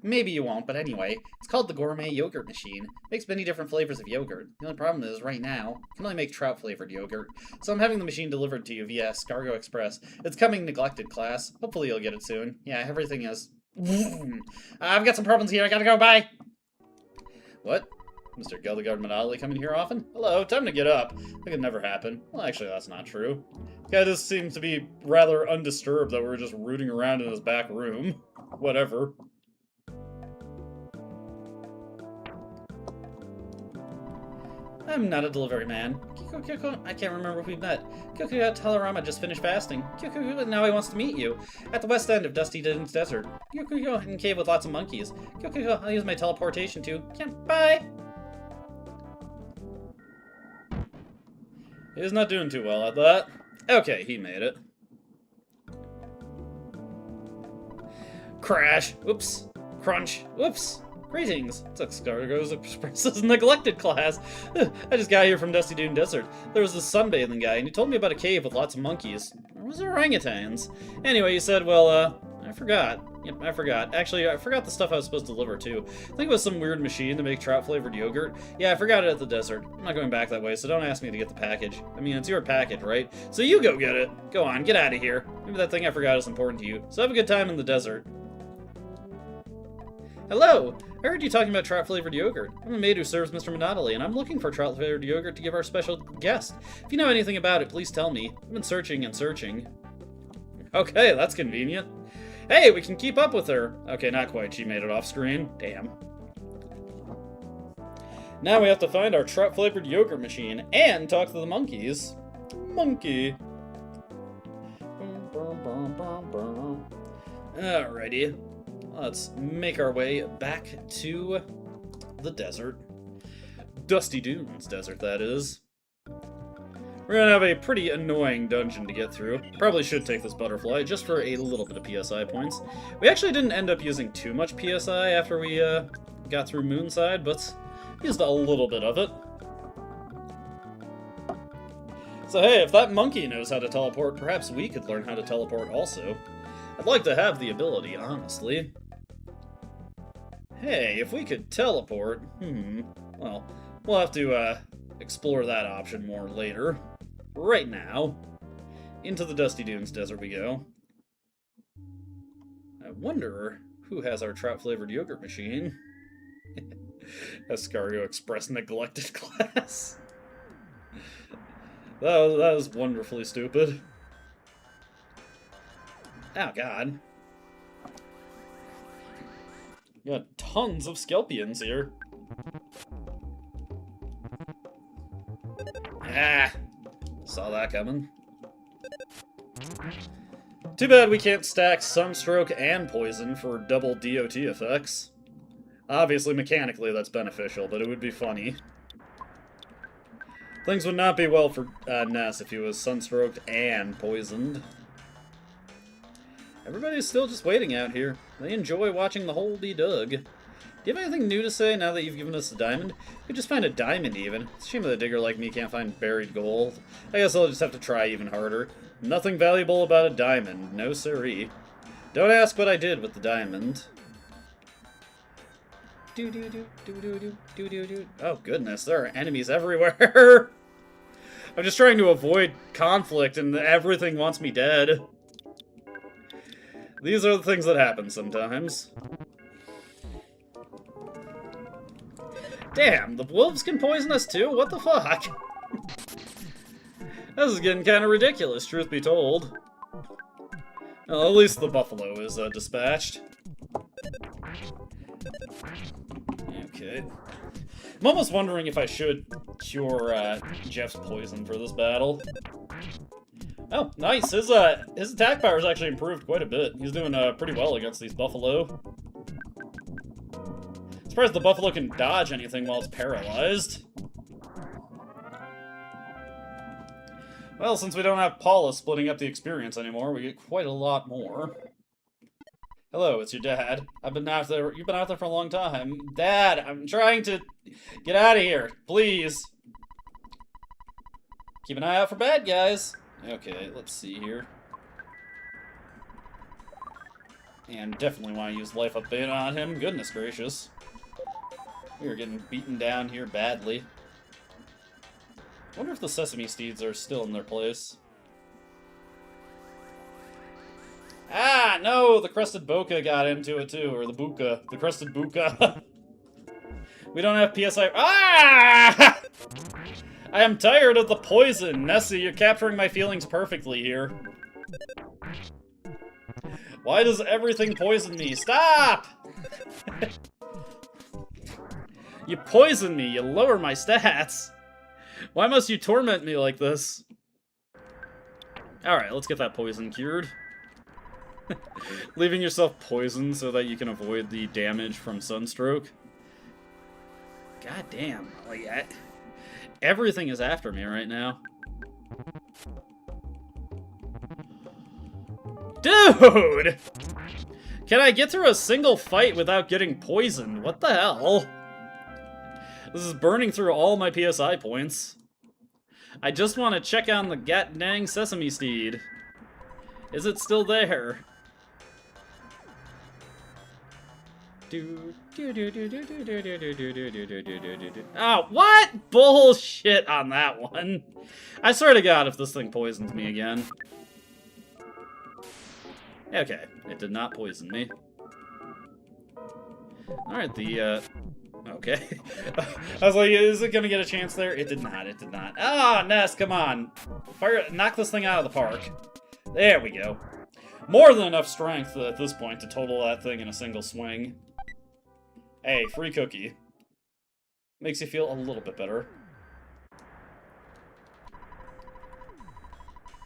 S2: Maybe you won't, but anyway. It's called the Gourmet Yogurt Machine. Makes many different flavors of yogurt. The only problem is, right now, I can only make trout-flavored yogurt. So I'm having the machine delivered to you via Escargot Express. It's coming neglected, class. Hopefully you'll get it soon. Yeah, everything is... I've got some problems here, I gotta go, bye! What? Mr. Geldegard Monotony coming here often? Hello, time to get up. That could never happen. Well, actually, that's not true. The guy just seems to be rather undisturbed that we're just rooting around in his back room. Whatever. I'm not a delivery man. Kyoko, I can't remember if we've met. Kyoko Telerama just finished fasting. Kyoko, now he wants to meet you. At the west end of Dusty Din's Desert. Kyoko, in a cave with lots of monkeys. Kyoko, I'll use my teleportation too. Bye! He's not doing too well at that. Okay, he made it. Crash! Oops. Crunch! Oops. Greetings. It's Escargot Express's neglected class. I just got here from Dusty Dune Desert. There was this sunbathing guy, and he told me about a cave with lots of monkeys. I really Those are orangutans. Anyway, you said, well, I forgot. Yep, I forgot. Actually, I forgot the stuff I was supposed to deliver, too. I think it was some weird machine to make trout-flavored yogurt. Yeah, I forgot it at the desert. I'm not going back that way, so don't ask me to get the package. I mean, it's your package, right? So you go get it. Go on, get out of here. Maybe that thing I forgot is important to you. So have a good time in the desert. Hello! I heard you talking about trout-flavored yogurt. I'm a maid who serves Mr. Monopoly, and I'm looking for trout-flavored yogurt to give our special guest. If you know anything about it, please tell me. I've been searching and searching. Okay, that's convenient. Hey, we can keep up with her. Okay, not quite. She made it off screen. Damn. Now we have to find our trout-flavored yogurt machine and talk to the monkeys. Monkey. Alrighty. Let's make our way back to the desert. Dusty Dunes Desert, that is. We're gonna have a pretty annoying dungeon to get through. Probably should take this butterfly, just for a little bit of PSI points. We actually didn't end up using too much PSI after we got through Moonside, but used a little bit of it. So hey, if that monkey knows how to teleport, perhaps we could learn how to teleport also. I'd like to have the ability, honestly. Hey, if we could teleport, well, we'll have to explore that option more later. Right now, into the Dusty Dunes Desert we go. I wonder who has our trout-flavored yogurt machine. Escario Express neglected class. That was wonderfully stupid. Oh, God. Got tons of Skelpians here. Ah! Saw that coming. Too bad we can't stack Sunstroke and Poison for double DOT effects. Obviously, mechanically, that's beneficial, but it would be funny. Things would not be well for Ness if he was Sunstroked and Poisoned. Everybody's still just waiting out here. They enjoy watching the hole be dug. Do you have anything new to say now that you've given us a diamond? We could just find a diamond, even. It's a shame that a digger like me can't find buried gold. I guess I'll just have to try even harder. Nothing valuable about a diamond. No siree. Don't ask what I did with the diamond. Oh, goodness. There are enemies everywhere. I'm just trying to avoid conflict, and everything wants me dead. These are the things that happen sometimes. Damn, the wolves can poison us too? What the fuck? This is getting kind of ridiculous, truth be told. Well, at least the buffalo is dispatched. Okay. I'm almost wondering if I should cure Jeff's poison for this battle. Oh, nice. His attack power has actually improved quite a bit. He's doing pretty well against these buffalo. Surprised the buffalo can dodge anything while it's paralyzed. Well, since we don't have Paula splitting up the experience anymore, we get quite a lot more. Hello, it's your dad. You've been out there for a long time. Dad, I'm trying to get out of here, please. Keep an eye out for bad guys. Okay, let's see here. And definitely want to use Life Up Beta on him. Goodness gracious. We are getting beaten down here badly. I wonder if the sesame seeds are still in their place. Ah, no! The Crested Boca got into it too, or the Buka. The Crested Buka. We don't have PSI. Ah! I am tired of the poison. Nessie, you're capturing my feelings perfectly here. Why does everything poison me? Stop! You poison me, you lower my stats. Why must you torment me like this? Alright, let's get that poison cured. Leaving yourself poisoned so that you can avoid the damage from Sunstroke. God damn, like, everything is after me right now. Dude! Can I get through a single fight without getting poisoned? What the hell? This is burning through all my PSI points. I just want to check on the dang sesame seed. Is it still there? Oh, what? Bullshit on that one. I swear to God, if this thing poisons me again. Okay, it did not poison me. Alright, okay. I was like, is it gonna get a chance there? It did not, it did not. Ah, Ness, come on. Fire, knock this thing out of the park. There we go. More than enough strength at this point to total that thing in a single swing. Hey, free cookie. Makes you feel a little bit better.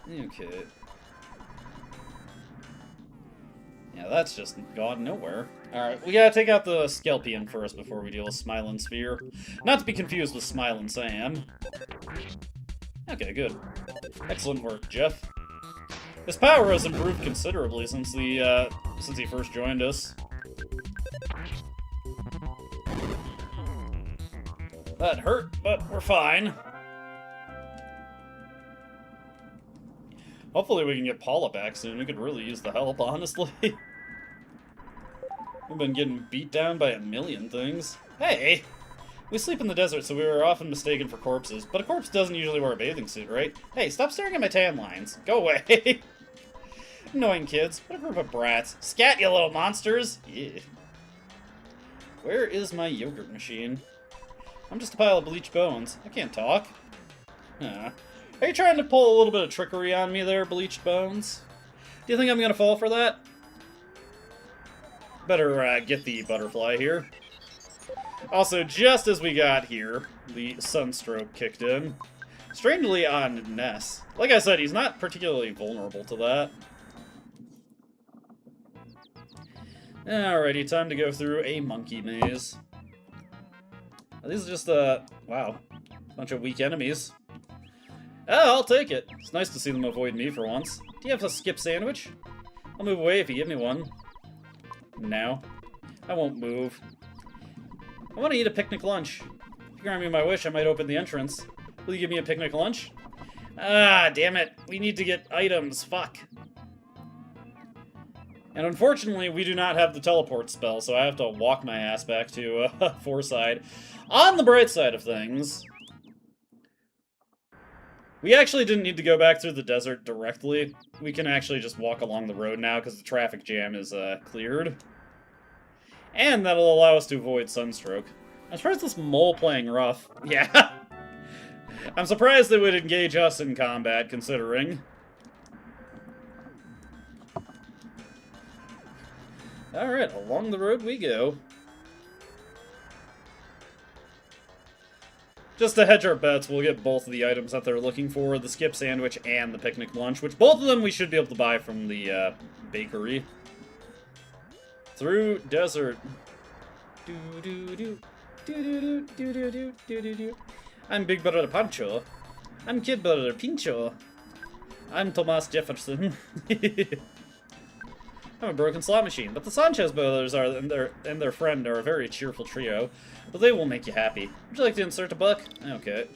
S2: Okay. Yeah, that's just gone nowhere. Alright, we gotta take out the Skelpion first before we deal with Smilin' Sphere. Not to be confused with Smilin' Sam. Okay, good. Excellent work, Jeff. His power has improved considerably since he first joined us. That hurt, but we're fine. Hopefully we can get Paula back soon. We could really use the help, honestly. We've been getting beat down by a million things. Hey! We sleep in the desert, so we were often mistaken for corpses. But a corpse doesn't usually wear a bathing suit, right? Hey, stop staring at my tan lines. Go away! Annoying kids. What a group of brats. Scat, you little monsters! Yeah. Where is my yogurt machine? I'm just a pile of bleached bones. I can't talk. Are you trying to pull a little bit of trickery on me there, bleached bones? Do you think I'm gonna fall for that? Better get the butterfly here. Also, just as we got here, the sunstroke kicked in. Strangely on Ness. Like I said, he's not particularly vulnerable to that. Alrighty, time to go through a monkey maze. These are just, wow, bunch of weak enemies. Oh, I'll take it. It's nice to see them avoid me for once. Do you have a skip sandwich? I'll move away if you give me one. No. I won't move. I want to eat a picnic lunch. If you grant me my wish, I might open the entrance. Will you give me a picnic lunch? Ah, damn it. We need to get items. Fuck. And unfortunately, we do not have the teleport spell, so I have to walk my ass back to Fourside. On the bright side of things, we actually didn't need to go back through the desert directly. We can actually just walk along the road now because the traffic jam is cleared. And that'll allow us to avoid sunstroke. I'm surprised this mole playing rough. Yeah. I'm surprised they would engage us in combat, considering. Alright, along the road we go. Just to hedge our bets, we'll get both of the items that they're looking for, the skip sandwich and the picnic lunch, which both of them we should be able to buy from the bakery. Through desert. I'm Big Brother Pancho. I'm Kid Brother Pincho. I'm Tomas Jefferson. I'm a broken slot machine, but the Sanchez brothers and their friend are a very cheerful trio. But they will make you happy. Would you like to insert a buck? Okay.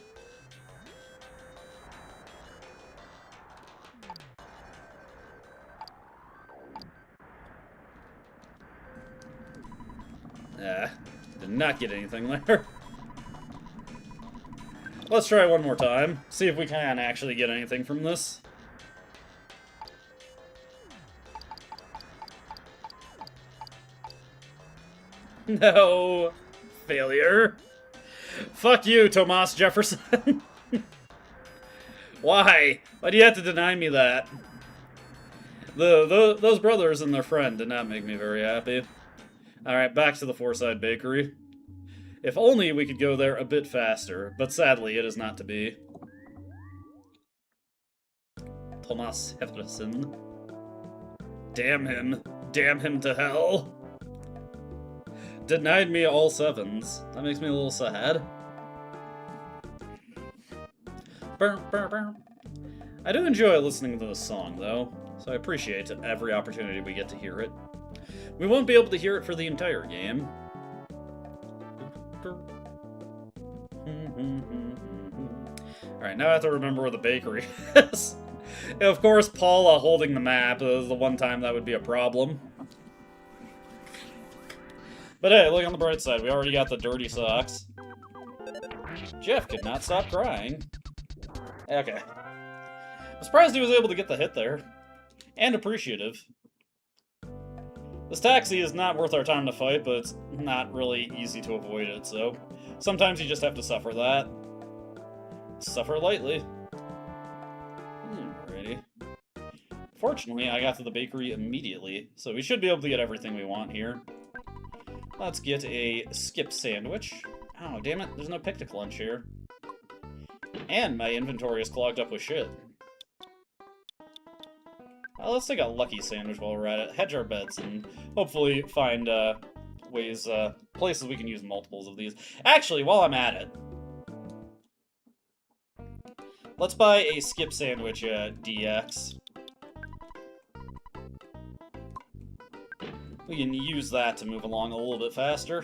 S2: Did not get anything there. Let's try one more time. See if we can actually get anything from this. No. Failure. Fuck you, Tomas Jefferson. Why? Why do you have to deny me that? Those brothers and their friend did not make me very happy. Alright, back to the Fourside Bakery. If only we could go there a bit faster, but sadly it is not to be. Tomas Jefferson. Damn him. Damn him to hell. Denied me all sevens. That makes me a little sad. I do enjoy listening to this song, though, so I appreciate every opportunity we get to hear it. We won't be able to hear it for the entire game. Alright, now I have to remember where the bakery is. Of course, Paula holding the map is the one time that would be a problem. But hey, look on the bright side. We already got the dirty socks. Jeff could not stop crying. Okay. I'm surprised he was able to get the hit there. And appreciative. This taxi is not worth our time to fight, but it's not really easy to avoid it, so sometimes you just have to suffer that. Suffer lightly. Alrighty. Fortunately, I got to the bakery immediately, so we should be able to get everything we want here. Let's get a skip sandwich. Oh, damn it, there's no picnic lunch here. And my inventory is clogged up with shit. Let's take a lucky sandwich while we're at it. Hedge our bets and hopefully find places we can use multiples of these. Actually, while I'm at it, let's buy a skip sandwich DX. We can use that to move along a little bit faster.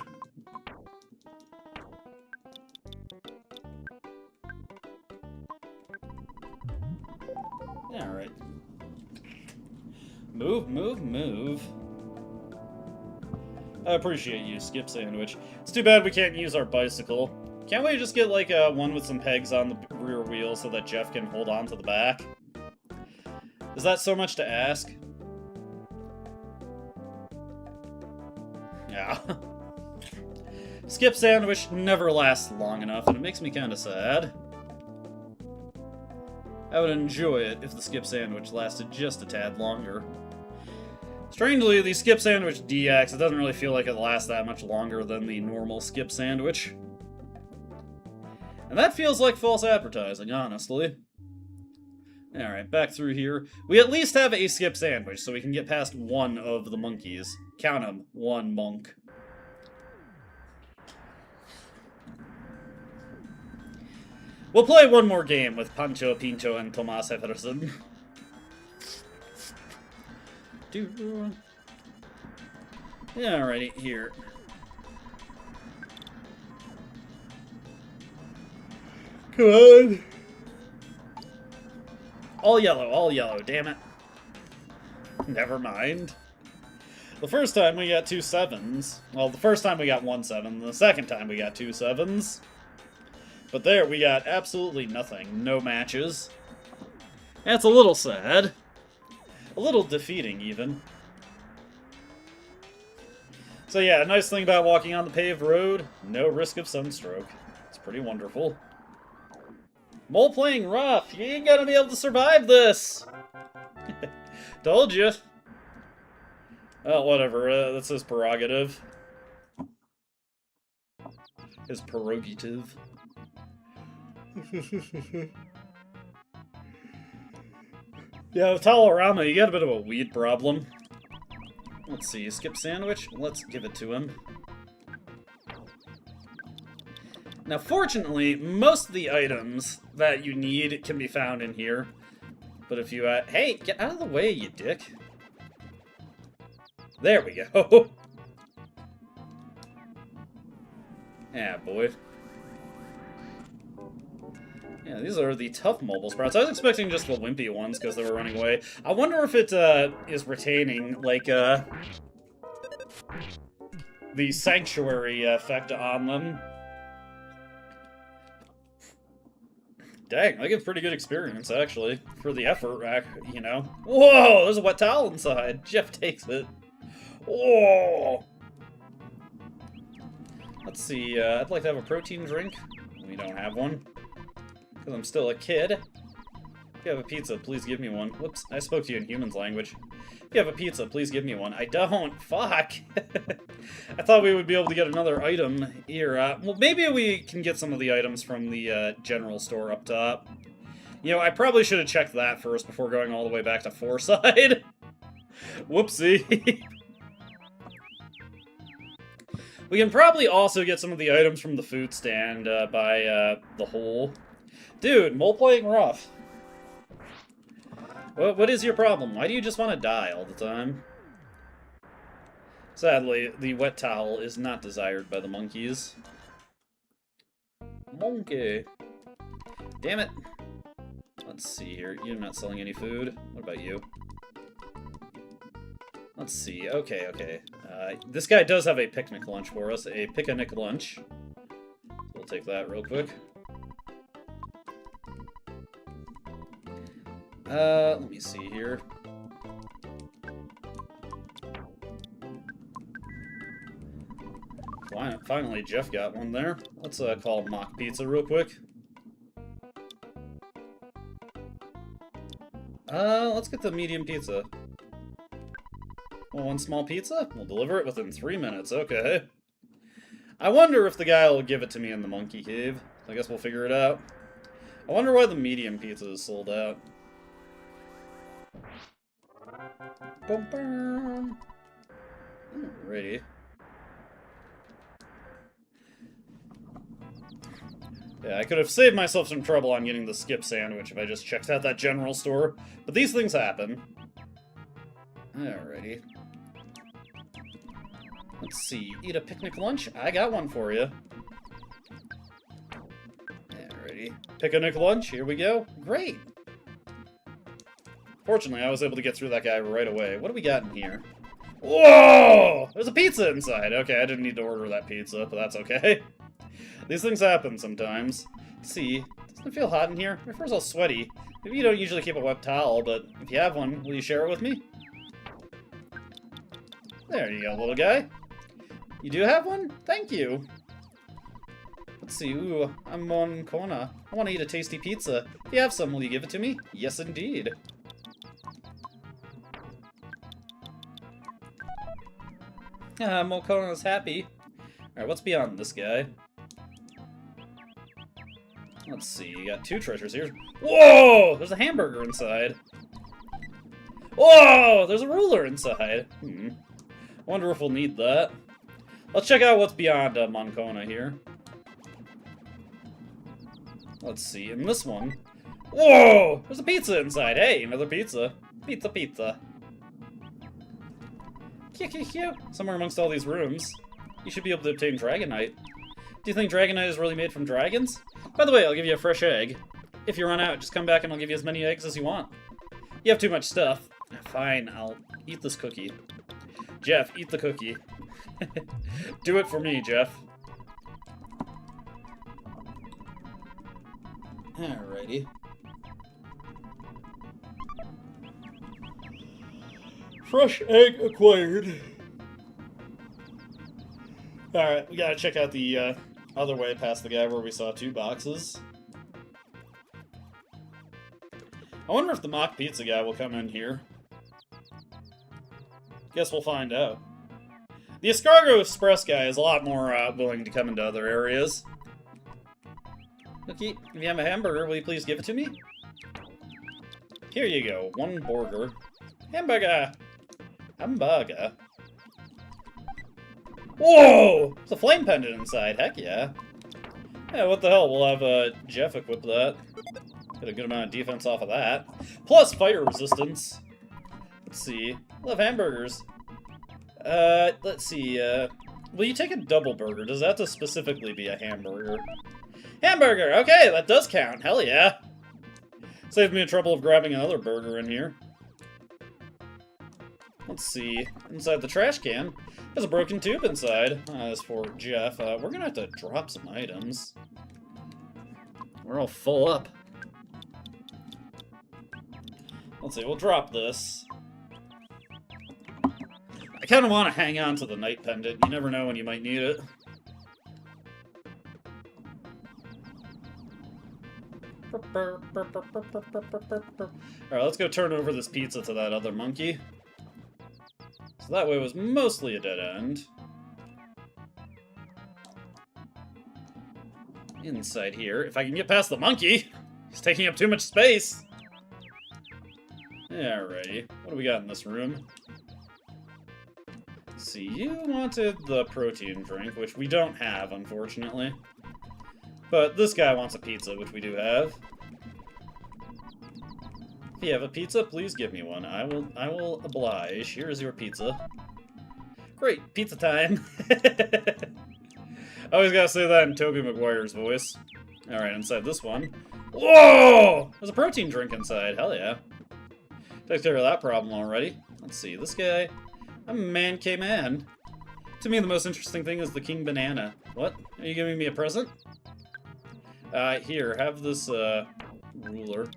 S2: Alright. Move, move, move. I appreciate you, skip sandwich. It's too bad we can't use our bicycle. Can't we just get, like, one with some pegs on the rear wheel so that Jeff can hold on to the back? Is that so much to ask? Yeah. Skip sandwich never lasts long enough, and it makes me kind of sad. I would enjoy it if the skip sandwich lasted just a tad longer. Strangely, the skip sandwich DX, it doesn't really feel like it lasts that much longer than the normal skip sandwich. And that feels like false advertising, honestly. Alright, back through here. We at least have a skip sandwich, so we can get past one of the monkeys. Count them, one monk. We'll play one more game with Pancho Pinto and Tomas Jefferson. Alrighty, here. Come on. All yellow, damn it. Never mind. The first time we got 2 7s. Well, the first time we got 1 7, the second time we got 2 7s. But there, we got absolutely nothing. No matches. That's a little sad. A little defeating, even. So yeah, a nice thing about walking on the paved road, no risk of sunstroke. It's pretty wonderful. Mole playing rough. You ain't gonna be able to survive this. Told you. Oh, whatever. That's his prerogative. His prerogative. Yeah, with Talarama, you got a bit of a weed problem. Let's see, skip sandwich? Let's give it to him. Now, fortunately, most of the items that you need can be found in here. But if you, hey, get out of the way, you dick. There we go. Yeah, boy. Yeah, these are the tough mobile sprouts. I was expecting just the wimpy ones because they were running away. I wonder if it is retaining, like, the sanctuary effect on them. Dang, I get pretty good experience, actually, for the effort, you know. Whoa, there's a wet towel inside. Jeff takes it. Whoa! Let's see, I'd like to have a protein drink. We don't have one. Because I'm still a kid. If you have a pizza, please give me one. Whoops, I spoke to you in humans language. If you have a pizza, please give me one. I don't. Fuck. I thought we would be able to get another item here. Well, maybe we can get some of the items from the general store up top. You know, I probably should have checked that first before going all the way back to Fourside. Whoopsie. We can probably also get some of the items from the food stand by the hole. Dude, mole playing rough. What is your problem? Why do you just want to die all the time? Sadly, the wet towel is not desired by the monkeys. Monkey. Damn it. Let's see here. You're not selling any food. What about you? Let's see. Okay, okay. This guy does have a picnic lunch for us. A picnic lunch. We'll take that real quick. Let me see here. Finally, Jeff got one there. Let's call Mock Pizza real quick. Let's get the medium pizza. Well, one small pizza? We'll deliver it within 3 minutes. Okay. I wonder if the guy will give it to me in the monkey cave. I guess we'll figure it out. I wonder why the medium pizza is sold out. Boom, boom. Alrighty. Yeah, I could have saved myself some trouble on getting the skip sandwich if I just checked out that general store. But these things happen. Alrighty. Let's see. Eat a picnic lunch? I got one for you. Alrighty. Picnic lunch. Here we go. Great. Fortunately, I was able to get through that guy right away. What do we got in here? Whoa! There's a pizza inside. Okay, I didn't need to order that pizza, but that's okay. These things happen sometimes. Let's see. Doesn't it feel hot in here? My fur's all sweaty. Maybe you don't usually keep a wet towel, but if you have one, will you share it with me? There you go, little guy. You do have one? Thank you. Let's see. Ooh, I'm on Kona. I want to eat a tasty pizza. If you have some, will you give it to me? Yes, indeed. Mokona's happy. Alright, what's beyond this guy? Let's see, you got 2 treasures here. Whoa! There's a hamburger inside. Whoa! There's a ruler inside. I wonder if we'll need that. Let's check out what's beyond Moncona here. Let's see, in this one. Whoa! There's a pizza inside. Hey, another pizza. Pizza, pizza. Cute, cute, cute. Somewhere amongst all these rooms, you should be able to obtain Dragonite. Do you think Dragonite is really made from dragons? By the way, I'll give you a fresh egg. If you run out, just come back and I'll give you as many eggs as you want. You have too much stuff. Fine, I'll eat this cookie. Jeff, eat the cookie. Do it for me, Jeff. Alrighty. Fresh egg acquired. Alright, we gotta check out the other way past the guy where we saw 2 boxes. I wonder if the mock pizza guy will come in here. Guess we'll find out. The escargot express guy is a lot more willing to come into other areas. Okay, if you have a hamburger, will you please give it to me? Here you go, 1 burger. Hamburger! Hamburger. Whoa! It's a flame pendant inside, heck yeah. Yeah, what the hell, we'll have Jeff equip that. Get a good amount of defense off of that. Plus fire resistance. Let's see. We'll have hamburgers. Let's see, will you take a double burger? Does that have to specifically be a hamburger? Hamburger! Okay, that does count, hell yeah! Saved me the trouble of grabbing another burger in here. Let's see. Inside the trash can, there's a broken tube inside. As for Jeff, we're gonna have to drop some items. We're all full up. Let's see, we'll drop this. I kind of want to hang on to the night pendant. You never know when you might need it. Alright, let's go turn over this pizza to that other monkey. So that way was mostly a dead end. Inside here, if I can get past the monkey! He's taking up too much space! Alrighty, what do we got in this room? Let's see, you wanted the protein drink, which we don't have, unfortunately. But this guy wants a pizza, which we do have. If you have a pizza, please give me one. I will oblige. Here is your pizza. Great, pizza time. I always gotta say that in Tobey Maguire's voice. Alright, inside this one, Whoa! There's a protein drink inside. Hell yeah. Takes care of that problem already. Let's see, this guy. I'm a man K-man. To me, the most interesting thing is the king banana. What? Are you giving me a present? Here, have this, ruler.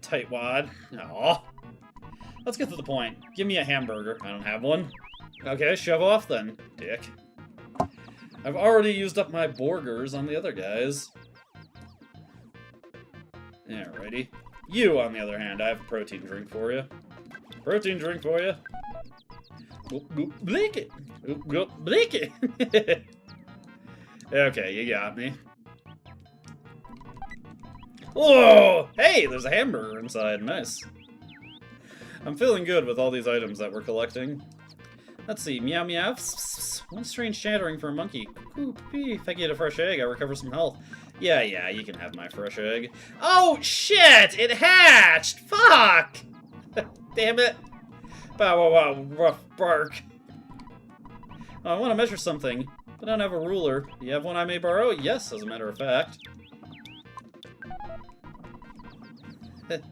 S2: Tightwad. Aw. Let's get to the point. Give me a hamburger. I don't have one. Okay, shove off then, dick. I've already used up my burgers on the other guys. Alrighty. You, on the other hand, I have a protein drink for you. Protein drink for you. Blink it. Blink it. Okay, you got me. Whoa! Hey, there's a hamburger inside. Nice. I'm feeling good with all these items that we're collecting. Let's see. Meow meow. One strange chattering for a monkey. Cuckoo, pee. If I get a fresh egg, I recover some health. Yeah, you can have my fresh egg. Oh, shit! It hatched! Fuck! Damn it. Bow wow wow, rough bark. Oh, I want to measure something. I don't have a ruler. Do you have one I may borrow? Yes, as a matter of fact.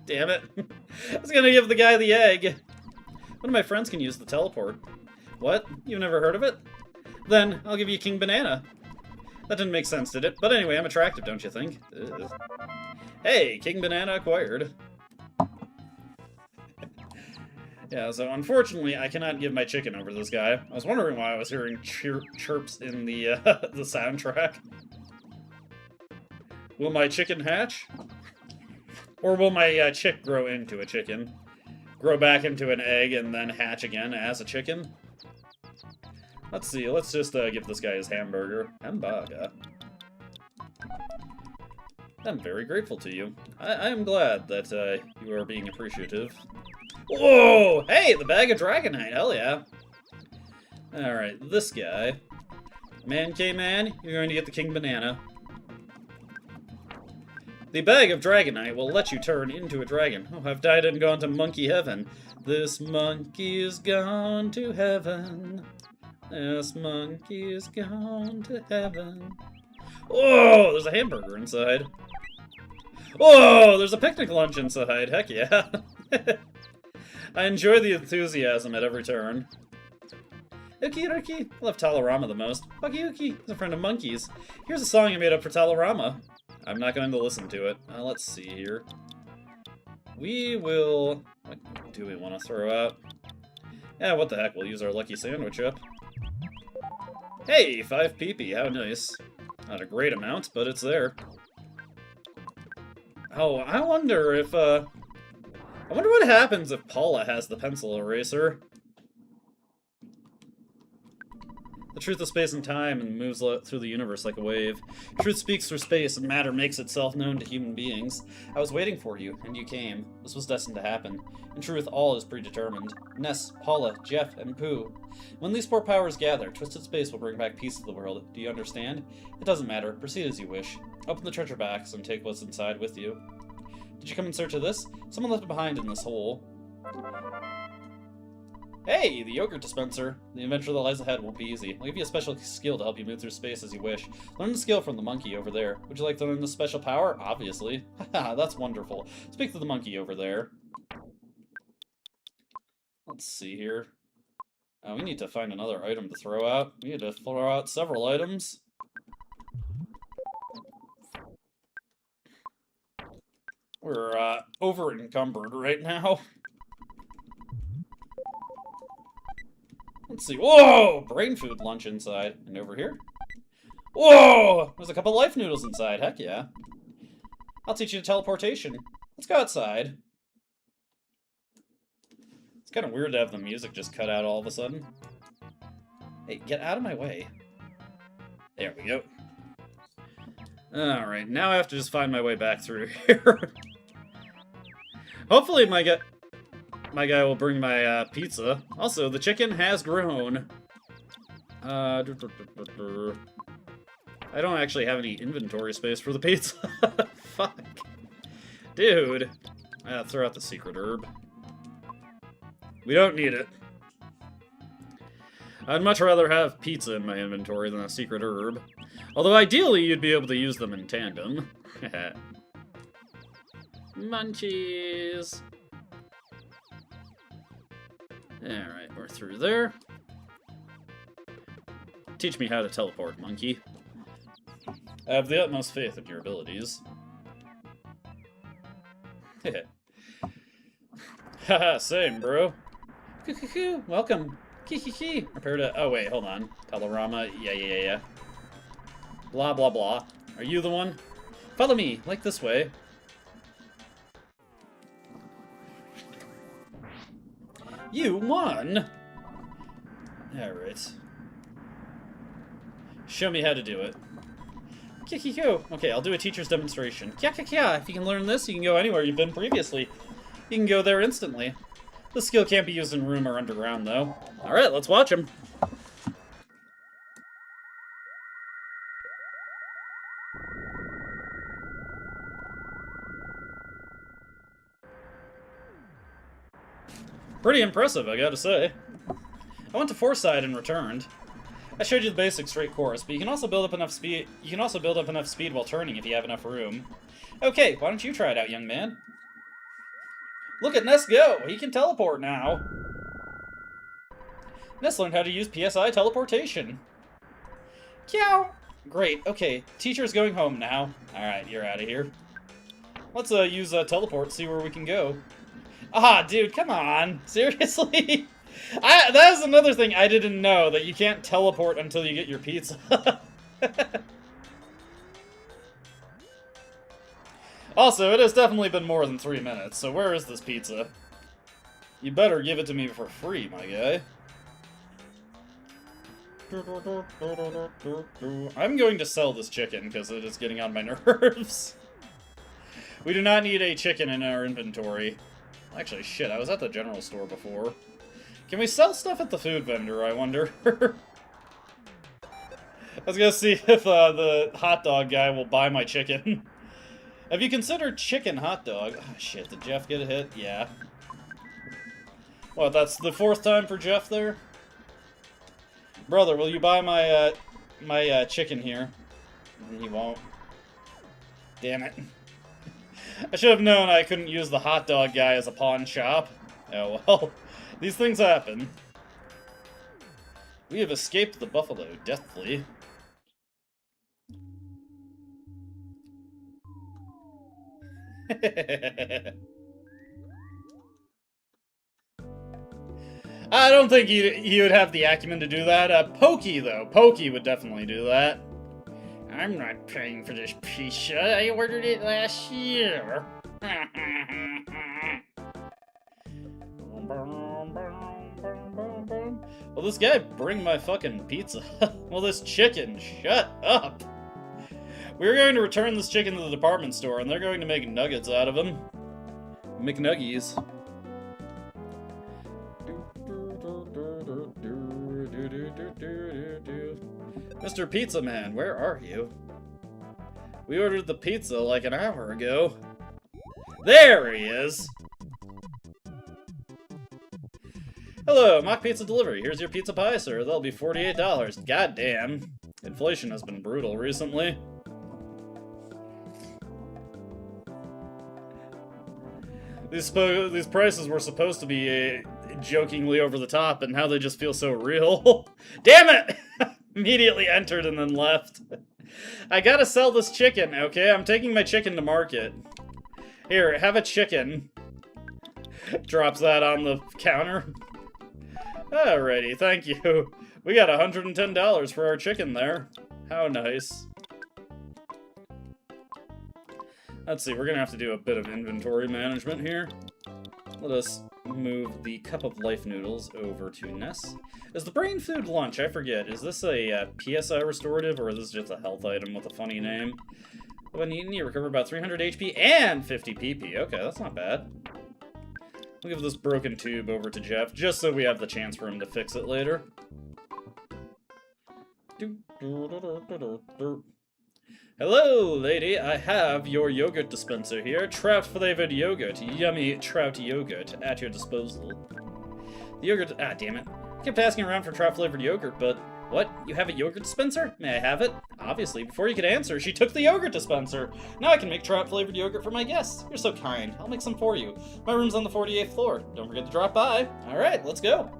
S2: Damn it. I was gonna give the guy the egg. One of my friends can use the teleport. What? You've never heard of it? Then, I'll give you King Banana. That didn't make sense, did it? But anyway, I'm attractive, don't you think? Ugh. Hey, King Banana acquired. Yeah, so unfortunately, I cannot give my chicken over to this guy. I was wondering why I was hearing chirps in the the soundtrack. Will my chicken hatch? Or will my chick grow into a chicken? Grow back into an egg and then hatch again as a chicken? Let's see, let's just give this guy his hamburger. Hamburger. I'm very grateful to you. I am glad that you are being appreciative. Whoa! Hey, the bag of Dragonite, hell yeah. Alright, this guy. Man K-Man, you're going to get the King Banana. The bag of Dragonite will let you turn into a dragon. Oh, I've died and gone to monkey heaven. This monkey is gone to heaven. This monkey is gone to heaven. Whoa, there's a hamburger inside. Whoa, there's a picnic lunch inside. Heck yeah. I enjoy the enthusiasm at every turn. Uki Uki, I love Talarama the most. Uki Uki is a friend of monkeys. Here's a song I made up for Talarama. I'm not going to listen to it. Let's see here. We will... What do we want to throw out? Yeah, what the heck, we'll use our lucky sandwich up. Hey, 5 PP, how nice. Not a great amount, but it's there. Oh, I wonder if, I wonder what happens if Paula has the pencil eraser. The truth of space and time and moves through the universe like a wave. Truth speaks through space and matter makes itself known to human beings. I was waiting for you, and you came. This was destined to happen. In truth, all is predetermined. Ness, Paula, Jeff, and Pooh. When these 4 powers gather, Twisted Space will bring back peace to the world. Do you understand? It doesn't matter. Proceed as you wish. Open the treasure box and take what's inside with you. Did you come in search of this? Someone left it behind in this hole. Hey, the yogurt dispenser. The adventure that lies ahead won't be easy. I'll give you a special skill to help you move through space as you wish. Learn the skill from the monkey over there. Would you like to learn the special power? Obviously. Haha, that's wonderful. Speak to the monkey over there. Let's see here. We need to find another item to throw out. We need to throw out several items. We're, over-encumbered right now. Let's see. Whoa! Brain food lunch inside. And over here? Whoa! There's a couple life noodles inside. Heck yeah. I'll teach you teleportation. Let's go outside. It's kind of weird to have the music just cut out all of a sudden. Hey, get out of my way. There we go. Alright, now I have to just find my way back through here. Hopefully my guy will bring my pizza. Also, the chicken has grown. I don't actually have any inventory space for the pizza. Fuck. Dude. Throw out the secret herb. We don't need it. I'd much rather have pizza in my inventory than a secret herb. Although ideally, you'd be able to use them in tandem. Munchies! Alright, we're through there. Teach me how to teleport, monkey. I have the utmost faith in your abilities. Haha, same, bro. Welcome. Prepare to... Oh, wait, hold on. Telerama. Yeah. Blah, blah, blah. Are you the one? Follow me, like this way. You won! Alright. Show me how to do it. Okay, I'll do a teacher's demonstration. If you can learn this, you can go anywhere you've been previously. You can go there instantly. This skill can't be used in room or underground, though. Alright, let's watch him. Pretty impressive, I gotta say. I went to Foresight and returned. I showed you the basic straight course, but you can also build up enough speed. You can also build up enough speed while turning if you have enough room. Okay, why don't you try it out, young man? Look at Ness go! He can teleport now! Ness learned how to use PSI teleportation. Meow! Great, okay. Teacher's going home now. Alright, you're out of here. Let's use teleport, see where we can go. Ah, dude, come on! Seriously? That is another thing I didn't know, that you can't teleport until you get your pizza. Also, it has definitely been more than 3 minutes, so where is this pizza? You better give it to me for free, my guy. I'm going to sell this chicken, because it is getting on my nerves. We do not need a chicken in our inventory. Actually, shit, I was at the general store before. Can we sell stuff at the food vendor, I wonder? I was gonna see if the hot dog guy will buy my chicken. Have you considered chicken hot dog? Oh, shit, did Jeff get a hit? Yeah. What, that's the 4th time for Jeff there? Brother, will you buy my, my chicken here? He won't. Damn it. I should have known I couldn't use the hot dog guy as a pawn shop. Oh well. These things happen. We have escaped the buffalo deathly. I don't think he would have the acumen to do that. Pokey, though. Pokey would definitely do that. I'm not paying for this pizza. I ordered it last year. Will this guy bring my fucking pizza? Well, this chicken, shut up. We're going to return this chicken to the department store, and they're going to make nuggets out of him. McNuggies. Mr. Pizza Man, where are you? We ordered the pizza like an hour ago. There he is! Hello, mock pizza delivery. Here's your pizza pie, sir. That'll be $48. Goddamn. Inflation has been brutal recently. These prices were supposed to be jokingly over the top, and now they just feel so real. Damn it! Immediately entered and then left. I gotta sell this chicken, okay? I'm taking my chicken to market. Here, have a chicken. Drops that on the counter. Alrighty, thank you. We got $110 for our chicken there. How nice. Let's see, we're gonna have to do a bit of inventory management here. Let us move the cup of life noodles over to Ness. Is the brain food lunch? I forget. Is this a PSI restorative, or is this just a health item with a funny name? When eaten, you recover about 300 HP and 50 PP. Okay, that's not bad. We'll give this broken tube over to Jeff, just so we have the chance for him to fix it later. Hello, lady. I have your yogurt dispenser here. Trout-flavored yogurt. Yummy trout yogurt at your disposal. The yogurt... Ah, damn it. I kept asking around for trout-flavored yogurt, but... What? You have a yogurt dispenser? May I have it? Obviously, before you could answer, she took the yogurt dispenser. Now I can make trout-flavored yogurt for my guests. You're so kind. I'll make some for you. My room's on the 48th floor. Don't forget to drop by. Alright, let's go.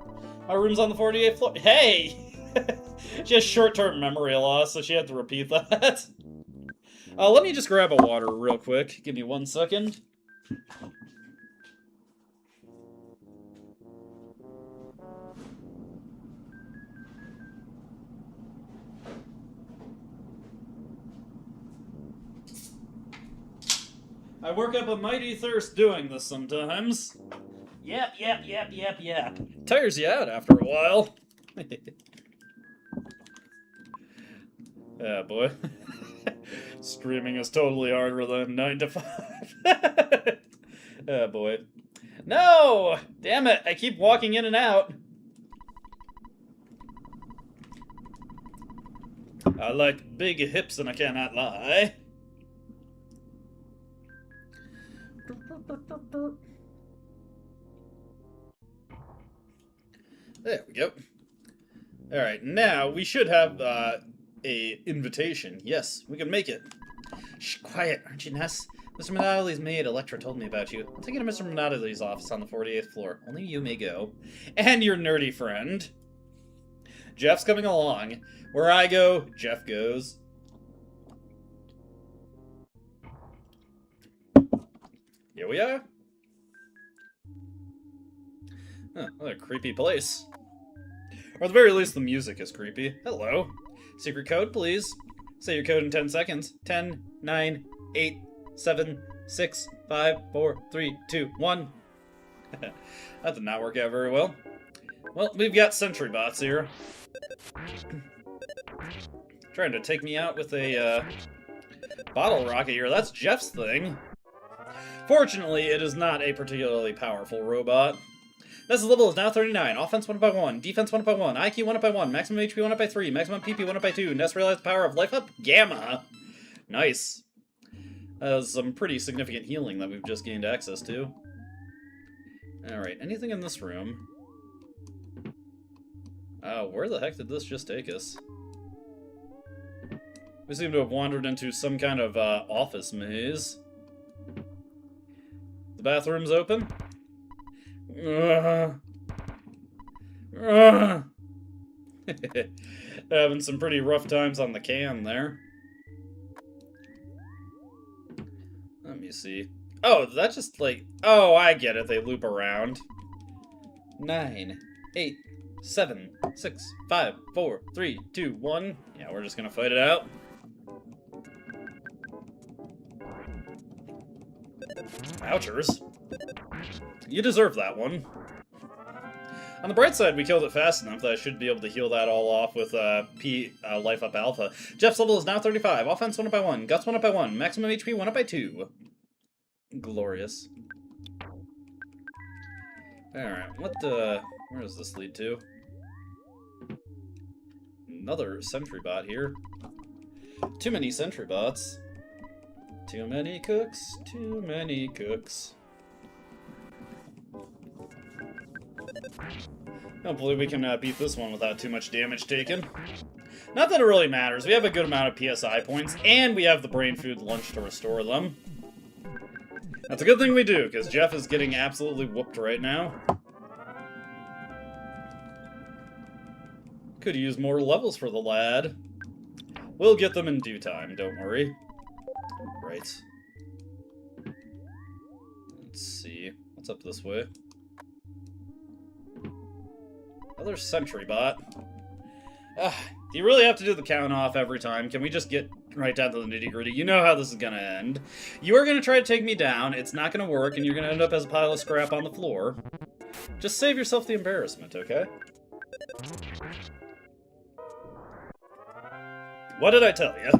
S2: My room's on the 48th floor. Hey! She has short-term memory loss, so she had to repeat that. Let me just grab a water real quick. Give me 1 second. I work up a mighty thirst doing this sometimes. Yep. Tires you out after a while. Yeah, boy. Streaming is totally harder than 9 to 5. Oh, boy. No! Damn it, I keep walking in and out. I like big hips and I cannot lie. There we go. Alright, now we should have a invitation. Yes, we can make it. Shh, quiet, aren't you, Ness? Mr. Monotely's maid, Electra, told me about you. I'll take you to Mr. Monotely's office on the 48th floor. Only you may go. And your nerdy friend. Jeff's coming along. Where I go, Jeff goes. Here we are. Huh, what a creepy place. Or at the very least, the music is creepy. Hello. Secret code, please. Say your code in 10 seconds. 10, 9, 8, 7, 6, 5, 4, 3, 2, 1. That did not work out very well. Well, we've got sentry bots here. Trying to take me out with a bottle rocket here. That's Jeff's thing. Fortunately, it is not a particularly powerful robot. Ness's level is now 39. Offense 1 up by 1. Defense 1 up by 1. IQ 1 up by 1. Maximum HP 1 up by 3. Maximum PP 1 up by 2. Ness realized the power of life up gamma. Nice. That was some pretty significant healing that we've just gained access to. Alright, anything in this room? Where the heck did this just take us? We seem to have wandered into some kind of office maze. The bathroom's open. Having some pretty rough times on the can there. Let me see. Oh, that just like... Oh, I get it. They loop around. 9, 8, 7, 6, 5, 4, 3, 2, 1. Yeah, we're just gonna fight it out. Ouchers. You deserve that one. On the bright side, we killed it fast enough that I should be able to heal that all off with Life Up Alpha. Jeff's level is now 35. Offense 1 up by 1. Guts 1 up by 1. Maximum HP 1 up by 2. Glorious. Alright, where does this lead to? Another sentry bot here. Too many sentry bots. Too many cooks. Too many cooks. Hopefully we can beat this one without too much damage taken. Not that it really matters. We have a good amount of PSI points, and we have the brain food lunch to restore them. That's a good thing we do, because Jeff is getting absolutely whooped right now. Could use more levels for the lad. We'll get them in due time, don't worry. Right. Let's see. What's up this way? Another sentry bot. Do you really have to do the count off every time? Can we just get right down to the nitty-gritty? You know how this is gonna end. You are gonna try to take me down, it's not gonna work, and you're gonna end up as a pile of scrap on the floor. Just save yourself the embarrassment, okay? What did I tell you?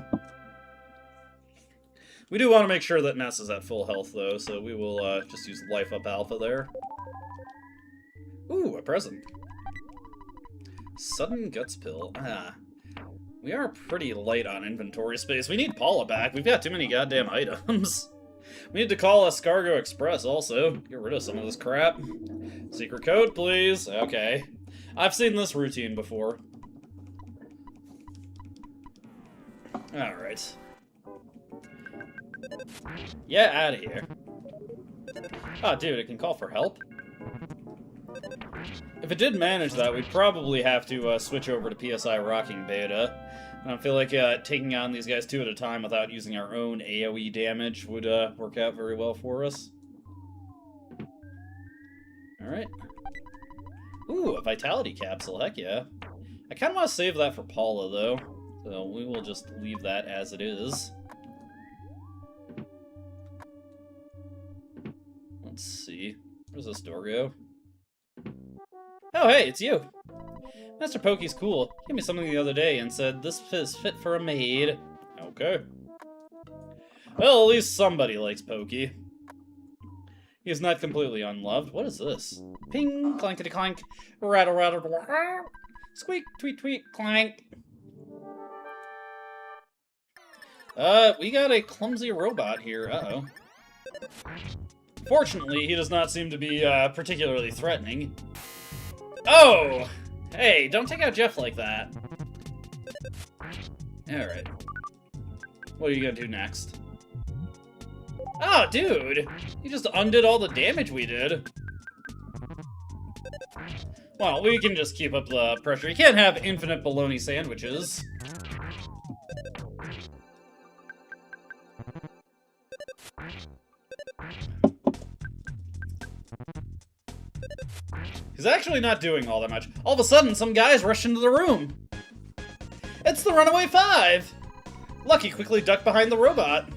S2: We do want to make sure that Ness is at full health, though, so we will just use Life Up Alpha there. Ooh, a present. Sudden Guts Pill. We are pretty light on inventory space. We need Paula back. We've got too many goddamn items. We need to call Escargo Express, also. Get rid of some of this crap. Secret code, please. Okay. I've seen this routine before. Alright. Yeah, out of here. Oh, dude, it can call for help? If it did manage that, we'd probably have to switch over to PSI Rocking Beta. I don't feel like taking on these guys two at a time without using our own AoE damage would work out very well for us. Alright. Ooh, a Vitality Capsule, heck yeah. I kind of want to save that for Paula, though. So we will just leave that as it is. Let's see. Where does this door go? Oh, hey, it's you! Master Pokey's cool. He gave me something the other day and said, this is fit for a maid. Okay. Well, at least somebody likes Pokey. He is not completely unloved. What is this? Ping, clankety clank, rattle rattle, squeak, tweet tweet, clank. We got a clumsy robot here. Uh-oh. Fortunately, he does not seem to be particularly threatening. Oh! Hey, don't take out Jeff like that. Alright. What are you gonna do next? Oh, dude! You just undid all the damage we did. Well, we can just keep up the pressure. You can't have infinite bologna sandwiches. He's actually not doing all that much. All of a sudden, some guys rush into the room. It's the Runaway Five! Lucky quickly ducked behind the robot.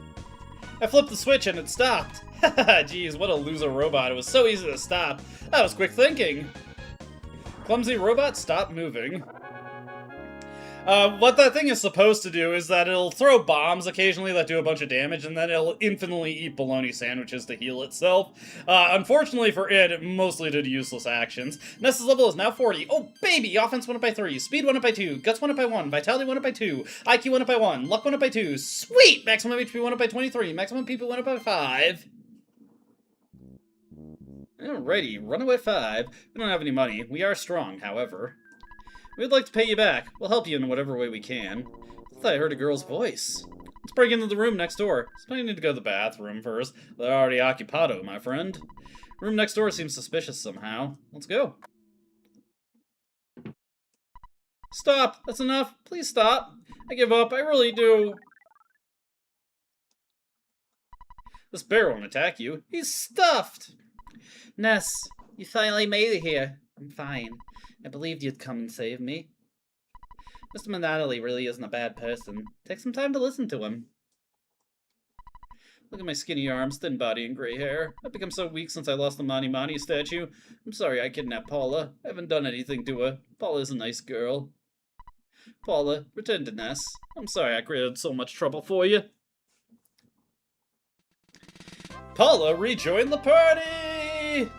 S2: I flipped the switch and it stopped. Haha, geez, what a loser robot. It was so easy to stop. That was quick thinking. Clumsy robot, stop moving. What that thing is supposed to do is that it'll throw bombs occasionally that do a bunch of damage, and then it'll infinitely eat bologna sandwiches to heal itself. Unfortunately for it, it mostly did useless actions. Ness's level is now 40. Oh, baby! Offense went up by 3, speed went up by 2, guts went up by 1, vitality went up by 2, IQ went up by 1, luck went up by 2. Sweet! Maximum HP went up by 23, maximum PP went up by 5. Alrighty, Runaway 5. We don't have any money. We are strong, however. We'd like to pay you back. We'll help you in whatever way we can. I thought I heard a girl's voice. Let's break into the room next door. So I need to go to the bathroom first. They're already occupado, my friend. Room next door seems suspicious somehow. Let's go. Stop! That's enough. Please stop. I give up. I really do. This bear won't attack you. He's stuffed! Ness, you finally made it here. I'm fine. I believed you'd come and save me. Mr. Manatali really isn't a bad person. Take some time to listen to him. Look at my skinny arms, thin body, and gray hair. I've become so weak since I lost the Mani Mani statue. I'm sorry I kidnapped Paula. I haven't done anything to her. Paula is a nice girl. Paula, return to Ness. I'm sorry I created so much trouble for you. Paula rejoined the party!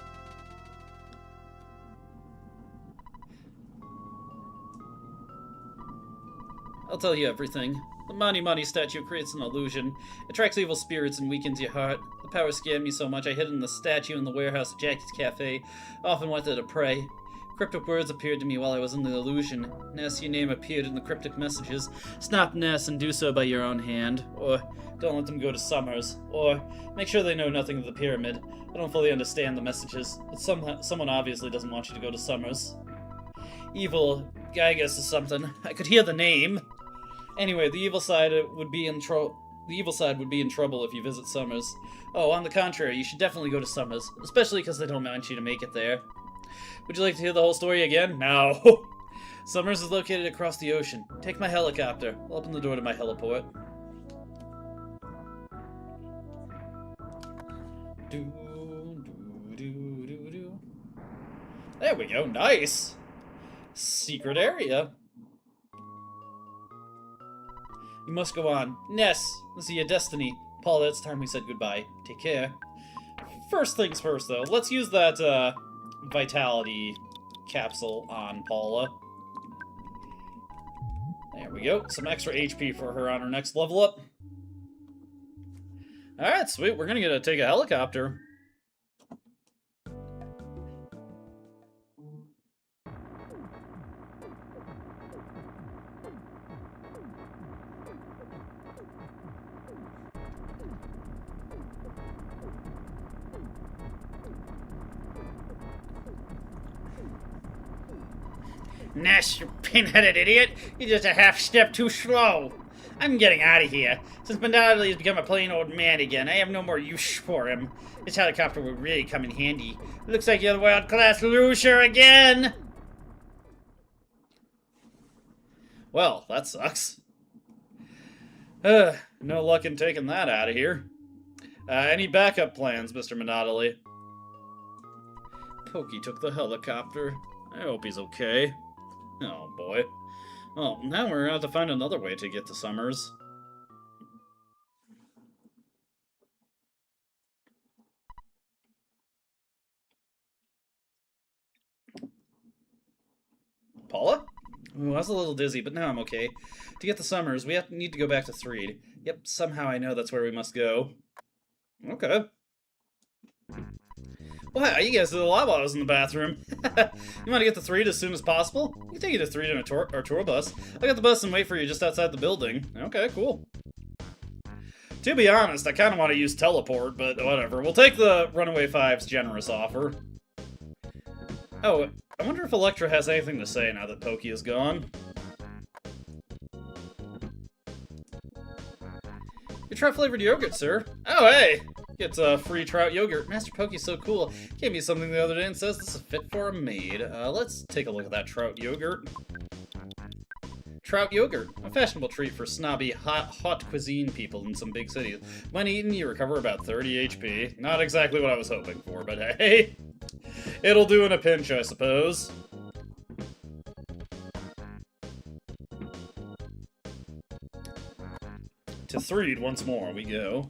S2: I'll tell you everything. The Mani Mani statue creates an illusion, attracts evil spirits, and weakens your heart. The power scared me so much I hid in the statue in the warehouse at Jackie's Cafe. I often wanted to pray. Cryptic words appeared to me while I was in the illusion. Ness, your name appeared in the cryptic messages. Stop Ness and do so by your own hand. Or, don't let them go to Summers. Or, make sure they know nothing of the pyramid. I don't fully understand the messages, but someone obviously doesn't want you to go to Summers. Evil, I guess, is something. I could hear the name. Anyway, the evil side would be in trouble if you visit Summers. Oh, on the contrary, you should definitely go to Summers, especially because they don't want you to make it there. Would you like to hear the whole story again? No. Summers is located across the ocean. Take my helicopter. I'll open the door to my heliport. There we go. Nice. Secret area. You must go on. Ness, this is your destiny. Paula, it's time we said goodbye. Take care. First things first, though. Let's use that, Vitality capsule on Paula. There we go. Some extra HP for her on her next level up. Alright, sweet. We're gonna take a helicopter.
S3: Ness, you pin-headed idiot! You're just a half step too slow. I'm getting out of here. Since Benadley has become a plain old man again, I have no more use for him. This helicopter will really come in handy. It looks like you're the world-class loser again!
S2: Well, that sucks. No luck in taking that out of here. Any backup plans, Mr. Monodily? Pokey took the helicopter. I hope he's okay. Oh, boy. Well, now we're gonna have to find another way to get to Summers. Paula? Ooh, I was a little dizzy, but now I'm okay. To get to Summers, we need to go back to Threed. Yep, somehow I know that's where we must go. Okay. Wow, you guys did a lot while I was in the bathroom. You want to get to Threed as soon as possible? We can take you to Threed in a tour bus. I'll get the bus and wait for you just outside the building. Okay, cool. To be honest, I kind of want to use teleport, but whatever. We'll take the Runaway 5's generous offer. Oh, I wonder if Electra has anything to say now that Pokey is gone. Your trout-flavored yogurt, sir. Oh, hey! Gets a free trout yogurt. Master Pokey's so cool. Gave me something the other day and says this is fit for a maid. Let's take a look at that trout yogurt. Trout yogurt, a fashionable treat for snobby, hot cuisine people in some big cities. When eaten, you recover about 30 HP. Not exactly what I was hoping for, but hey, it'll do in a pinch, I suppose. To Threed once more we go.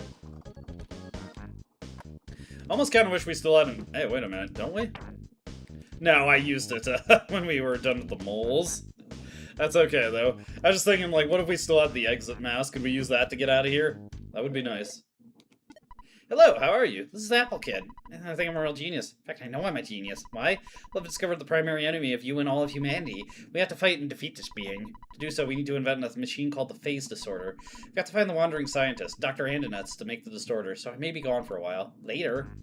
S2: Almost kind of wish we still hadn't... Hey, wait a minute, don't we? No, I used it when we were done with the moles. That's okay, though. I was just thinking, like, what if we still had the exit mask? Could we use that to get out of here? That would be nice. Hello, how are you? This is Apple Kid. I think I'm a real genius. In fact, I know I'm a genius. Why? Well, I've discovered the primary enemy of you and all of humanity. We have to fight and defeat this being. To do so, we need to invent a machine called the Phase Distorter. We've got to find the wandering scientist, Dr. Andonuts, to make the distorter, so I may be gone for a while. Later.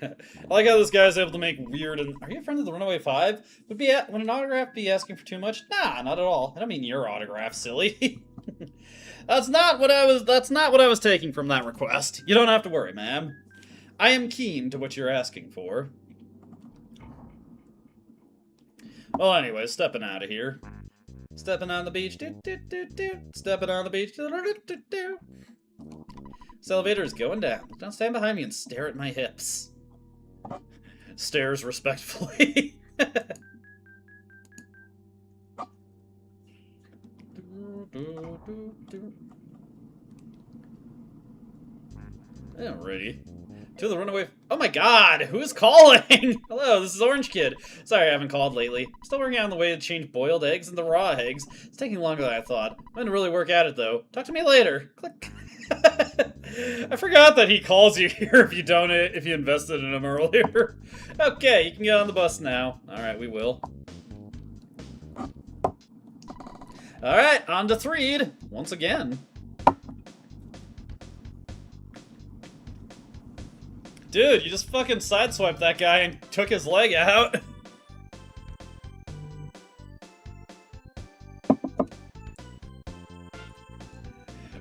S2: I like how this guy's able to make weird and... Are you a friend of the Runaway 5? Would an autograph be asking for too much? Nah, not at all. I don't mean your autograph, silly. That's not what I was taking from that request. You don't have to worry, ma'am. I am keen to what you're asking for. Well, anyway, stepping out of here. Stepping on the beach. Stepping on the beach. This elevator is going down. Don't stand behind me and stare at my hips. Stares respectfully. Alrighty. To the Runaway... Oh my god! Who's calling? Hello, this is Orange Kid. Sorry I haven't called lately. Still working on the way to change boiled eggs into raw eggs. It's taking longer than I thought. I'm gonna really work at it, though. Talk to me later. Click. I forgot that he calls you here if you invested in him earlier. Okay, you can get on the bus now. Alright, we will. Alright, on to Threed. Once again. Dude, you just fucking sideswiped that guy and took his leg out.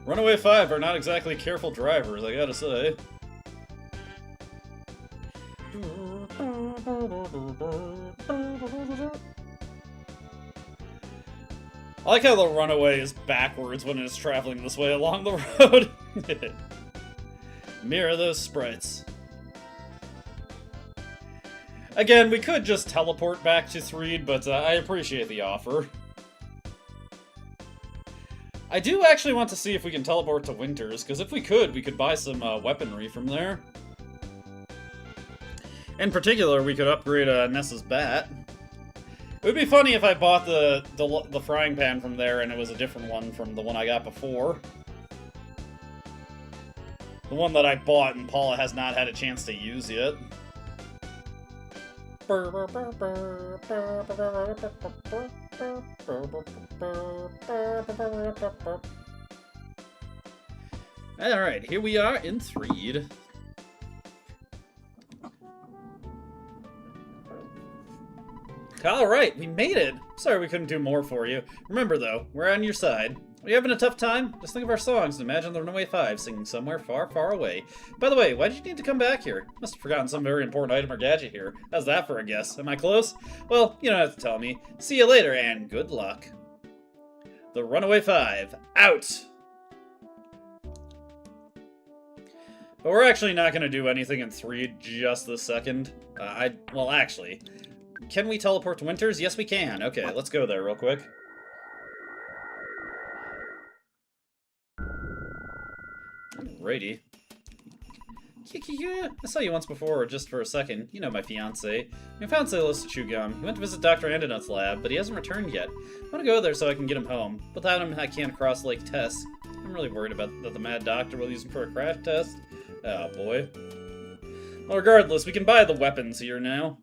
S2: Runaway 5 are not exactly careful drivers, I gotta say. I like how the Runaway is backwards when it's traveling this way along the road. Mirror those sprites. Again, we could just teleport back to Threed, but I appreciate the offer. I do actually want to see if we can teleport to Winters, because if we could buy some weaponry from there. In particular, we could upgrade Nessa's bat. It would be funny if I bought the frying pan from there and it was a different one from the one I got before. The one that I bought and Paula has not had a chance to use yet. Alright, here we are in Threed. Alright, we made it! Sorry we couldn't do more for you. Remember though, we're on your side. Are you having a tough time? Just think of our songs and imagine the Runaway Five singing somewhere far, far away. By the way, why did you need to come back here? Must have forgotten some very important item or gadget here. How's that for a guess? Am I close? Well, you don't have to tell me. See you later, and good luck. The Runaway Five, out! But we're actually not going to do anything in 3 just this second. Well, actually, can we teleport to Winters? Yes, we can. Okay, let's go there real quick. Alrighty. I saw you once before, just for a second. You know my fiancé. My fiancé loves to chew gum. He went to visit Dr. Andinut's lab, but he hasn't returned yet. I want to go there so I can get him home. Without him, I can't cross Lake Tess. I'm really worried about that the mad doctor will use him for a crash test. Oh, boy. Well, regardless, we can buy the weapons here now.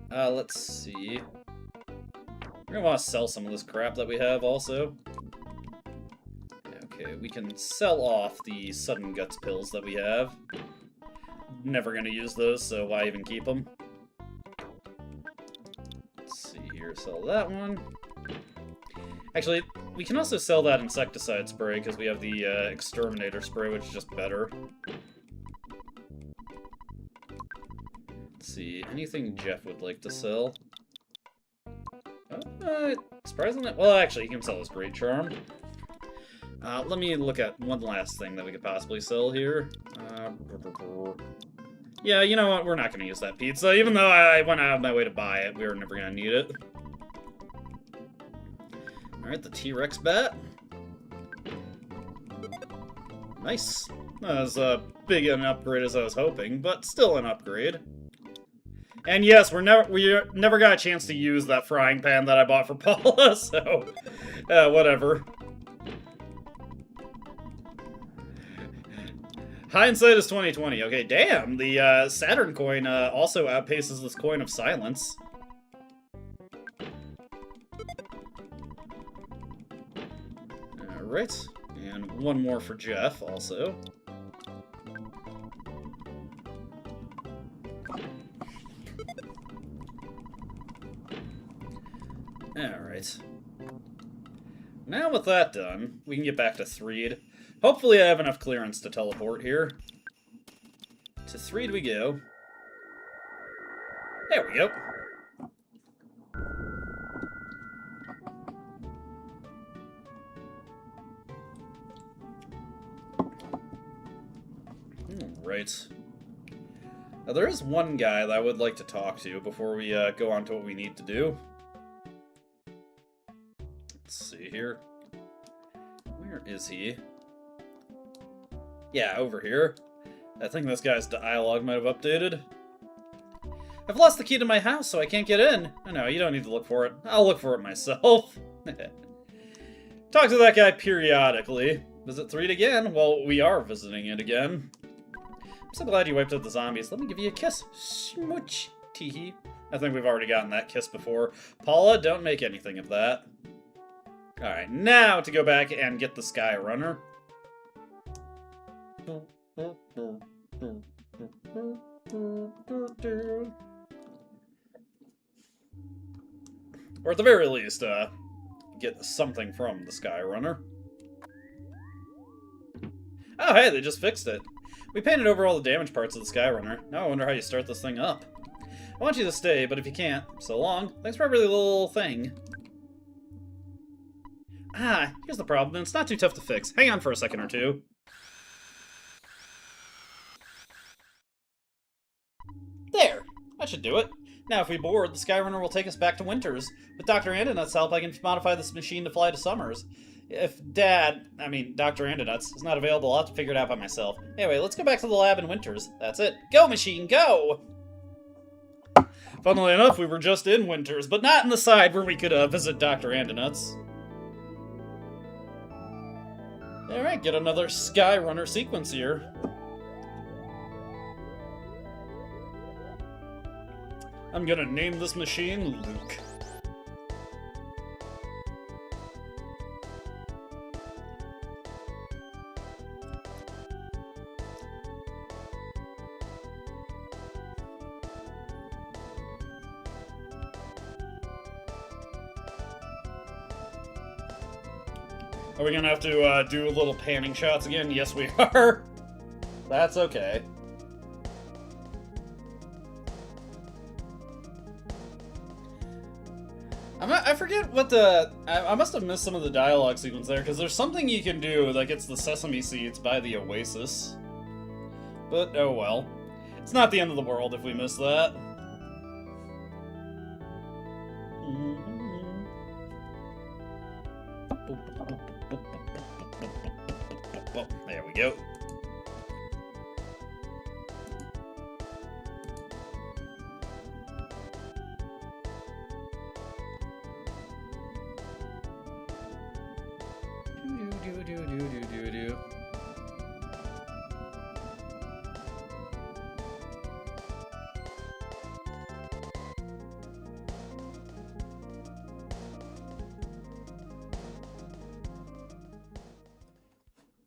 S2: Let's see. We're gonna want to sell some of this crap that we have, also. Okay, we can sell off the Sudden Guts pills that we have. Never gonna use those, so why even keep them? Let's see here, sell that one. Actually, we can also sell that insecticide spray, because we have the exterminator spray, which is just better. Let's see, anything Jeff would like to sell? Surprisingly, well, actually, he can sell his Great Charm. Let me look at one last thing that we could possibly sell here. Yeah, you know what? We're not going to use that pizza. Even though I went out of my way to buy it, we were never going to need it. Alright, the T-Rex bat. Nice. Not as big an upgrade as I was hoping, but still an upgrade. And yes, we never got a chance to use that frying pan that I bought for Paula, so whatever. Hindsight is 20/20. Okay, damn, the Saturn coin also outpaces this coin of silence. Alright, and one more for Jeff, also. Alright. Now with that done, we can get back to Threed. Hopefully I have enough clearance to teleport here. To Threed we go. There we go. Alright. Now there is one guy that I would like to talk to before we go on to what we need to do. Let's see here. Where is he? Yeah, over here. I think this guy's dialogue might have updated. I've lost the key to my house, so I can't get in. I know, you don't need to look for it. I'll look for it myself. Talk to that guy periodically. Visit Threed again? Well, we are visiting it again. I'm so glad you wiped out the zombies. Let me give you a kiss. Smooch. Teehee. I think we've already gotten that kiss before. Paula, don't make anything of that. Alright, now to go back and get the Sky Runner. Or at the very least, get something from the Sky Runner. Oh, hey, they just fixed it. We painted over all the damaged parts of the Sky Runner. Now I wonder how you start this thing up. I want you to stay, but if you can't, so long. Thanks for every little thing. Ah, here's the problem. It's not too tough to fix. Hang on for a second or two. There! That should do it. Now, if we board, the Skyrunner will take us back to Winters. With Dr. Andinut's help, I can modify this machine to fly to Summers. If Dr. Andinut's, is not available, I'll have to figure it out by myself. Anyway, let's go back to the lab in Winters. That's it. Go, machine, go! Funnily enough, we were just in Winters, but not in the side where we could visit Dr. Andinut's. Alright, get another Skyrunner sequence here. I'm gonna name this machine Luke. Are we gonna have to do little panning shots again? Yes, we are. That's okay. I forget what the... I must have missed some of the dialogue sequence there, because there's something you can do that gets the sesame seeds by the oasis. But, oh well. It's not the end of the world if we miss that. There we go.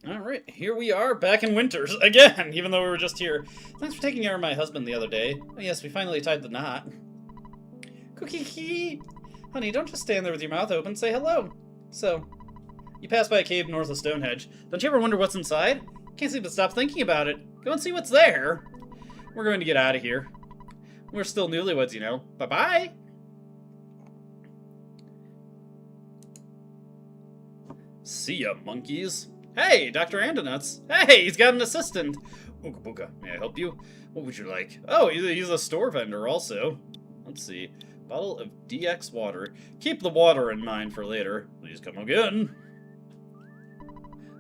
S2: Alright, here we are, back in Winters, again, even though we were just here. Thanks for taking care of my husband the other day. Oh yes, we finally tied the knot. Cookie! Honey, don't just stand there with your mouth open, say hello. So, you passed by a cave north of Stonehenge. Don't you ever wonder what's inside? Can't seem to stop thinking about it. Go and see what's there. We're going to get out of here. We're still newlyweds, you know. Bye-bye! See ya, monkeys. Hey, Dr. Andonuts. Hey, he's got an assistant. Ooga booga, may I help you? What would you like? Oh, he's a store vendor also. Let's see. Bottle of DX water. Keep the water in mind for later. Please come again.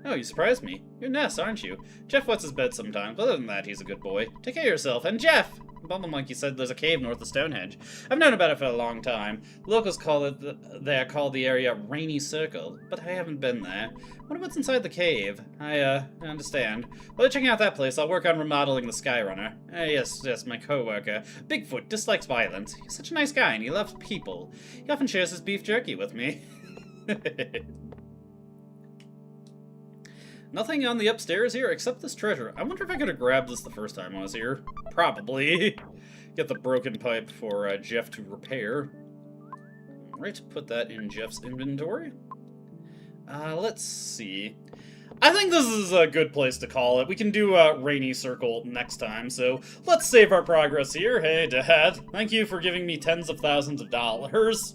S2: Oh, you surprised me. You're Ness, aren't you? Jeff wets his bed sometimes. Other than that, he's a good boy. Take care of yourself. And Jeff! Bumble Monkey said there's a cave north of Stonehenge. I've known about it for a long time. Locals call the area Rainy Circle, but I haven't been there. Wonder what's inside the cave. I understand. While you're checking out that place, I'll work on remodeling the Skyrunner. Yes, my co-worker. Bigfoot dislikes violence. He's such a nice guy, and he loves people. He often shares his beef jerky with me. Nothing on the upstairs here except this treasure. I wonder if I could have grabbed this the first time I was here. Probably. Get the broken pipe for Jeff to repair. Alright, put that in Jeff's inventory. Let's see. I think this is a good place to call it. We can do Rainy Circle next time, so let's save our progress here. Hey, Dad. Thank you for giving me tens of thousands of dollars.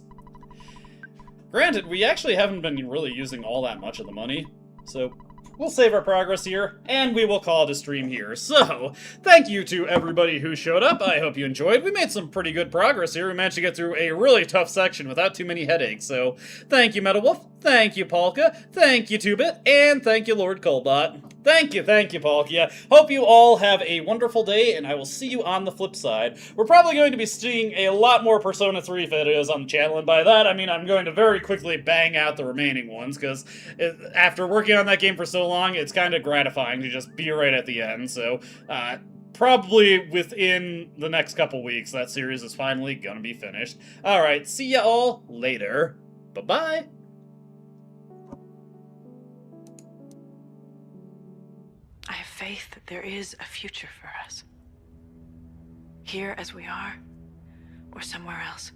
S2: Granted, we actually haven't been really using all that much of the money, so we'll save our progress here, and we will call it a stream here. So, thank you to everybody who showed up. I hope you enjoyed. We made some pretty good progress here. We managed to get through a really tough section without too many headaches. So, thank you, MetaWolf. Thank you, Polka. Thank you, 2-Bit. And thank you, Lord Colbot. Thank you, Polka. Hope you all have a wonderful day, and I will see you on the flip side. We're probably going to be seeing a lot more Persona 3 videos on the channel, and by that, I mean I'm going to very quickly bang out the remaining ones, because after working on that game for so long, it's kind of gratifying to just be right at the end, so probably within the next couple weeks, that series is finally gonna be finished. Alright, see ya all later. Bye-bye!
S4: I have faith that there is a future for us. Here as we are, or somewhere else.